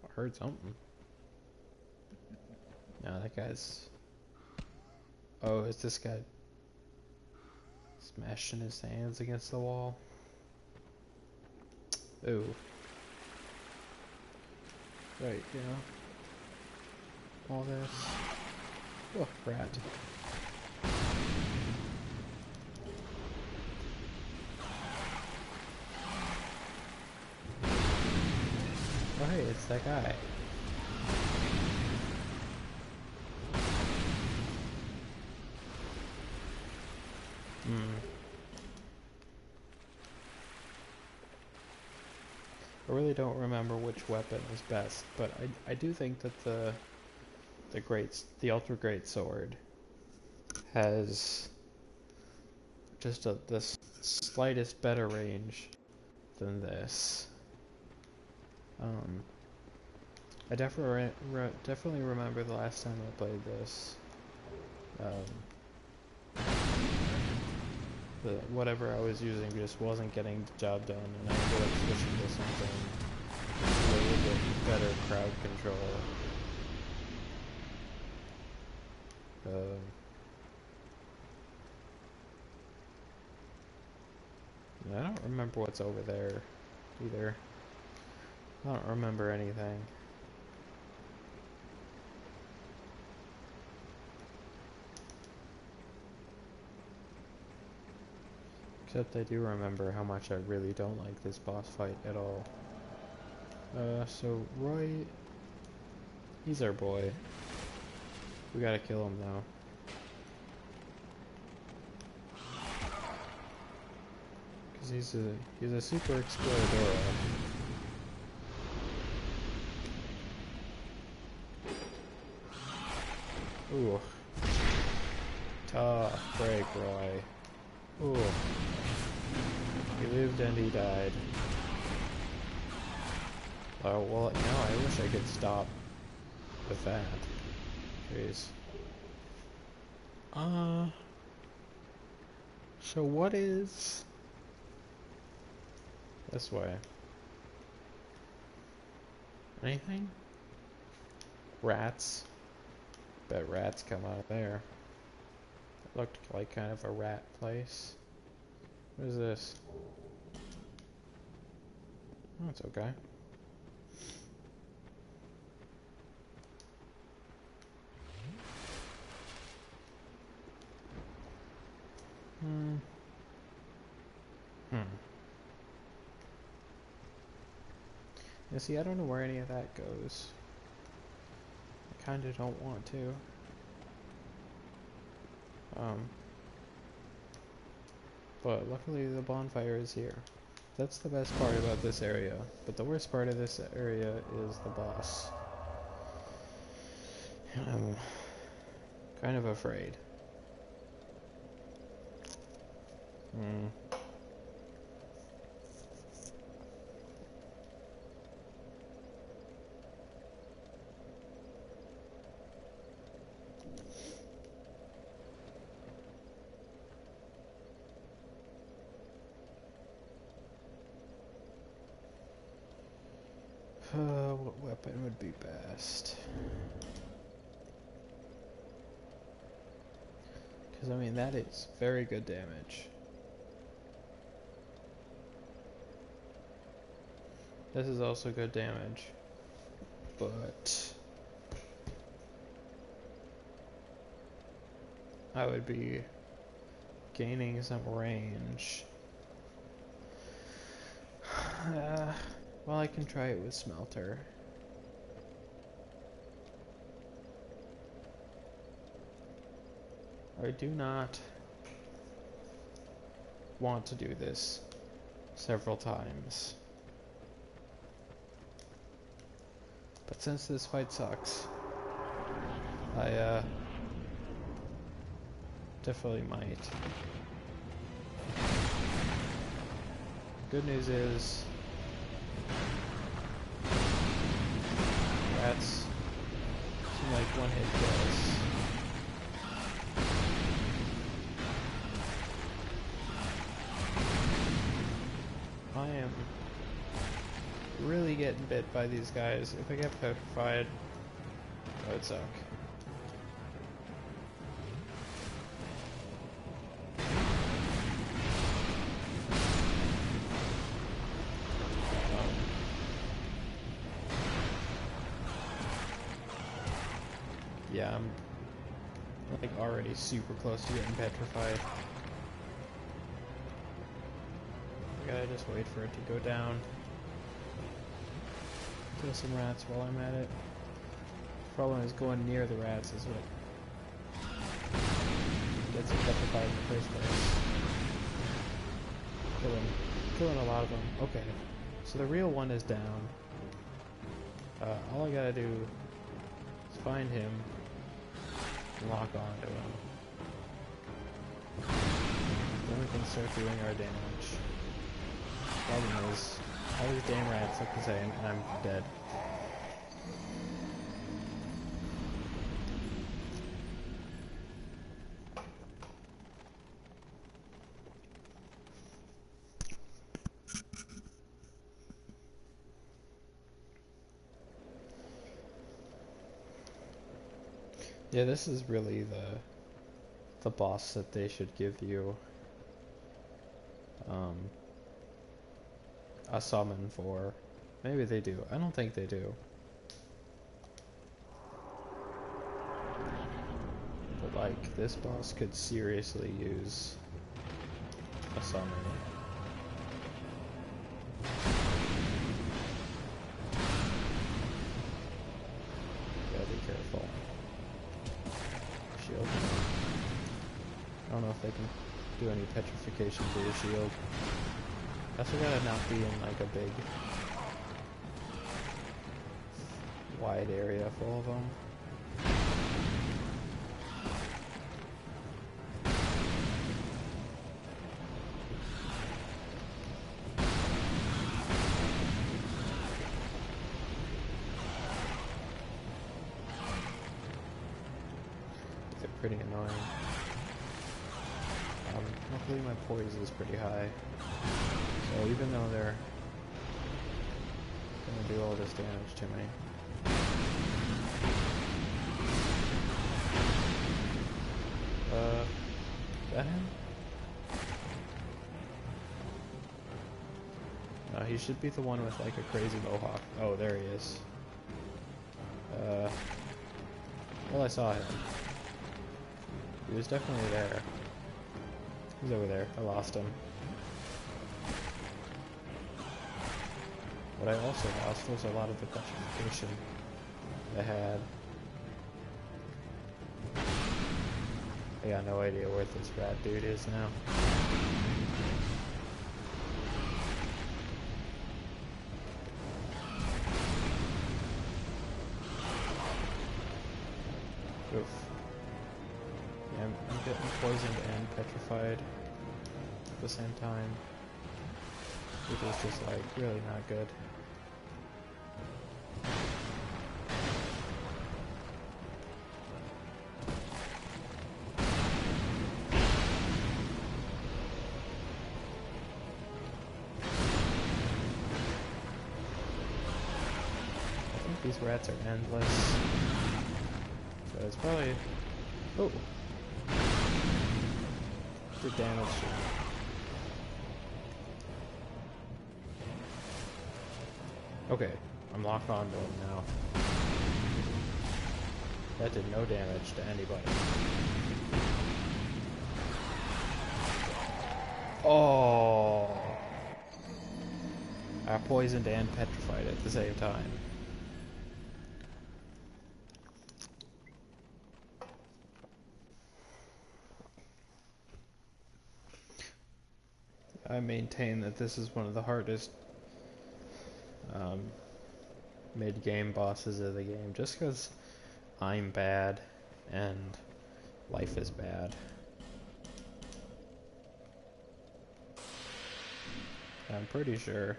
I heard something. No, that guy's... Oh, is this guy smashing his hands against the wall? Ooh. Right, you know. All this. Oh, rat. hey, it's that guy. I really don't remember which weapon is best, but I do think that the Ultra Great Sword has just the slightest better range than this. I definitely remember the last time I played this. Whatever I was using just wasn't getting the job done, and I ended up switching to something with a little bit better crowd control. I don't remember what's over there either. I don't remember anything. Except I do remember how much I really don't like this boss fight at all. So Roy, he's our boy. We gotta kill him now. Cause he's a super exploradora. Ooh. Tough break, Roy. Ooh. He lived and he died. Oh, well, I wish I could stop with that. Jeez. So what is this way? Anything? Rats? Bet rats come out of there. It looked like kind of a rat place. What is this? Oh, it's okay. You see, I don't know where any of that goes. I kinda don't want to. But luckily the bonfire is here. That's the best part about this area. But the worst part of this area is the boss. And I'm kind of afraid. What weapon would be best? Because, I mean, that is very good damage. This is also good damage. But I would be gaining some range. Well, I can try it with Smelter. I do not want to do this several times. But since this fight sucks, I definitely might. Good news is rats seem like one-hit kills. I am really getting bit by these guys. If I get petrified, that would suck. Yeah, I'm like already super close to getting petrified. I gotta just wait for it to go down. Kill some rats while I'm at it. Problem is going near the rats is what gets it petrified in the first place. Killing a lot of them. Okay, so the real one is down. All I gotta do is find him, lock onto him. Then we can start doing our damage. Problem is, all these damn rats look the same, and I'm dead. Yeah, this is really the boss that they should give you a summon for. Maybe they do. I don't think they do. But like, this boss could seriously use a summon. Gotta be careful. Shield. I don't know if they can do any petrification to the shield. I also gotta not be in like a big wide area full of them. They're pretty annoying. Luckily my poise is pretty high. So even though they're gonna do all this damage to me. Is that him? No, he should be the one with like a crazy mohawk. Oh, there he is. Well, I saw him. He was definitely there. He's over there. I lost him. What I also lost was a lot of the petrification I had. I got no idea where this rat dude is now. Oof. Yeah, I'm getting poisoned and petrified at the same time. Which is just like really not good. These rats are endless. So it's probably... Oh! Did damage to me. Okay, I'm locked onto him now. That did no damage to anybody. Oh! I poisoned and petrified at the same time. I maintain that this is one of the hardest mid-game bosses of the game, just because I'm bad and life is bad. And I'm pretty sure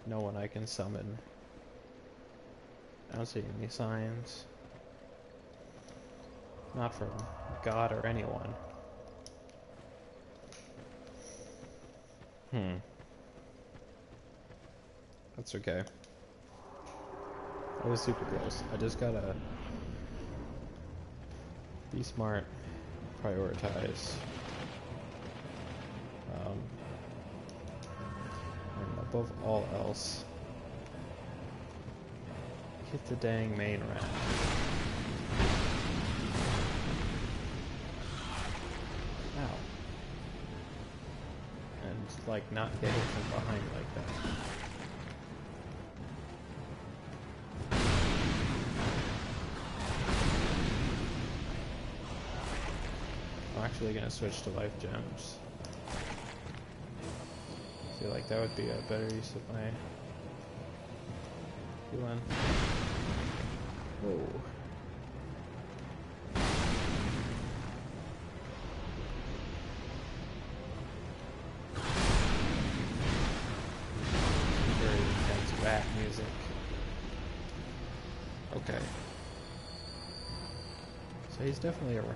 no one I can summon. I don't see any signs. Not from God or anyone. That's okay. I was super close. I just gotta be smart, prioritize. And above all else, hit the dang main rat. Ow. And like not get hit from behind like that. actually gonna switch to life gems. I feel like that would be a better use of my healing. Whoa. Very intense rat music. Okay. So he's definitely around.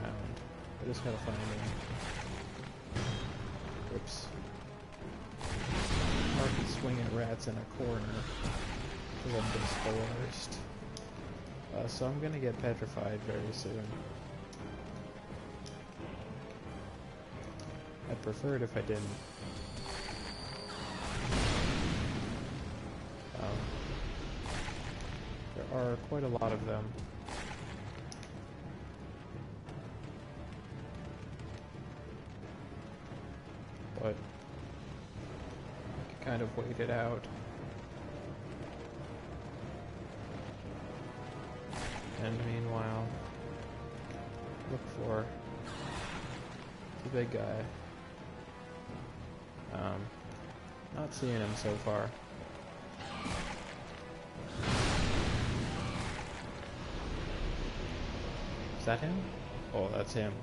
I just gotta find him. Whoops. Mark is swinging rats in a corner because I'm just the worst. So I'm gonna get petrified very soon. I'd prefer it if I didn't. There are quite a lot of them. But I can kind of wait it out. And meanwhile, look for the big guy. Not seeing him so far. Is that him? Oh, that's him.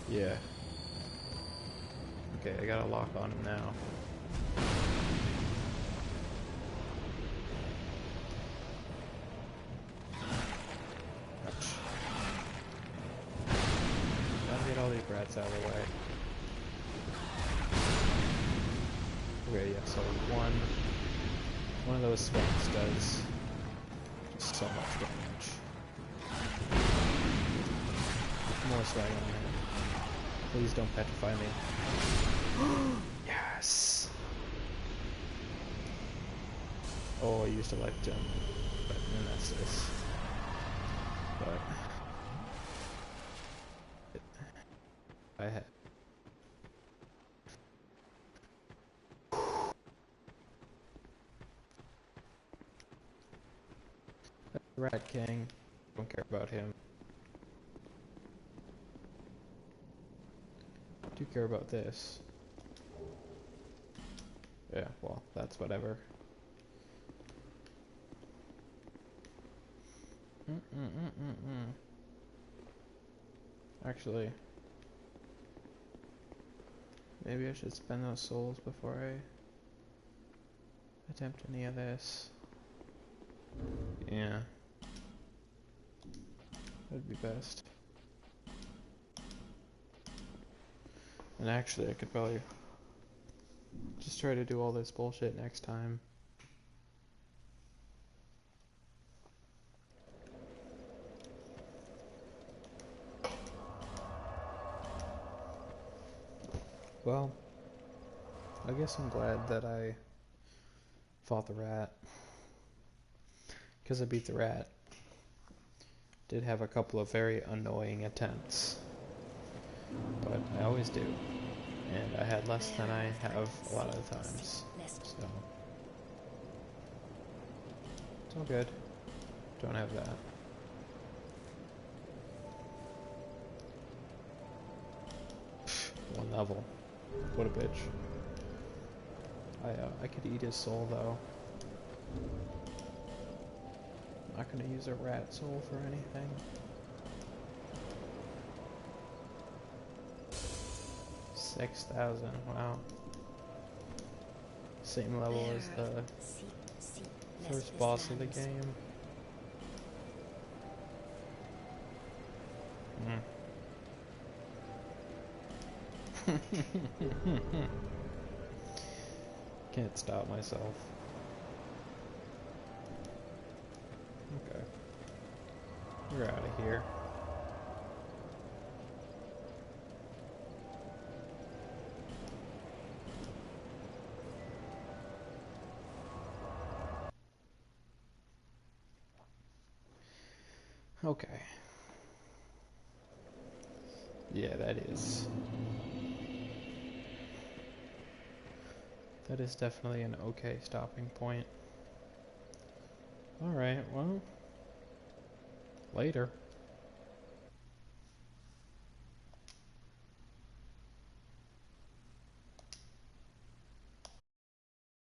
Yeah. Okay, I got a lock on him now. Ouch. Gotta get all these rats out of the way. Okay, yeah, so one of those swings does just so much damage. More swag on him. Please don't petrify me. Yes! Oh, I used a life gem. But then that's this. But I had Rat King. Don't care about him. Do care about this. Yeah, well, that's whatever. Actually, maybe I should spend those souls before I attempt any of this. Yeah. That'd be best. And actually, I could probably just try to do all this bullshit next time. Well, I guess I'm glad that I fought the rat. Because I beat the rat. Did have a couple of very annoying attempts. But I always do. And I had less than I have a lot of the times. So it's all good. Don't have that. One level. What a bitch. I could eat his soul though. I'm not gonna use a rat soul for anything. $6,000, wow. Same level as the first boss of the game. Can't stop myself. Okay. We're out of here. Okay. Yeah, that is definitely an okay stopping point. Alright, well, later.